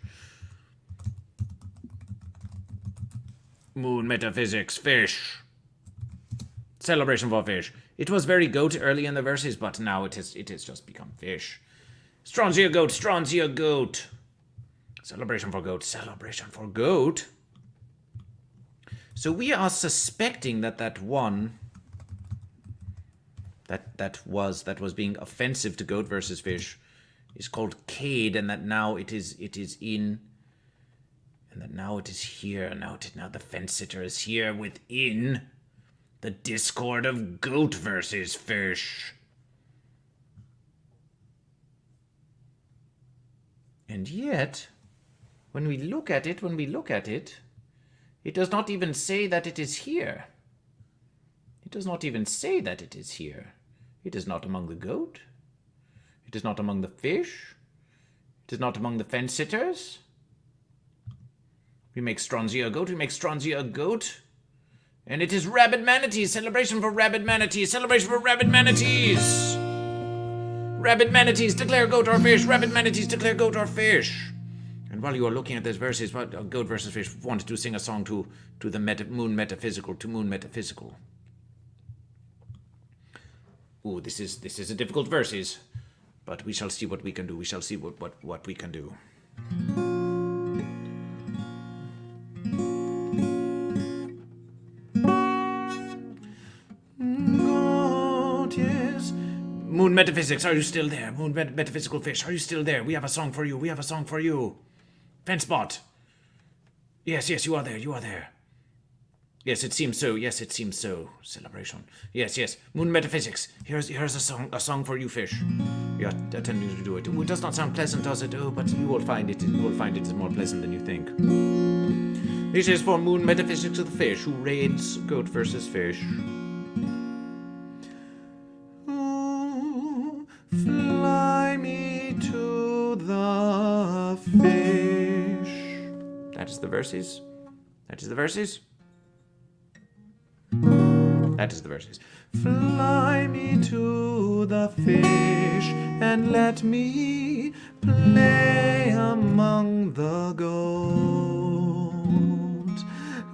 Moon Metaphysics, Fish. Celebration for Fish. It was very goat early in the verses, but now it has just become fish. Stronzia goat. Celebration for goat. Celebration for goat. So we are suspecting that one that was being offensive to goat versus fish is called Cade, and that now it is in, and that now it is here. Now the fence sitter is here within the discord of goat versus fish. And yet, when we look at it, it does not even say that it is here. It does not even say that it is here. It is not among the goat. It is not among the fish. It is not among the fence sitters. We make Stronzia a goat. We make Stronzia a goat. And it is rabid manatees. Celebration for rabid manatees. Celebration for rabid manatees. Rabid manatees declare goat or fish. Rabid manatees declare goat or fish. And while you are looking at these verses, goat versus fish, wanted to sing a song to the moon metaphysical. Ooh, this is a difficult verses, but we shall see what we can do. We shall see what we can do. Goat, yes. Moon metaphysics, are you still there? Moon metaphysical fish, are you still there? We have a song for you. We have a song for you. Fencepot. Yes, you are there. You are there. Yes, it seems so. Yes, it seems so. Celebration. Yes. Moon metaphysics. Here's a song for you, fish. You're attempting to do it. It does not sound pleasant, does it? Oh, but you will find it. You will find it is more pleasant than you think. This is for Moon metaphysics of the fish, who raids goat versus fish. Ooh, fly me to the fish. That is the verses. That is the verses. That is the verses. Fly me to the fish and let me play among the goats.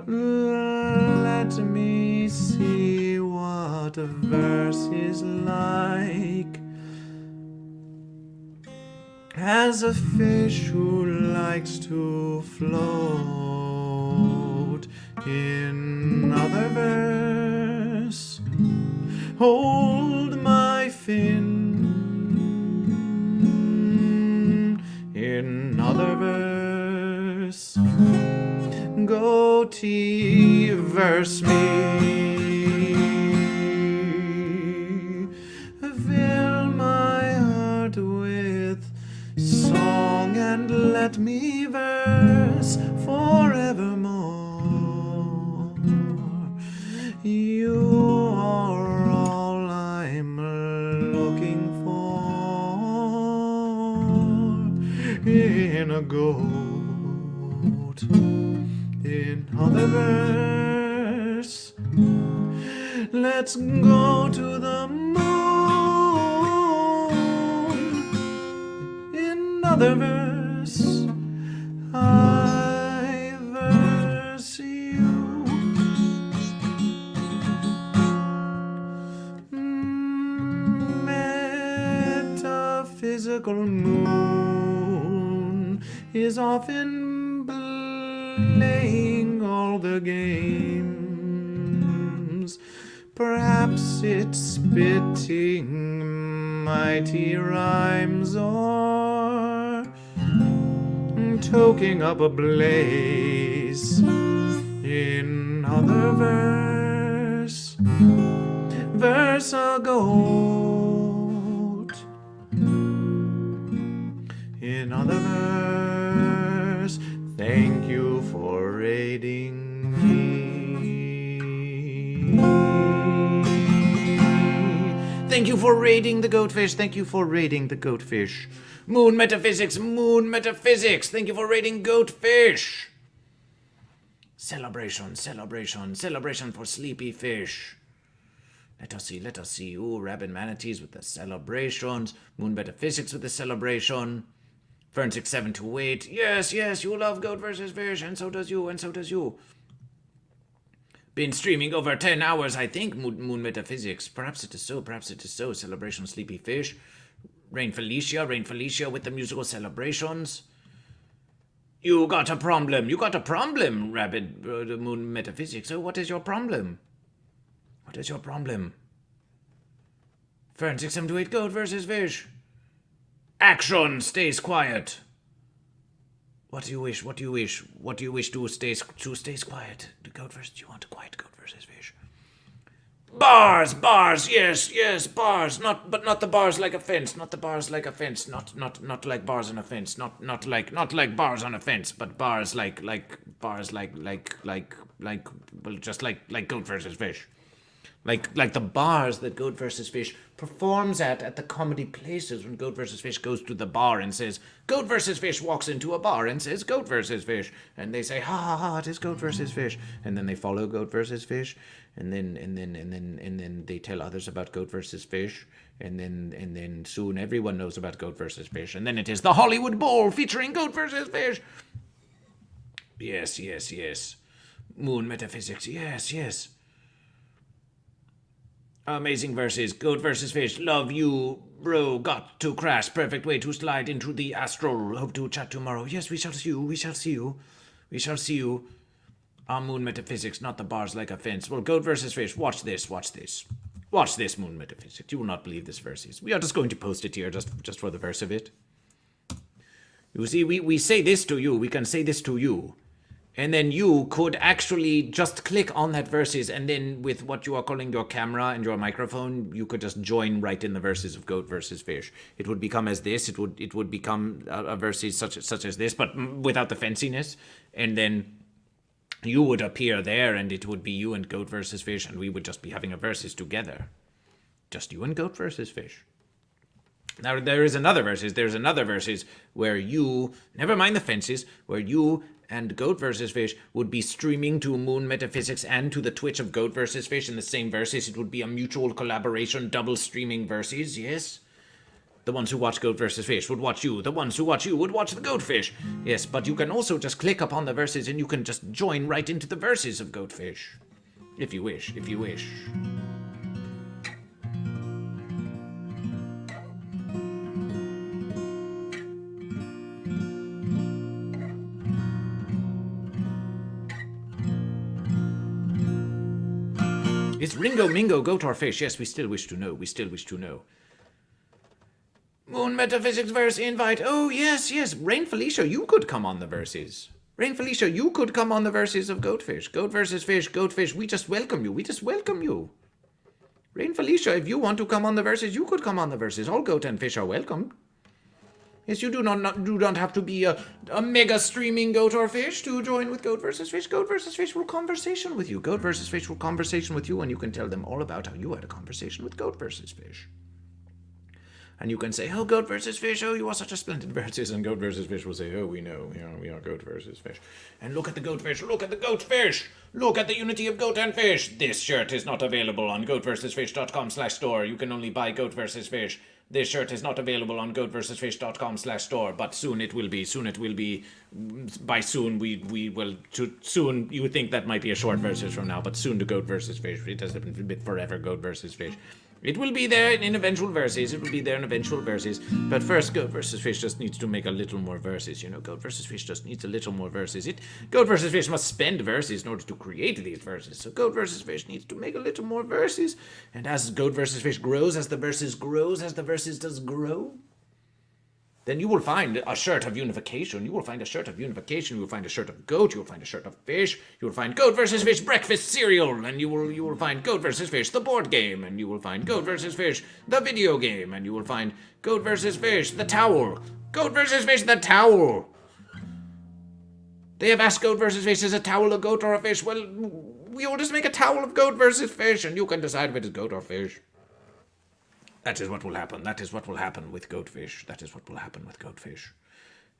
Let me see what a verse is like. As a fish who likes to float in other verse, hold my fin in other verse, goatee verse me, fill my heart with song and let me verse forevermore. You are all I'm looking for in a goat. In other verse, let's go to the moon. In other verse, I verse you. Metaphysical moon is often playing all the games. Perhaps it's spitting mighty rhymes or toking up a blaze in other verse. Verse a goat in other verse. Thank you for raiding me. Thank you for raiding the goatfish. Thank you for raiding the goatfish. Moon metaphysics. Thank you for raiding goatfish. Celebration for sleepy fish. Let us see. Ooh, rabid manatees with the celebrations. Moon metaphysics with the celebration. Fern 6728. Yes, you love goat versus fish, and so does you. Been streaming over 10 hours, I think, Moon metaphysics. Perhaps it is so. Celebration sleepy fish. Rain Felicia with the musical celebrations. You got a problem. You got a problem, Rapid Moon Metaphysics. So what is your problem? What is your problem? Fern 6728 Goat versus Fish. Action stays quiet. What do you wish? What do you wish? What do you wish to stays quiet? The goat versus. You want a quiet goat versus fish? Bars, yes, bars. Not the bars like a fence. Not the bars like a fence. Not like bars on a fence. Not like bars on a fence. But bars like bars like well, just like goat versus fish. Like the bars that Goat vs. Fish performs at the comedy places when Goat vs. Fish goes to the bar and says, Goat vs. Fish walks into a bar and says, Goat vs. Fish. And they say, ha ha ha, it is Goat vs. Fish. And then they follow Goat vs. Fish. And then they tell others about Goat vs. Fish. And then soon everyone knows about Goat vs. Fish. And then it is the Hollywood Bowl featuring Goat vs. Fish. Yes. Moon Metaphysics, yes. Amazing verses. Goat versus Fish. Love you, bro. Got to crash. Perfect way to slide into the astral. Hope to chat tomorrow. Yes, we shall see you. Our Moon Metaphysics, not the bars like a fence. Well, Goat versus Fish. Watch this. Watch this, Moon Metaphysics. You will not believe this verses. We are just going to post it here just for the verse of it. You see, we say this to you. We can say this to you. And then you could actually just click on that verses, and then with what you are calling your camera and your microphone, you could just join right in the verses of Goat versus Fish. It would become as this. It would become a verses such as this, but without the fanciness. And then you would appear there, and it would be you and Goat versus Fish, and we would just be having a verses together. Just you and Goat versus Fish. Now, there's another verses where you, never mind the fences, where you and Goat vs. Fish would be streaming to Moon Metaphysics and to the Twitch of Goat vs. Fish in the same verses. It would be a mutual collaboration, double streaming verses, yes? The ones who watch Goat vs. Fish would watch you. The ones who watch you would watch the Goat Fish. Yes, but you can also just click upon the verses and you can just join right into the verses of Goat Fish. If you wish. Is Ringo Mingo goat or fish? Yes, we still wish to know. Moon Metaphysics verse invite. Oh, yes. Rain Felicia, you could come on the verses. Rain Felicia, you could come on the verses of Goatfish. Goat versus Fish, Goatfish, we just welcome you. Rain Felicia, if you want to come on the verses, you could come on the verses. All goat and fish are welcome. Yes, you do not have to be a mega streaming goat or fish to join with Goat vs. Fish. Goat vs. Fish will conversation with you. Goat vs. Fish will conversation with you, and you can tell them all about how you had a conversation with Goat vs. Fish. And you can say, oh, Goat versus Fish, oh, you are such a splendid versus. And Goat versus Fish will say, oh, we know, we are Goat versus Fish. And look at the Goat Fish, look at the Goat Fish. Look at the unity of Goat and Fish. This shirt is not available on goatversusfish.com/store. You can only buy Goat versus Fish. This shirt is not available on goatversusfish.com/store, but soon it will be. By soon, we will. Soon, you would think that might be a short versus from now, but soon to Goat versus Fish. It hasn't been forever, Goat versus Fish. It will be there in eventual verses. But first, Goat vs. Fish just needs to make a little more verses. Goat vs. Fish just needs a little more verses. Goat vs. Fish must spend verses in order to create these verses. So Goat vs. Fish needs to make a little more verses. And as Goat vs. Fish grows, as the verses does grow, then you will find a shirt of unification. You will find a shirt of goat. You will find a shirt of fish. You will find Goat vs. Fish breakfast cereal. And you will find Goat vs. Fish the board game. And you will find Goat vs. Fish the video game. And you will find Goat vs. Fish the towel. Goat vs. Fish the towel. They have asked Goat vs. Fish, is a towel a goat or a fish? Well, we will just make a towel of Goat vs. Fish. And you can decide if it is goat or fish. That is what will happen. With Goatfish.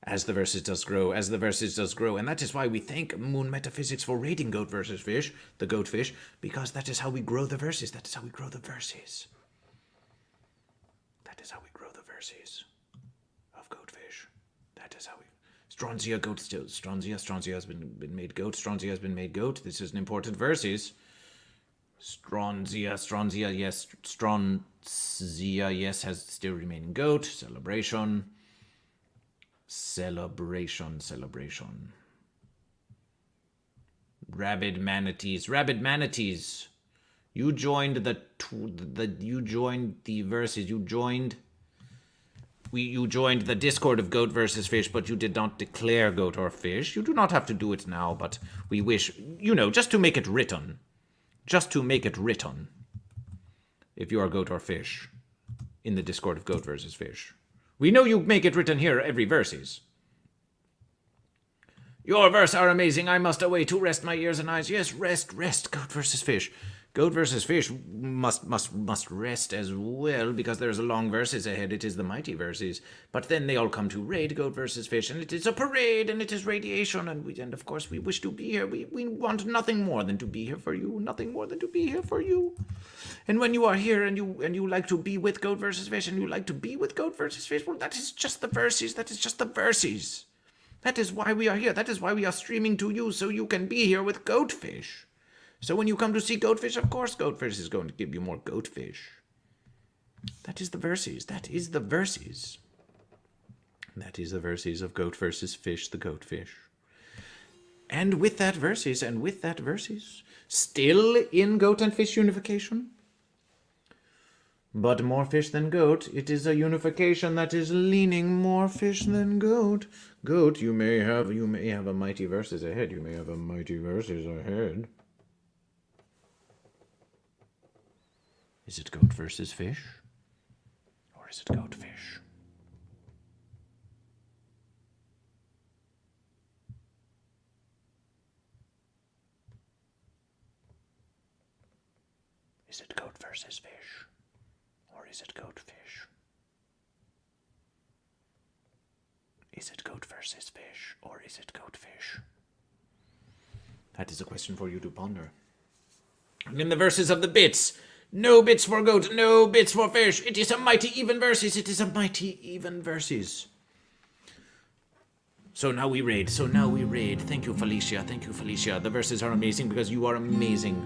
As the verses does grow. And that is why we thank Moon Metaphysics for rating Goat versus Fish, the Goatfish, because that is how we grow the verses. That is how we grow the verses of Goatfish. That is how we... Stronzia goat still. Stronzia has been made goat. This is an important verses. Stronzia, yes. Stronzia, yes, has still remaining goat. Celebration. Celebration, celebration. Rabid manatees, rabid manatees. You joined you joined the verses. You joined the Discord of Goat versus Fish, but you did not declare goat or fish. You do not have to do it now, but we wish, just to make it written. Just to make it written. If you are goat or fish in the Discord of Goat versus Fish. We know you make it written here every verses. Your verse are amazing. I must away to rest my ears and eyes. Yes, rest, Goat versus Fish. Goat versus Fish must rest as well, because there's a long verses ahead. It is the mighty verses. But then they all come to raid Goat versus Fish, and it is a parade, and it is radiation, and of course we wish to be here. We want nothing more than to be here for you. Nothing more than to be here for you. And when you are here and you like to be with Goat versus Fish, and you like to be with Goat versus Fish, well, that is just the verses. That is just the verses. That is why we are here. That is why we are streaming to you, so you can be here with Goatfish. So when you come to see Goatfish, of course Goatfish is going to give you more Goatfish. That is the verses. That is the verses. That is the verses of Goat versus Fish, the Goatfish. And with that verses, still in Goat and Fish unification, but more fish than goat. It is a unification that is leaning more fish than goat. Goat, you may have a mighty verses ahead. You may have a mighty verses ahead. Is it goat versus fish? Or is it goat fish? Is it goat versus fish? Or is it goat fish? Is it goat versus fish? Or is it goat fish? That is a question for you to ponder. And in the verses of the bits, no bits for goat, no bits for fish. It is a mighty even verses. It is a mighty even verses. So now we raid. Thank you, Felicia. The verses are amazing because you are amazing.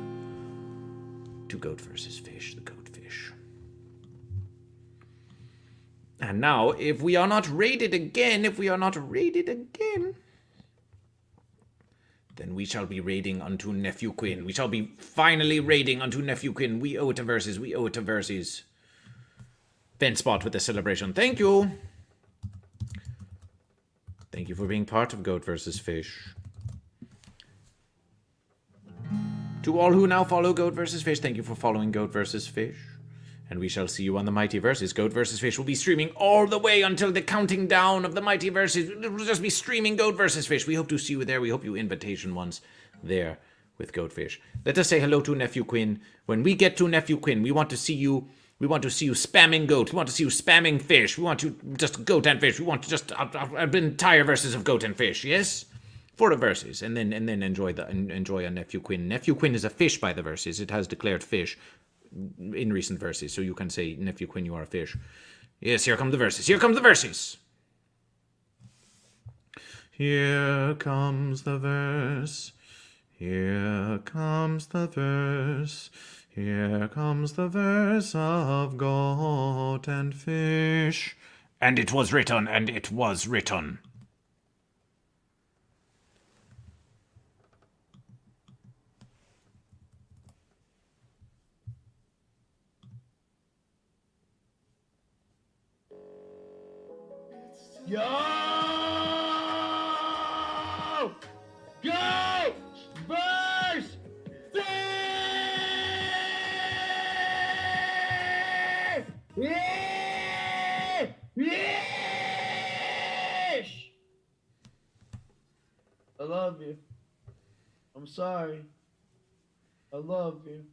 To goat versus fish, the goatfish. And now, if we are not raided again, then we shall be raiding unto Nephew Quinn. We shall be finally raiding unto Nephew Quinn. We owe it to verses. Benspot with the celebration. Thank you. Thank you for being part of Goat versus Fish. To all who now follow Goat vs. Fish, thank you for following Goat vs. Fish. And we shall see you on the Mighty Verses. Goat vs. Fish will be streaming all the way until the counting down of the Mighty Verses. It will just be streaming Goat vs. Fish. We hope to see you there. We hope you invitation once there with Goatfish. Let us say hello to Nephew Quinn. When we get to Nephew Quinn, we want to see you. We want to see you spamming goat. We want to see you spamming fish. We want you just goat and fish. We want to just an entire verses of goat and fish. Yes. For the verses, and then enjoy a Nephew Quinn. Nephew Quinn is a fish by the verses. It has declared fish in recent verses, so you can say, Nephew Quinn, you are a fish. Yes, here come the verses. Here comes the verses. Here comes the verse. Here comes the verse. Here comes the verse of goat and fish. And it was written, and it was written. Yo! Go! Verse! Fish! Yeah! Fish! I love you. I'm sorry. I love you.